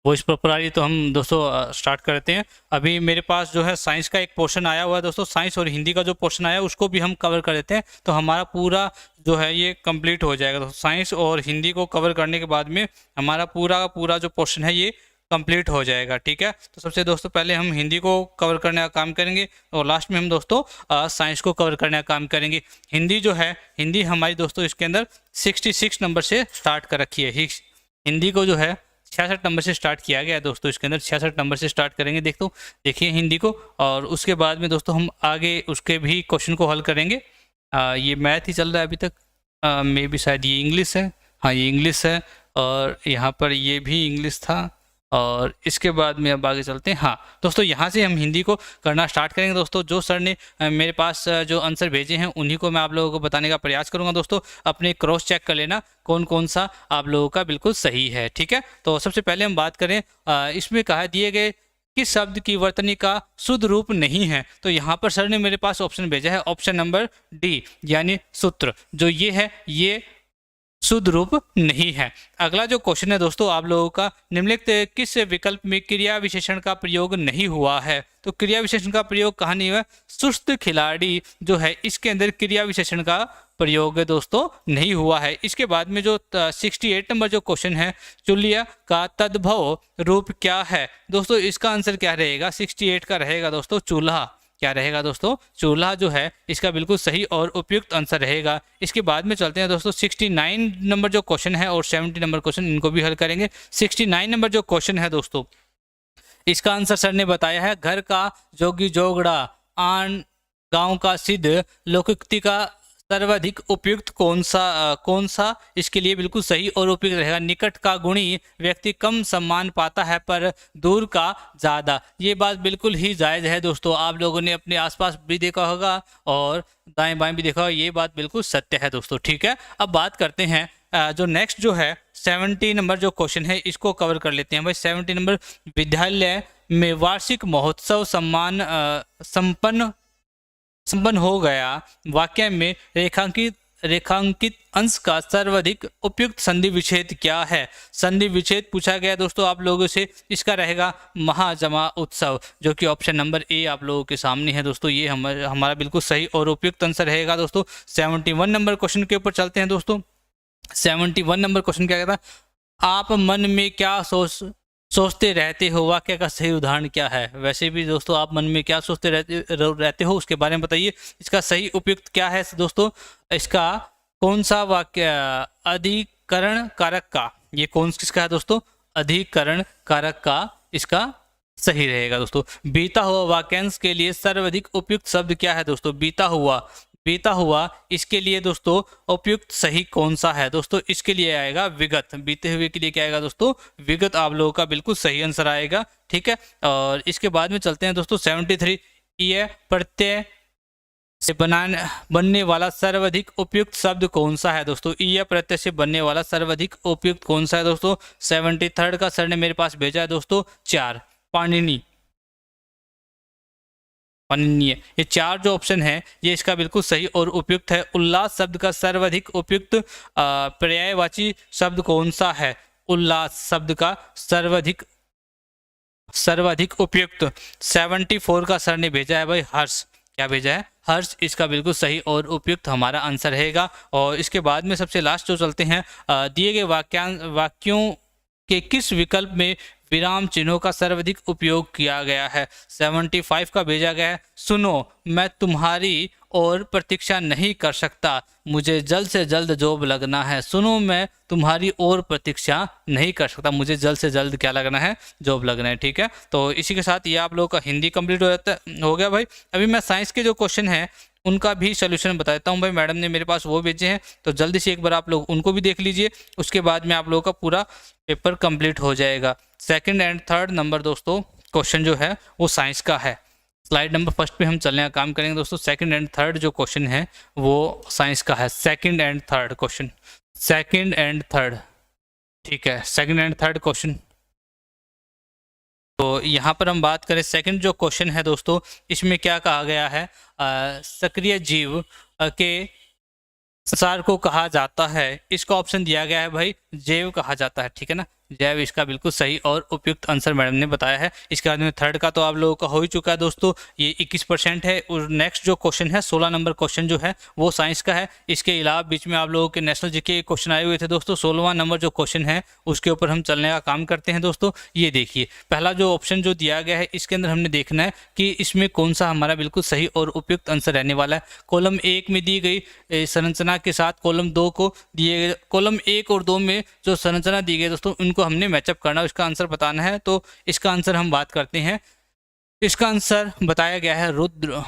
वॉइस प्रॉपर आ रही है तो हम दोस्तों स्टार्ट करते हैं। अभी मेरे पास जो है साइंस का एक पोर्शन आया हुआ है दोस्तों, साइंस और हिंदी का जो पोर्शन आया है उसको भी हम कवर कर देते हैं, तो हमारा पूरा जो है ये कंप्लीट हो जाएगा। दोस्तों साइंस और हिंदी को कवर करने के बाद में हमारा पूरा का पूरा जो पोर्शन है ये कंप्लीट हो जाएगा, ठीक है। तो सबसे दोस्तों पहले हम हिंदी को कवर करने का काम करेंगे और लास्ट में हम दोस्तों साइंस को कवर करने का काम करेंगे। हिंदी जो है, हिंदी हमारी दोस्तों इसके अंदर 66 नंबर से स्टार्ट कर रखी है, हिंदी को जो है 66 नंबर से स्टार्ट किया गया है दोस्तों। इसके अंदर 66 नंबर से स्टार्ट करेंगे। देखिए हिंदी को, और उसके बाद में दोस्तों हम आगे उसके भी क्वेश्चन को हल करेंगे। ये मैथ ही चल रहा है अभी तक, मे भी शायद ये इंग्लिश है। हाँ ये इंग्लिश है, और यहाँ पर ये भी इंग्लिश था, और इसके बाद में अब आगे चलते हैं। हाँ दोस्तों, यहाँ से हम हिंदी को करना स्टार्ट करेंगे दोस्तों। जो सर ने मेरे पास जो आंसर भेजे हैं उन्हीं को मैं आप लोगों को बताने का प्रयास करूँगा दोस्तों। अपने क्रॉस चेक कर लेना कौन कौन सा आप लोगों का बिल्कुल सही है, ठीक है। तो सबसे पहले हम बात करें, इसमें कहा दिए गए किस शब्द की वर्तनी का शुद्ध रूप नहीं है। तो यहाँ पर सर ने मेरे पास ऑप्शन भेजा है, ऑप्शन नंबर डी यानी सूत्र, जो ये है ये शुद्ध रूप नहीं है। अगला जो क्वेश्चन है दोस्तों आप लोगों का, निम्नलिखित किस विकल्प में क्रिया विशेषण का प्रयोग नहीं हुआ है। तो क्रिया विशेषण का प्रयोग कहाँ नहीं हुआ? सुस्त खिलाड़ी जो है इसके अंदर क्रिया विशेषण का प्रयोग दोस्तों नहीं हुआ है। इसके बाद में जो 68 नंबर जो क्वेश्चन है, चूल्हा का तद्भव रूप क्या है। दोस्तों इसका आंसर क्या रहेगा? 68 का रहेगा दोस्तों चूल्हा। क्या रहेगा दोस्तों? चूल्हा जो है इसका बिल्कुल सही और उपयुक्त आंसर रहेगा। इसके बाद में चलते हैं दोस्तों 69 नंबर जो क्वेश्चन है और 70 नंबर क्वेश्चन, इनको भी हल करेंगे। 69 नंबर जो क्वेश्चन है दोस्तों, इसका आंसर सर ने बताया है, घर का जोगी जोगड़ा आन गांव का सिद्ध लोकोक्ति का सर्वाधिक उपयुक्त कौन सा इसके लिए बिल्कुल सही और उपयुक्त रहेगा। निकट का गुणी व्यक्ति कम सम्मान पाता है पर दूर का ज़्यादा। ये बात बिल्कुल ही जायज़ है दोस्तों। आप लोगों ने अपने आसपास भी देखा होगा और दाएं बाएं भी देखा होगा, ये बात बिल्कुल सत्य है दोस्तों, ठीक है। अब बात करते हैं जो नेक्स्ट जो है 70 नंबर जो क्वेश्चन है, इसको कवर कर लेते हैं भाई। 70 नंबर, विद्यालय में वार्षिक महोत्सव संपन्न हो गया, वाक्य में रेखांकित अंश का सर्वाधिक उपयुक्त संधि विच्छेद क्या है। संधि विच्छेद पूछा गया दोस्तों आप लोगों से, इसका रहेगा महाजमा उत्सव, जो कि ऑप्शन नंबर ए आप लोगों के सामने है दोस्तों। ये हमारा बिल्कुल सही और उपयुक्त आंसर रहेगा दोस्तों। 71 नंबर क्वेश्चन के ऊपर चलते हैं दोस्तों। 71 नंबर क्वेश्चन क्या कहता है? आप मन में क्या सोचते रहते हो, वाक्य का सही उदाहरण क्या है। वैसे भी दोस्तों आप मन में क्या सोचते रहते हो उसके बारे में बताइए। इसका सही उपयुक्त क्या है दोस्तों? इसका कौन सा वाक्य अधिकरण कारक का, ये कौन किसका है दोस्तों? अधिकरण कारक का इसका सही रहेगा दोस्तों। बीता हुआ वाक्यांश के लिए सर्वाधिक उपयुक्त शब्द क्या है दोस्तों? बीता हुआ इसके लिए दोस्तों उपयुक्त सही कौन सा है दोस्तों? इसके लिए आएगा विगत। बीते हुए के लिए क्या आएगा दोस्तों? विगत आप लोगों का बिल्कुल सही आंसर आएगा, ठीक है। और इसके बाद में चलते हैं दोस्तों 73, ये प्रत्यय से बनने वाला सर्वाधिक उपयुक्त शब्द कौन सा है दोस्तों? ये प्रत्यय से बनने वाला सर्वाधिक उपयुक्त कौन सा है दोस्तों? 73 का सर ने मेरे पास भेजा है दोस्तों 4, पाणिनि। ये 4 जो ऑप्शन है ये इसका बिल्कुल सही और उपयुक्त है। उल्लास शब्द का सर्वाधिक उपयुक्त पर्यायवाची शब्द कौन सा है? उल्लास शब्द का सर्वाधिक उपयुक्त 74 का सर ने भेजा है भाई हर्ष। क्या भेजा है? हर्ष। इसका बिल्कुल सही और उपयुक्त हमारा आंसर रहेगा। और इसके बाद में सबसे लास्ट जो चलते हैं, दिए गए वाक्यों के किस विकल्प में विराम चिन्हों का सर्वाधिक उपयोग किया गया है। 75 का भेजा गया है, सुनो मैं तुम्हारी और प्रतीक्षा नहीं कर सकता, मुझे जल्द से जल्द जॉब लगना है। सुनो मैं तुम्हारी और प्रतीक्षा नहीं कर सकता, मुझे जल्द से जल्द क्या लगना है? जॉब लगना है, ठीक है। तो इसी के साथ ये आप लोगों का हिंदी कंप्लीट हो गया भाई। अभी मैं साइंस के जो क्वेश्चन है उनका भी सोल्यूशन बताता हूँ भाई। मैडम ने मेरे पास वो भेजे हैं, तो जल्दी से एक बार आप लोग उनको भी देख लीजिए। उसके बाद में आप लोगों का पूरा पेपर कंप्लीट हो जाएगा। 2nd और 3rd नंबर दोस्तों क्वेश्चन जो है वो साइंस का है। स्लाइड नंबर 1 पे हम चलने का काम करेंगे दोस्तों। 2nd और 3rd जो क्वेश्चन है वो साइंस का है। 2nd और 3rd क्वेश्चन, 2nd और 3rd, ठीक है। 2nd और 3rd क्वेश्चन, तो यहाँ पर हम बात करें 2nd जो क्वेश्चन है दोस्तों, इसमें क्या कहा गया है? सक्रिय जीव के संसार को कहा जाता है। इसका ऑप्शन दिया गया है भाई जैव कहा जाता है, ठीक है ना। जैव इसका बिल्कुल सही और उपयुक्त आंसर मैडम ने बताया है। इसके बाद में 3rd का तो आप लोगों का हो ही चुका है दोस्तों, ये 21% है। और नेक्स्ट जो क्वेश्चन है 16 नंबर क्वेश्चन जो है वो साइंस का है। इसके अलावा बीच में आप लोगों के नेशनल जीके क्वेश्चन आए हुए थे दोस्तों। 16वां नंबर जो क्वेश्चन है उसके ऊपर हम चलने का काम करते हैं दोस्तों। ये देखिए पहला जो ऑप्शन जो दिया गया है इसके अंदर हमने देखना है कि इसमें कौन सा हमारा बिल्कुल सही और उपयुक्त आंसर रहने वाला है। कॉलम 1 में दी गई संरचना के साथ कॉलम 2 को दिए गए, कॉलम 1 और 2 में जो संरचना दी गई दोस्तों उनको हमने मैचअप करना है, इसका आंसर बताना है। तो इसका आंसर हम बात करते हैं। इसका आंसर बताया गया है रुद्र।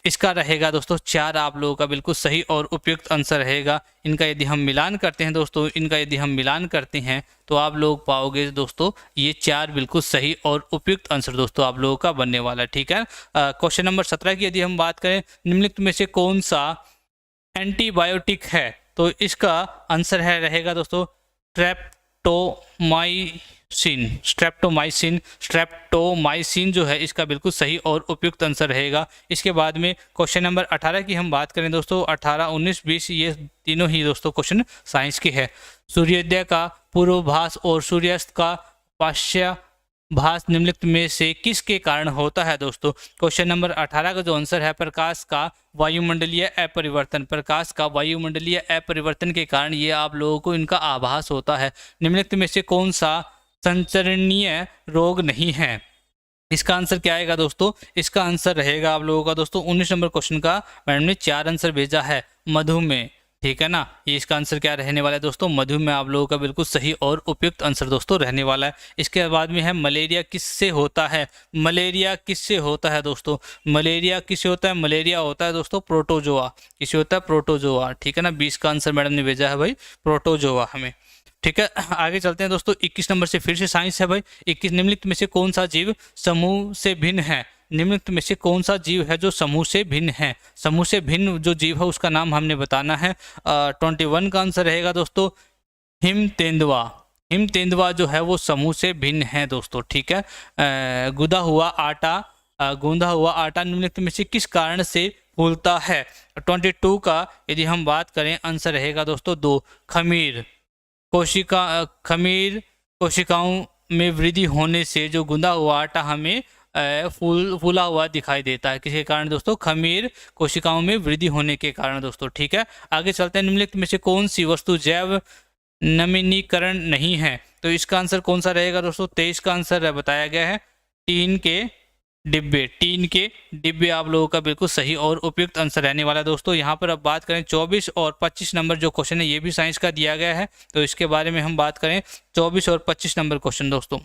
इसका रहेगा दोस्तों 4 आप लोगों का बिल्कुल सही और उपयुक्त आंसर रहेगा। इनका यदि हम मिलान करते हैं दोस्तों, इनका यदि हम मिलान करते हैं तो आप लोग पाओगे दोस्तों ये 4 बिल्कुल सही और उपयुक्त आंसर दोस्तों आप लोगों का बनने वाला है। ठीक है, क्वेश्चन नंबर 17 की यदि हम बात करें, निम्नलिखित में से कौन सा एंटीबायोटिक है? तो इसका आंसर है रहेगा दोस्तों स्ट्रेप्टोमाइसिन जो है इसका बिल्कुल सही और उपयुक्त आंसर रहेगा। इसके बाद में क्वेश्चन नंबर 18 की हम बात करें दोस्तों, 18, 19, 20 ये तीनों ही दोस्तों क्वेश्चन साइंस के है। सूर्योदय का पूर्वाभास और सूर्यास्त का पाश्चाभास निम्नलिखित में से किसके कारण होता है दोस्तों? क्वेश्चन नंबर 18 का जो आंसर है प्रकाश का वायुमंडलीय अपरिवर्तन, प्रकाश का वायुमंडलीय अपरिवर्तन के कारण ये आप लोगों को इनका आभास होता है। निम्नलिखित में से कौन सा संचरणीय रोग नहीं है? इसका आंसर क्या आएगा दोस्तों? इसका आंसर रहेगा आप लोगों का दोस्तों 19 नंबर क्वेश्चन का मैडम ने 4 आंसर भेजा है, मधुमेह। ठीक है ना, ये इसका आंसर क्या रहने वाला है दोस्तों? मधुमेह आप लोगों का बिल्कुल सही और उपयुक्त आंसर दोस्तों रहने वाला है। इसके बाद में है मलेरिया किससे होता है? मलेरिया किससे होता है दोस्तों? मलेरिया किससे होता है? मलेरिया होता है दोस्तों प्रोटोजोआ। किससे होता है? प्रोटोजोआ। ठीक है ना, 20 का आंसर मैडम ने भेजा है भाई प्रोटोजोआ हमें। ठीक है, आगे चलते हैं दोस्तों। 21 नंबर से फिर से साइंस है भाई। 21, निम्नलिखित में से कौन सा जीव समूह से भिन्न है? निम्नलिखित में से कौन सा जीव है जो समूह से भिन्न है? समूह से भिन्न जो जीव है उसका नाम हमने बताना है। 21 का आंसर रहेगा दोस्तों हिम तेंदुआ। हिम तेंदुआ जो है वो समूह से भिन्न है दोस्तों। ठीक है, गूंदा हुआ आटा निम्नलिखित में से किस कारण से फूलता है? 22 का यदि हम बात करें आंसर रहेगा दोस्तों 2, खमीर कोशिकाओं में वृद्धि होने से जो गूंदा हुआ आटा हमें फूला हुआ दिखाई देता है। किसके कारण दोस्तों? खमीर कोशिकाओं में वृद्धि होने के कारण दोस्तों। ठीक है, आगे चलते हैं। निम्नलिखित में से कौन सी वस्तु जैव नवीनीकरण नहीं है? तो इसका आंसर कौन सा रहेगा दोस्तों? 23 का आंसर बताया गया है टीन के डिब्बे आप लोगों का बिल्कुल सही और उपयुक्त आंसर रहने वाला है दोस्तों। यहाँ पर अब बात करें 24 और 25 नंबर जो क्वेश्चन है ये भी साइंस का दिया गया है, तो इसके बारे में हम बात करें। 24 और 25 नंबर क्वेश्चन दोस्तों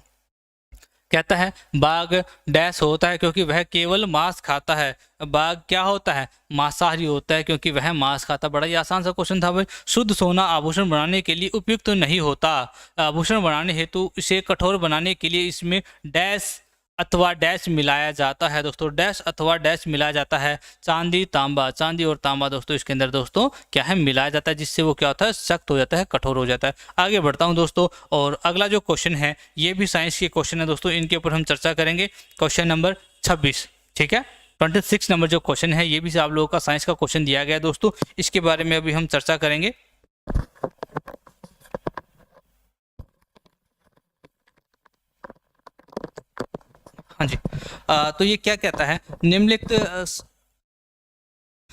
कहता है बाघ डैश होता है क्योंकि वह केवल मांस खाता है। बाघ क्या होता है? मांसाहारी होता है क्योंकि वह मांस खाता। बड़ा ही आसान सा क्वेश्चन था भाई। शुद्ध सोना आभूषण बनाने के लिए उपयुक्त नहीं होता। आभूषण बनाने हेतु इसे कठोर बनाने के लिए इसमें डैश अथवा डैश मिलाया जाता है दोस्तों। डैश अथवा डैश मिलाया जाता है। चांदी और तांबा दोस्तों इसके अंदर दोस्तों क्या है? मिलाया जाता है, जिससे वो क्या होता है? सख्त हो जाता है, कठोर हो जाता है। आगे बढ़ता हूं दोस्तों, और अगला जो क्वेश्चन है ये भी साइंस के क्वेश्चन है दोस्तों, इनके ऊपर हम चर्चा करेंगे। Question number 26। ठीक है, 26 नंबर जो क्वेश्चन है ये भी आप लोगों का साइंस का क्वेश्चन दिया गया है दोस्तों, इसके बारे में अभी हम चर्चा करेंगे। हाँ जी, तो ये क्या कहता है? निम्नलिखित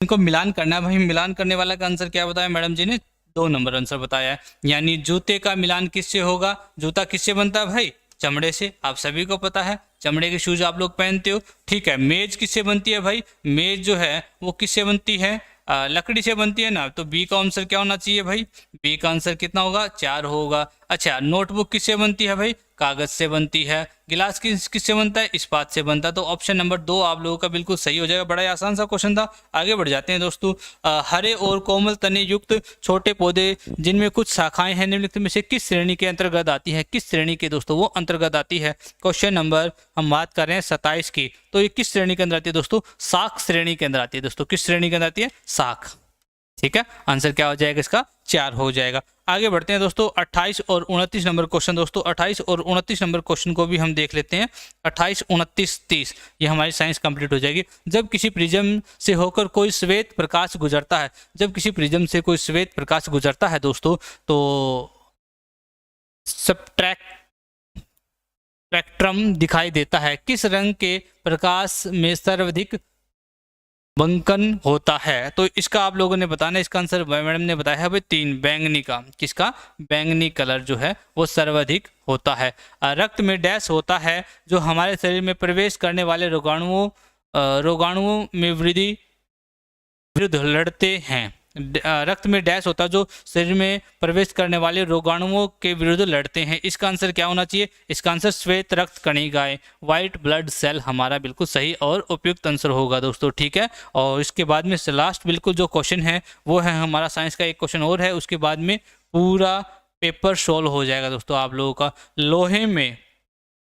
इनको मिलान करना है भाई। मिलान करने वाला का आंसर क्या बताया मैडम जी ने? 2 नंबर आंसर बताया है। यानी जूते का मिलान किससे होगा? जूता किससे बनता है भाई? चमड़े से। आप सभी को पता है चमड़े के शूज आप लोग पहनते हो। ठीक है, मेज किससे बनती है भाई? मेज जो है वो किससे बनती है? लकड़ी से बनती है ना। तो बी का आंसर क्या होना चाहिए भाई? बी का आंसर कितना होगा? 4 होगा। अच्छा, नोटबुक किससे बनती है भाई? कागज से बनती है। गिलास किससे बनता है? इस्पात से बनता है। तो ऑप्शन नंबर 2 आप लोगों का बिल्कुल सही हो जाएगा। बड़ा ही आसान सा क्वेश्चन था। आगे बढ़ जाते हैं दोस्तों। हरे और कोमल तने युक्त छोटे पौधे जिनमें कुछ शाखाएं हैं निम्नलिखित में से किस श्रेणी के अंतर्गत आती है? किस श्रेणी के दोस्तों वो अंतर्गत आती है? क्वेश्चन नंबर हम बात कर रहे हैं 27 की। तो ये किस श्रेणी के अंदर आती है दोस्तों? शाख श्रेणी के अंदर आती है दोस्तों। किस श्रेणी के अंदर आती है? शाख। ठीक है, आंसर क्या हो जाएगा इसका? 4 हो जाएगा। आगे बढ़ते हैं दोस्तों। 28 और 29 नंबर क्वेश्चन दोस्तों, 28 और 29 नंबर क्वेश्चन को भी हम देख लेते हैं। 28, 29, 30 ये हमारी साइंस कंप्लीट हो जाएगी। जब किसी प्रिज्म से होकर कोई श्वेत प्रकाश गुजरता है, जब किसी प्रिज्म से कोई श्वेत प्रकाश गुजरता है दोस्तों, तो स्पेक्ट्रम दिखाई देता है। किस रंग के प्रकाश में सर्वाधिक बंकन होता है? तो इसका आप लोगों ने बताना है। इसका आंसर मैडम ने बताया है भाई 3, बैंगनी का। किसका? बैंगनी कलर जो है वो सर्वाधिक होता है। रक्त में डैश होता है जो हमारे शरीर में प्रवेश करने वाले रोगाणुओं में विरुद्ध लड़ते हैं। रक्त में डैश होता है जो शरीर में प्रवेश करने वाले रोगाणुओं के विरुद्ध लड़ते हैं। इसका आंसर क्या होना चाहिए? इसका आंसर श्वेत रक्त कणिकाएं, व्हाइट ब्लड सेल हमारा बिल्कुल सही और उपयुक्त आंसर होगा दोस्तों, ठीक है। और इसके बाद में लास्ट बिल्कुल जो क्वेश्चन है वो है हमारा साइंस का, एक क्वेश्चन और है, उसके बाद में पूरा पेपर सॉल्व हो जाएगा दोस्तों आप लोगों का। लोहे में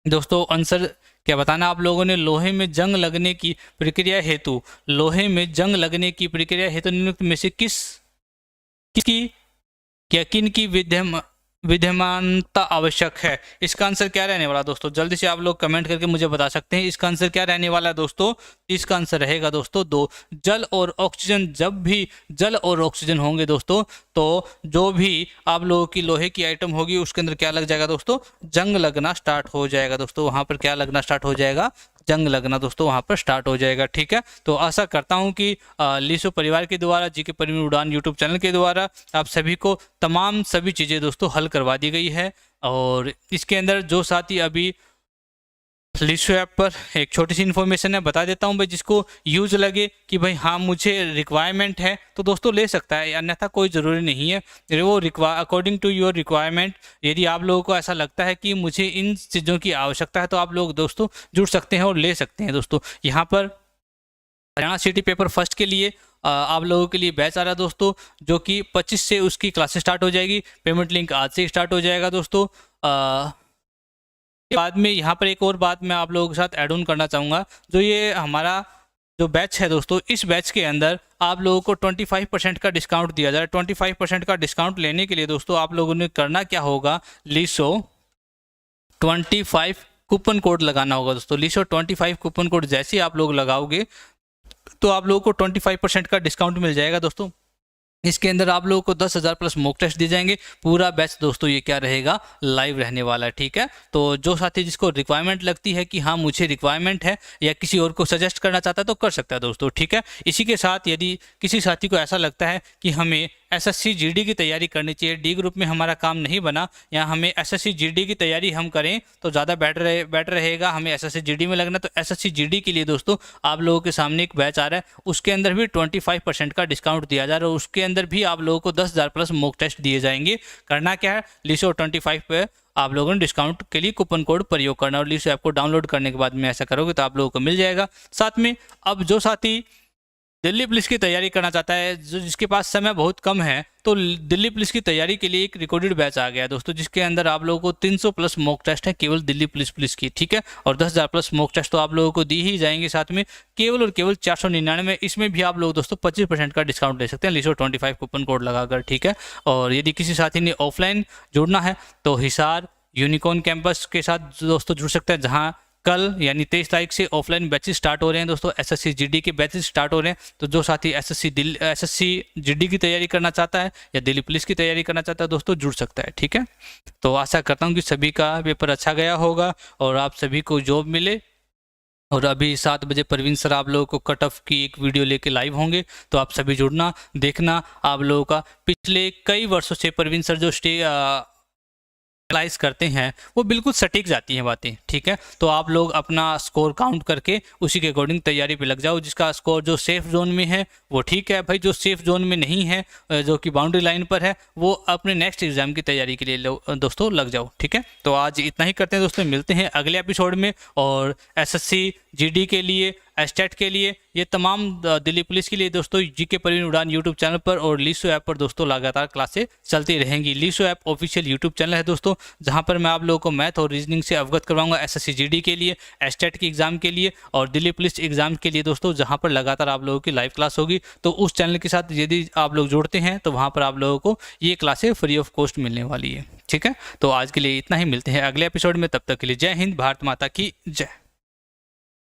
दोस्तों आंसर क्या बताना आप लोगों ने? लोहे में जंग लगने की प्रक्रिया हेतु, लोहे में जंग लगने की प्रक्रिया हेतु निम्नलिखित में से किसकी क्या किन की विद्यमानता आवश्यक है? इसका आंसर क्या रहने वाला दोस्तों? जल्दी से आप लोग कमेंट करके मुझे बता सकते हैं इसका आंसर क्या रहने वाला है दोस्तों। इसका आंसर रहेगा दोस्तों 2, जल और ऑक्सीजन। जब भी जल और ऑक्सीजन होंगे दोस्तों तो जो भी आप लोगों की लोहे की आइटम होगी उसके अंदर क्या लग जाएगा दोस्तों? जंग लगना स्टार्ट हो जाएगा दोस्तों। वहां पर क्या लगना स्टार्ट हो जाएगा? जंग लगना दोस्तों वहां पर स्टार्ट हो जाएगा, ठीक है। तो आशा करता हूं कि लीसो परिवार के द्वारा, जीके परवीन उड़ान यूट्यूब चैनल के द्वारा आप सभी को तमाम सभी चीज़ें दोस्तों हल करवा दी गई है। और इसके अंदर जो साथी अभी लीसो ऐप पर एक छोटी सी इन्फॉर्मेशन है, बता देता हूं भाई, जिसको यूज लगे कि भाई हाँ मुझे रिक्वायरमेंट है तो दोस्तों ले सकता है, अन्यथा कोई ज़रूरी नहीं है। वो अकॉर्डिंग टू योर रिक्वायरमेंट, यदि आप लोगों को ऐसा लगता है कि मुझे इन चीज़ों की आवश्यकता है तो आप लोग दोस्तों जुड़ सकते हैं और ले सकते हैं दोस्तों। यहाँ पर हरियाणा सिटी पेपर फर्स्ट के लिए आप लोगों के लिए बैच आ रहा है दोस्तों, जो कि 25 से उसकी क्लासेस स्टार्ट हो जाएगी। पेमेंट लिंक आज से स्टार्ट हो जाएगा दोस्तों। बाद में यहाँ पर एक और बात मैं आप लोगों के साथ ऐड ऑन करना चाहूँगा, जो ये हमारा जो बैच है दोस्तों, इस बैच के अंदर आप लोगों को 25% का डिस्काउंट दिया जा रहा है। 25% का डिस्काउंट लेने के लिए दोस्तों आप लोगों ने करना क्या होगा? लीसो 25 कूपन कोड लगाना होगा दोस्तों। लीसो 25 कूपन कोड जैसे आप लोग लगाओगे तो आप लोगों को 25% का डिस्काउंट मिल जाएगा दोस्तों। इसके अंदर आप लोगों को 10,000 प्लस मॉक टेस्ट दिए जाएंगे। पूरा बैच दोस्तों ये क्या रहेगा? लाइव रहने वाला है, ठीक है। तो जो साथी जिसको रिक्वायरमेंट लगती है कि हाँ मुझे रिक्वायरमेंट है या किसी और को सजेस्ट करना चाहता है तो कर सकता है दोस्तों, ठीक है। इसी के साथ यदि किसी साथी को ऐसा लगता है कि हमें SSC GD की तैयारी करनी चाहिए, डी ग्रुप में हमारा काम नहीं बना, या हमें SSC GD की तैयारी हम करें तो ज़्यादा बेटर रहेगा, हमें SSC GD में लगना, तो SSC GD के लिए दोस्तों आप लोगों के सामने एक बैच आ रहा है, उसके अंदर भी 25% का डिस्काउंट दिया जा रहा है। उसके अंदर भी आप लोगों को 10,000 प्लस मॉक टेस्ट दिए जाएंगे। करना क्या है? लीसो 25 पे आप लोगों ने डिस्काउंट के लिए कूपन कोड प्रयोग करना, और लीसो ऐप को डाउनलोड करने के बाद में ऐसा करोगे तो आप लोगों को मिल जाएगा। साथ में अब जो साथी दिल्ली पुलिस की तैयारी करना चाहता है, जो जिसके पास समय बहुत कम है, तो दिल्ली पुलिस की तैयारी के लिए एक रिकॉर्डेड बैच आ गया है दोस्तों, जिसके अंदर आप लोगों को 300 प्लस मॉक टेस्ट है केवल दिल्ली पुलिस की, ठीक है। और 10,000 प्लस मॉक टेस्ट तो आप लोगों को दी ही जाएंगे साथ में, केवल और केवल 499। इसमें भी आप लोग दोस्तों 25% का डिस्काउंट ले सकते हैं लीसो 25 कूपन कोड लगाकर, ठीक है। और यदि किसी साथी ने ऑफलाइन जुड़ना है तो हिसार यूनिकॉर्न कैंपस के साथ दोस्तों जुड़ सकते हैं, जहाँ कल यानी 23 तारीख से ऑफलाइन बैचेस स्टार्ट हो रहे हैं दोस्तों। SSC GD के बैचेस स्टार्ट हो रहे हैं, तो जो साथी SSC GD की तैयारी करना चाहता है या दिल्ली पुलिस की तैयारी करना चाहता है दोस्तों जुड़ सकता है, ठीक है। तो आशा करता हूँ कि सभी का पेपर अच्छा गया होगा और आप सभी को जॉब मिले। और अभी 7 बजे परवीन सर आप लोगों को कट ऑफ की एक वीडियो लेके लाइव होंगे, तो आप सभी जुड़ना, देखना। आप लोगों का पिछले कई वर्षों से परवीन सर जो एनालाइज करते हैं वो बिल्कुल सटीक जाती हैं बातें, ठीक है। तो आप लोग अपना स्कोर काउंट करके उसी के अकॉर्डिंग तैयारी पे लग जाओ। जिसका स्कोर जो सेफ जोन में है वो ठीक है भाई, जो सेफ जोन में नहीं है, जो कि बाउंड्री लाइन पर है, वो अपने नेक्स्ट एग्जाम की तैयारी के लिए दोस्तों लग जाओ, ठीक है। तो आज इतना ही करते हैं दोस्तों, मिलते हैं अगले एपिसोड में। और SSC GD के लिए, एस्टेट के लिए, ये तमाम दिल्ली पुलिस के लिए दोस्तों जीके परवीन उड़ान यूट्यूब चैनल पर और लीसो ऐप पर दोस्तों लगातार क्लासें चलती रहेंगी। लीसो ऐप ऑफिशियल यूट्यूब चैनल है दोस्तों, जहां पर मैं आप लोगों को मैथ और रीजनिंग से अवगत करवाऊंगा SSC GD के लिए, एस्टेट के एग्जाम के लिए और दिल्ली पुलिस एग्जाम के लिए दोस्तों, जहां पर लगातार आप लोगों की लाइव क्लास होगी। तो उस चैनल के साथ यदि आप लोग जुड़ते हैं तो वहाँ पर आप लोगों को ये क्लासें फ्री ऑफ कॉस्ट मिलने वाली है, ठीक है। तो आज के लिए इतना ही, मिलते हैं अगले एपिसोड में, तब तक के लिए जय हिंद, भारत माता की जय।